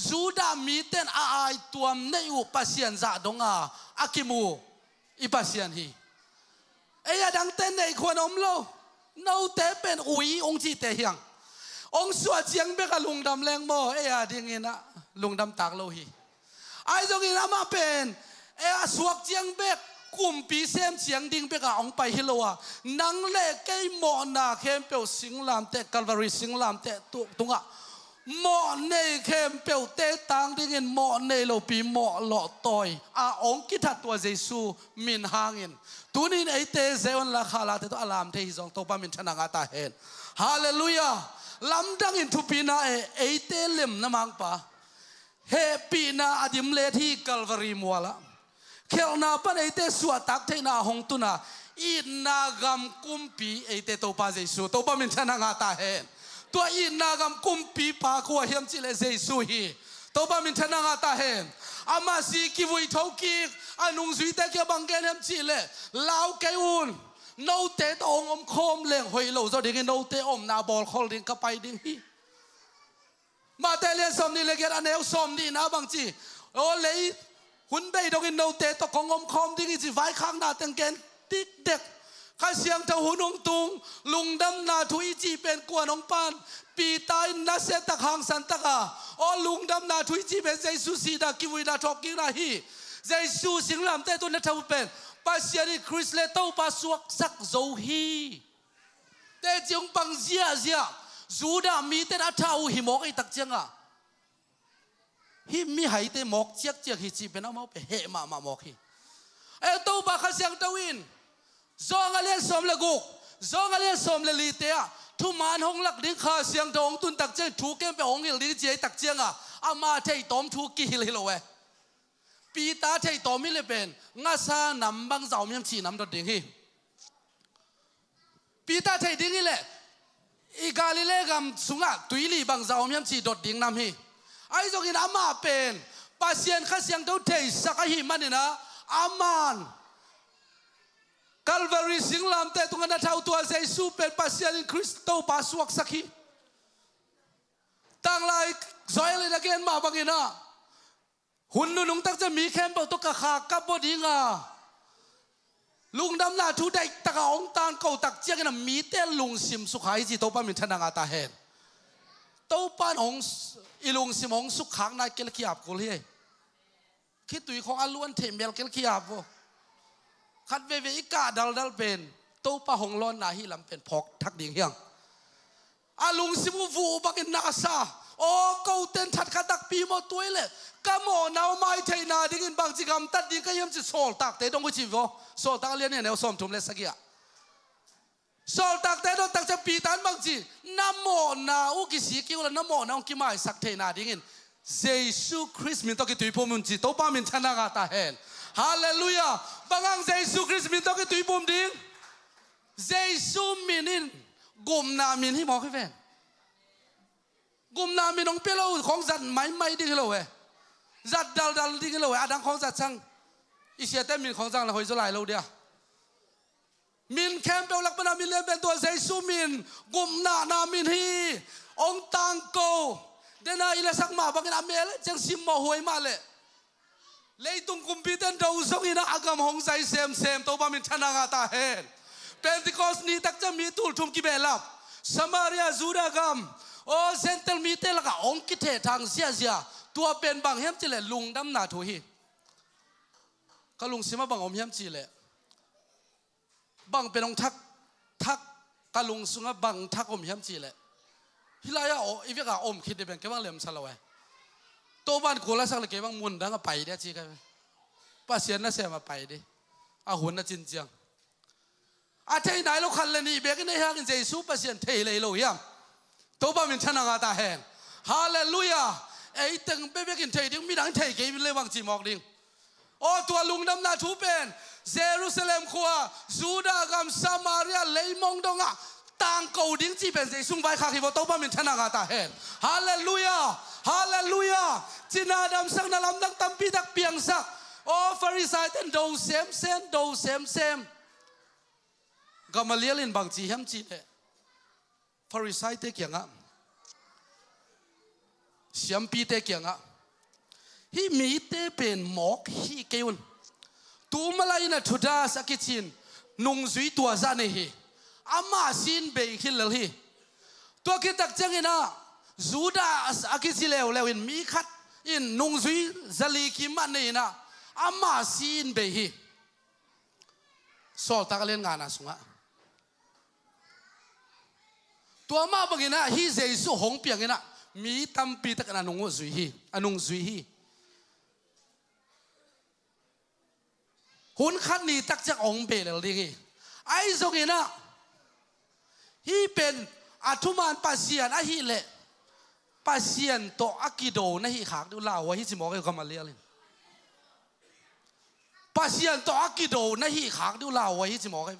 สูดามีเตนอาไอตัวในอุปัสยันจะดงอากิมูอีปัสยันฮีเอ้ยดังเต้นในขวานอมโลนูเตเป็นอุยองจีเตยังองสวดเจียงเบกลุงดำแรงโมเอ้ยดิ่งอินะลุงดำตากโลหีไอ้ตรงนี้นะมาเป็นเอ้ยสวดเจียงเบกกุมปีเซมเจียงดิ่งเบกองไปฮิโลวะนังเล่เกยโมนาเข้มเปียวสิงลามเตกัลวารีสิงลามเตตุงะโมเนเข้มเปียวเตตังดิ่งอินโมเนโลปีโมหล่อตอยองกิทัดตัวเจสุมินหางอินตัวนี้ไอเตเซวันละคาลาเตตัวอลามเทฮิซองตัวป้ามินชนะงาตาเห็นฮาเลลูยาลำดังอินทุปีนาไอเตเล่มน้ำมังปะเฮปีนาอดิมเลที่กัลวารีมัวละเคลนาปันไอเตสวดตักเทนาหงตุนาอินนากมกุมปีไอเตตัวป้าเจสุตัวป้ามินชนะงาตาเห็นตัวอินนากมกุมปีปากัวเฮียมจิเลเจสุฮี ตัวบ้านมินชนะงาตาเห็นอามาสีกิวุยทอกีอานุงสุยเตเกียบังเกนเฮมจีเลลาวเกอุนโนเตตองอมโคมเลี้ยงหอยโลจอดิ้งโนเตอมนาบอลคอลดิ้งกับไปดิ้งฮีมาเตเลียนสมนี่เลเกตอันเอลสมนี่นะบางจีโอเลยหุ่นเบย์ดงโนเตตของอมโคมดิ้งจีไฟข้างหน้าตังเกนติ๊กเด็กข้าเสียงเท่าหุ่นองตุงลุงดำนาทุยจีเป็นกวนองปานปีตายนัสเซตขังสันตะกาโอลุงดำนาทุยจีเป็นใจสุสีดากิวิดาทอกกิราฮีใจสุสิงลำเตตุนเท่าเป็นปัสยานิคริสเลโตปัสวกสักโจฮีเตจงปังเจียเจียจูดามีเตนัทาวหิมอกไอตักเจียงอ่ะฮิมีหายเตหมอกเจียกเจียกฮิจีเป็นเอามาไปเหมาหมอกฮีเอโตปักข้าเสียงตะวินจงอาเลียนสมเลกุกจงอาเลียนสมเลลีเตียทุมานหงลักดิ้งข้าเสียงตองตุนตักเจียงถูกเก็บไปหงหิลดิ้งเจียตักเจียงอ่ะอามาเทยตอมถูกกิฮิลโลเวปีตาเทยตอมมิเลเป็นงาซานำบังเจ้ามีมชีนำดดดิ้งฮีปีตาเทยดิ้งฮีเล่อีกาลิเลกัมสุงะตุยลีบังเจ้ามีมชีดดดิ้งนำฮีไอ้จงอินอามาเป็นปัสยันข้าเสียงเท่าเทยสักหิมันนี่นะอามันCalvary singlam te tungan na tau tua say super pasial in Kristo paswak sakhi tang lai zoil in again ma bangina hunnu nung tak ja mi khem pa to ka kha ka bodinga lung dam na thu dai ta ka ong tan ko tak chiang na mi te lung sim su khai ji to pa min thana nga ta hen to pan ong ilung sim ong su khang na kel khiap ko le khi tui khong aluan the mel kel khiap woขัดเวอีกาดัลเป็นตู้ปะหงลอนนาฮิลำเป็นพอกทักดิ่งเฮียงอาลุงสิมูฟูบักินนาซาโอ้กูเต้นทัดขัดตักปีมอตัวเลยกะโมนาวไม่เทนาดิ่งบางจิกรรมตัดดิ่งก็ยังจะโซลตักแต่ต้องกุจิโวโซลตักเลี้ยนเนี่ยแนวสมทุมเลสกี้อะโซลตักแต่ต้องตักจะปีตันบางจีน้ำโมนาอุกิสีกิ้วแล้วน้ำโมนาอุกิไม่สักเทนาดิ่งเยซูคริสต์มินต้องกิตุยพมุนจีตู้ป้ามินชนะกาตาเห็นฮาเลลูยาบางเยซูคริสต์มินต้องกิตุยพมดิ่งเยซูมินินกุมนามินที่มองให้แฟนกุมนามินองเปล่าของจัดไม่ดิ่งเราเว้จัดดัลดิ่งเราเว้อดังของจัดช่างอิเชียเต้มินของจังเราหอยจะไหลเราเดียมินแคมเปลลักปนามินเล่นเป็นตัวเยซูมินกุมนามินฮีองตังโกเดน่าอิเลสักมาบางอย่างเมลจังซิมมาหวยมาเลยเลยตุงกุมพิเตนเราส่งอินาอากามหงใจเซมตัวบามินชนะงาตาเฮนเป็นที่คอสนี้ตักจะมีตุลทุมกิเบลับสมาเรียจูดากามโอเซนเตลมีเตลกะองกิเททางเสียตัวเป็นบางเฮมจิเลลุงดำนาทุฮีก็ลุงซิมาบางอมเฮมจิเลบางเป็นองทักกะลุงสุงะบางทักอมเฮมจิเลฮิลายาโออีเวกาอมคิดได้เป็นแค่บางเลี้ยมสลาวตัวบ้านกูละสักเลยแค่บางมุนดังก็ไปได้จีกันป้าเสียนน่ะเสียมาไปดิอาหุ่นน่ะจินเจียงอาเทย์ไหนเราคันเลยนี่เบกินในห้างเจสูป้าเสียนเทเลยโลยามตัวบ้านมินชนะกาตาแหงฮาเลลูยาไอ้ตึงเบกินเทย์ดิ้งมีดังเทย์เกี่ยวเลยบางจีมอกดิ้งโอ้ตัวลุงดำนาทูเป็นเยรูซาเล็มขัวจูดากัมซามาเรียเลยมองดงอ่ะต่างกูดิ้งจีเป็นเจสุงไว้ข้าที่ว่าตัวบ้านมินชนะกาตาแหงฮาเลลูยาฮาเลลูยาจีน่าดำสักนาลำดังตั้มปีดักเปียงสักโอ้ฟาริสัยเต้นดูเซมก็มาเลี้ยลินบางจีเฮมจีเนี่ยฟาริสัยเตะเกียงอ่ะเสียมปีเตะเกียงอ่ะฮีมีเตะเป็นหมอกฮีเกี่ยวตัวมาลายน่ะทุดาสักชินนุ่งจุยตัวซาเนฮีอามาซินเบย์ฮิลเลฮีตัวคิดตักจังอินะจูดาอากิซิเลวอินมีขัดอินนุ่งจุยซาลีกิมันนี่นะอามาซินเบย์ฮีสอลตากเล่นงานนะสุงะตัวมาบางอย่างนะฮีเจสุหงเปียงอย่างนะมีตั้มปีตะกันนุ่งจุยฮีนุ่งจุยฮีหุ่นขันนี่ตักจากองเบลเลยดิไอ้ส่งอย่างนะฮีเป็นอัตุมานปัสเซียนอะฮีเล่ปัสเซียนโตอากิโดนะฮีขากดูลาวว่าฮีจิมอกให้เขามาเลี้ยเลยปัสเซียนโตอากิโดนะฮีขากดูลาวว่าฮีจิมอกให้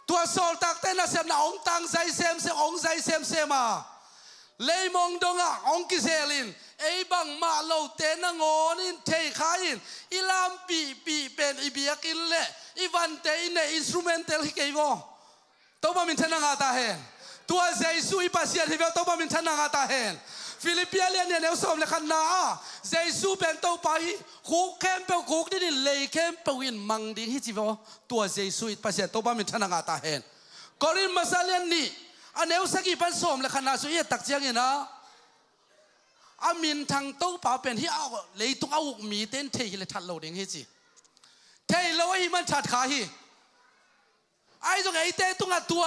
ตัวโซลตักเต้นนะเซมนะองตังใจเซมองใจเซมมา lấy mong đông à ông kia selin ấy bằng mà lâu tên nó ngon in thầy khai in làm bị bên ibiak in lệ ivan tên này instrumental cái vô tao bảo mình thân ngã ta hen tua Jesus ipasian hivel tao bảo mình thân ngã ta hen Philippinesเนี่ยเนี่ยสมเลยขนาดเยซูเป็นตัวไปคุกเข้มเปคุกนี่เลยเข้มเปวินมังดิ้งฮิจิวตัวเยซูอิปเสียตัวบ้ามินทนางาตาเห็นกอรินมาซาเลนนี่อันเนวสกิเป็นสมเลยขนาดสุยตักเจียงนะอามินทางตัวป่าเป็นที่เอาเลยต้องเอามีเต้นเทยเลยทัดโลดิ้งฮิจิเทยโลหิมันชัดขาฮีไอ้ตรงไอ้เต้ตรงตัว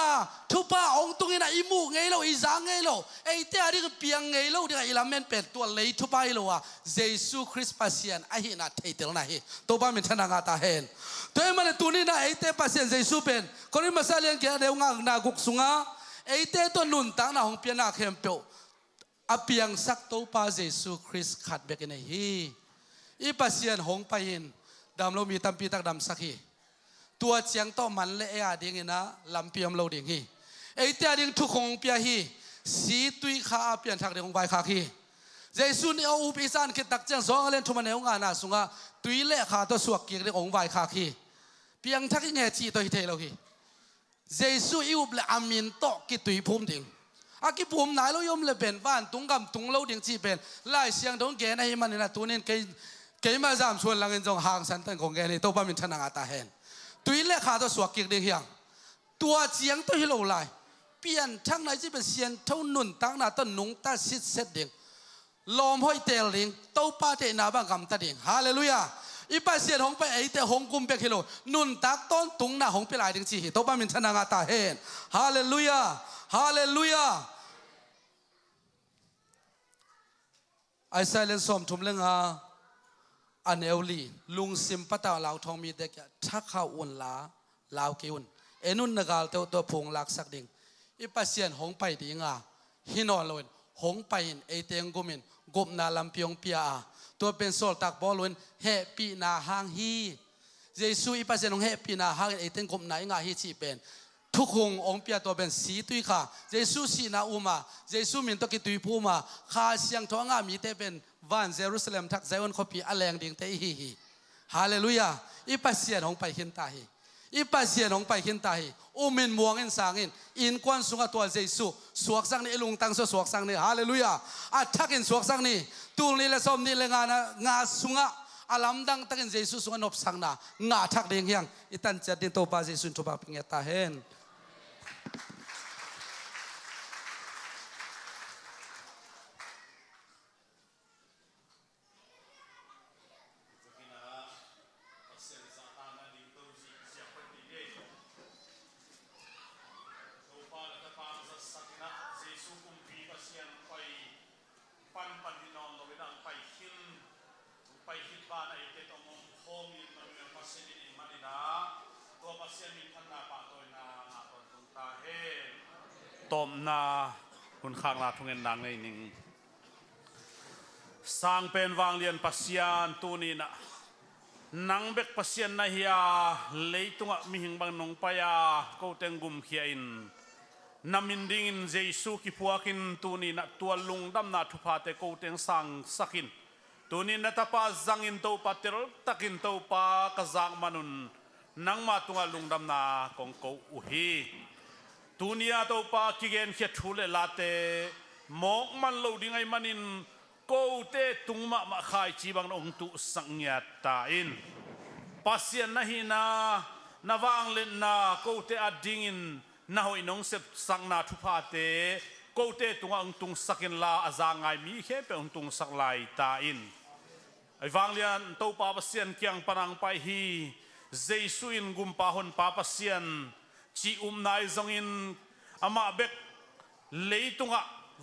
ทุบป้าองตรงนี้นะอิมูไงเราอิจางไงเราไอ้เต้อะไรก็เปียงไงเราเดี๋ยวอิลาเมนเป็ดตัวเลยทุบไปเราอะเยซูคริสต์ปัสยันไอ้หินาเทยเตลนะฮีตัวบ้านมันชนะงาตาเห็นตัวมันตัวนี้นะไอ้เต้ปัสยันเยซูเป็นคนนี้มาซาเลียนแกเดี๋ยวงานนากุกสุงะไอ้เต้ตัวนุนตั้งนะของเปียนาเข้มเปียวอเปียงสักตัวป้าเยซูคริสต์ขัดเบกเนฮีอีปัสยันหงไปหินดำเรามีตั้มปีตักดำสักฮีตัวเจียงต่อมันเลยดิ่งนะลำเปียมเราดิ่งฮีไอ้เตี้ยดิ่งทุกของเปียฮีสีตุยขาเปลี่ยนทางเดียของใบขาฮีเยซูนี่เอาอุปิสานคิดตักเจียงสองเล่นทุมันเอวงานน่ะสุงะตุยเละขาตัวสวกเกียงเดียของใบขาฮีเปียงทักยังไงจีตัวฮิเทเราฮีเยซูอิวเปลอามินโตกิตุยพุ่มดิ่งอากิพุ่มไหนเรายอมเลยเป็นบ้านตุงกำตุงเราดิ่งจีเป็นไล่เสียงตรงแกในมันนี่นะตัวนี้เกยมาจามชวนหลังเงินจงห่างสันตันของแกนี่ตัวป้ามินชนะงาตาเห็นตุยเล็กขาตัวสวกเกียงเดียงตัวเจียงตัวฮิโลไลเปลี่ยนทั้งไหนที่เป็นเสียนเท่านุนตั้งหน้าต้นนุงตาซิดเสดเดียงลมห้อยเตลลิงเต้าป้าเตนาบังกำตาเดียงฮาเลลูยาอีป้าเสียนหงไปไอเตหงกุมเปกิโลนุนตักต้นตุงหน้าหงไปหลายดึงจีเต้าป้ามินชนะงาตาเฮนฮาเลลูยาฮาเลลูยาไอไซเลนสมทุมเลงาอันเอลลีลุงซิมปะตาลาวทองมีเด็กทักข้าวอุ่นลาลาวกิวนเอนุนนกาลเตตัวพงลักสักดิ่งอีปัสเซียนหงไปดิ่งอ่ะฮินอลวนหงไปหินเอเตียงกุมินกุมนาลำเปียงเปียตัวเป็นโซลตักบอลวนเฮปีนาหางฮีเยซูอีปัสเซียนของเฮปีนาหางเอเตียงกุมนายงาฮีชีเป็นทุกคงองเปียตัวเป็นสีตุยค่ะเยซูสีนาอุมาเยซูมินตกิตุยพูมาข้าเสียงท้องามีเตเป็นวันเยรูซาเล็มทักไซออนคอปีอแรงดิ่งเตฮีฮีฮาเลลูยาอีปัสเซียนของไปหินตาฮีอีปัสเซียนของไปหินตาฮีอุมินมวงอินสางอินควันสุงตัวเยซูสวกสังนี่ลุงตังสวกสังนี่ฮาเลลูยาอัทักอินสวกสังนี่ตูนี่และสมนี่และงาสุงะอาลัมดังตักอินเยซูสุงนบสังนางาทักดิ่งเฮียงอิตันจัดดิ่งตัวปาเยซูทุบปิงเอตาเฮนตอมนาคุณข้างลาทุงเงินดังในหนึ่งสร้างเป็นวางเรียนปัสยานตัวนี้นะนังเบกปัสยานนะเฮียเลยตุงมีหิงบางนงปายาก็เต็งกุมเขียนนามินดิ่งเยซูกิพัวกินตัวนี้นะตัวลุงดำนาทุพาเตก็เต็งสังสักินตัวนี้นะตาปาจังอินตัวปาเตลตักินตัวปากจังมานุนนังมาตุงลุงดำนาของเขาอุฮีตัวนี้ตัวปากิเกนเขียดทุเลลาเตมอกมันโลดิ้งไอมันินกูเตตุงมาขายจีบังองตุสังเงียตาอินปัสยันนะฮีนาวังเล่นนากูเตอดิ้งอินนาหอยน้องเสพสังนาทุพาเตกูเตตุงองตุงสักินลาอาจางไงมีแค่เป็นองตุงสักลายตาอินไอวังเลียนตัวปาปัสยันเกียงปนังไปฮีเจสุอินกุมปาหนปาปัสยันจีนายจงอินอามาเบกเลยตุงะ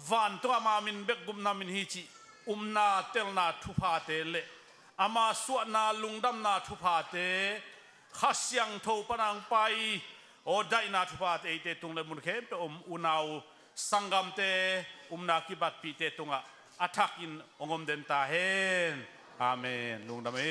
วันตุงะมามินเบกกุมนามินฮิจีนาเตลนาทุพาเตเลอามาสวนาลุงดำนาทุพาเตขัสยังโทปนังไปโอได้นาทุพาเตเตตุงเลมุนเข้มเปอุนาวสังกัมเตนาคิบัตปีเตตุงะอัทักอินองมเดนตาเฮนอาเมนลุงดำเอ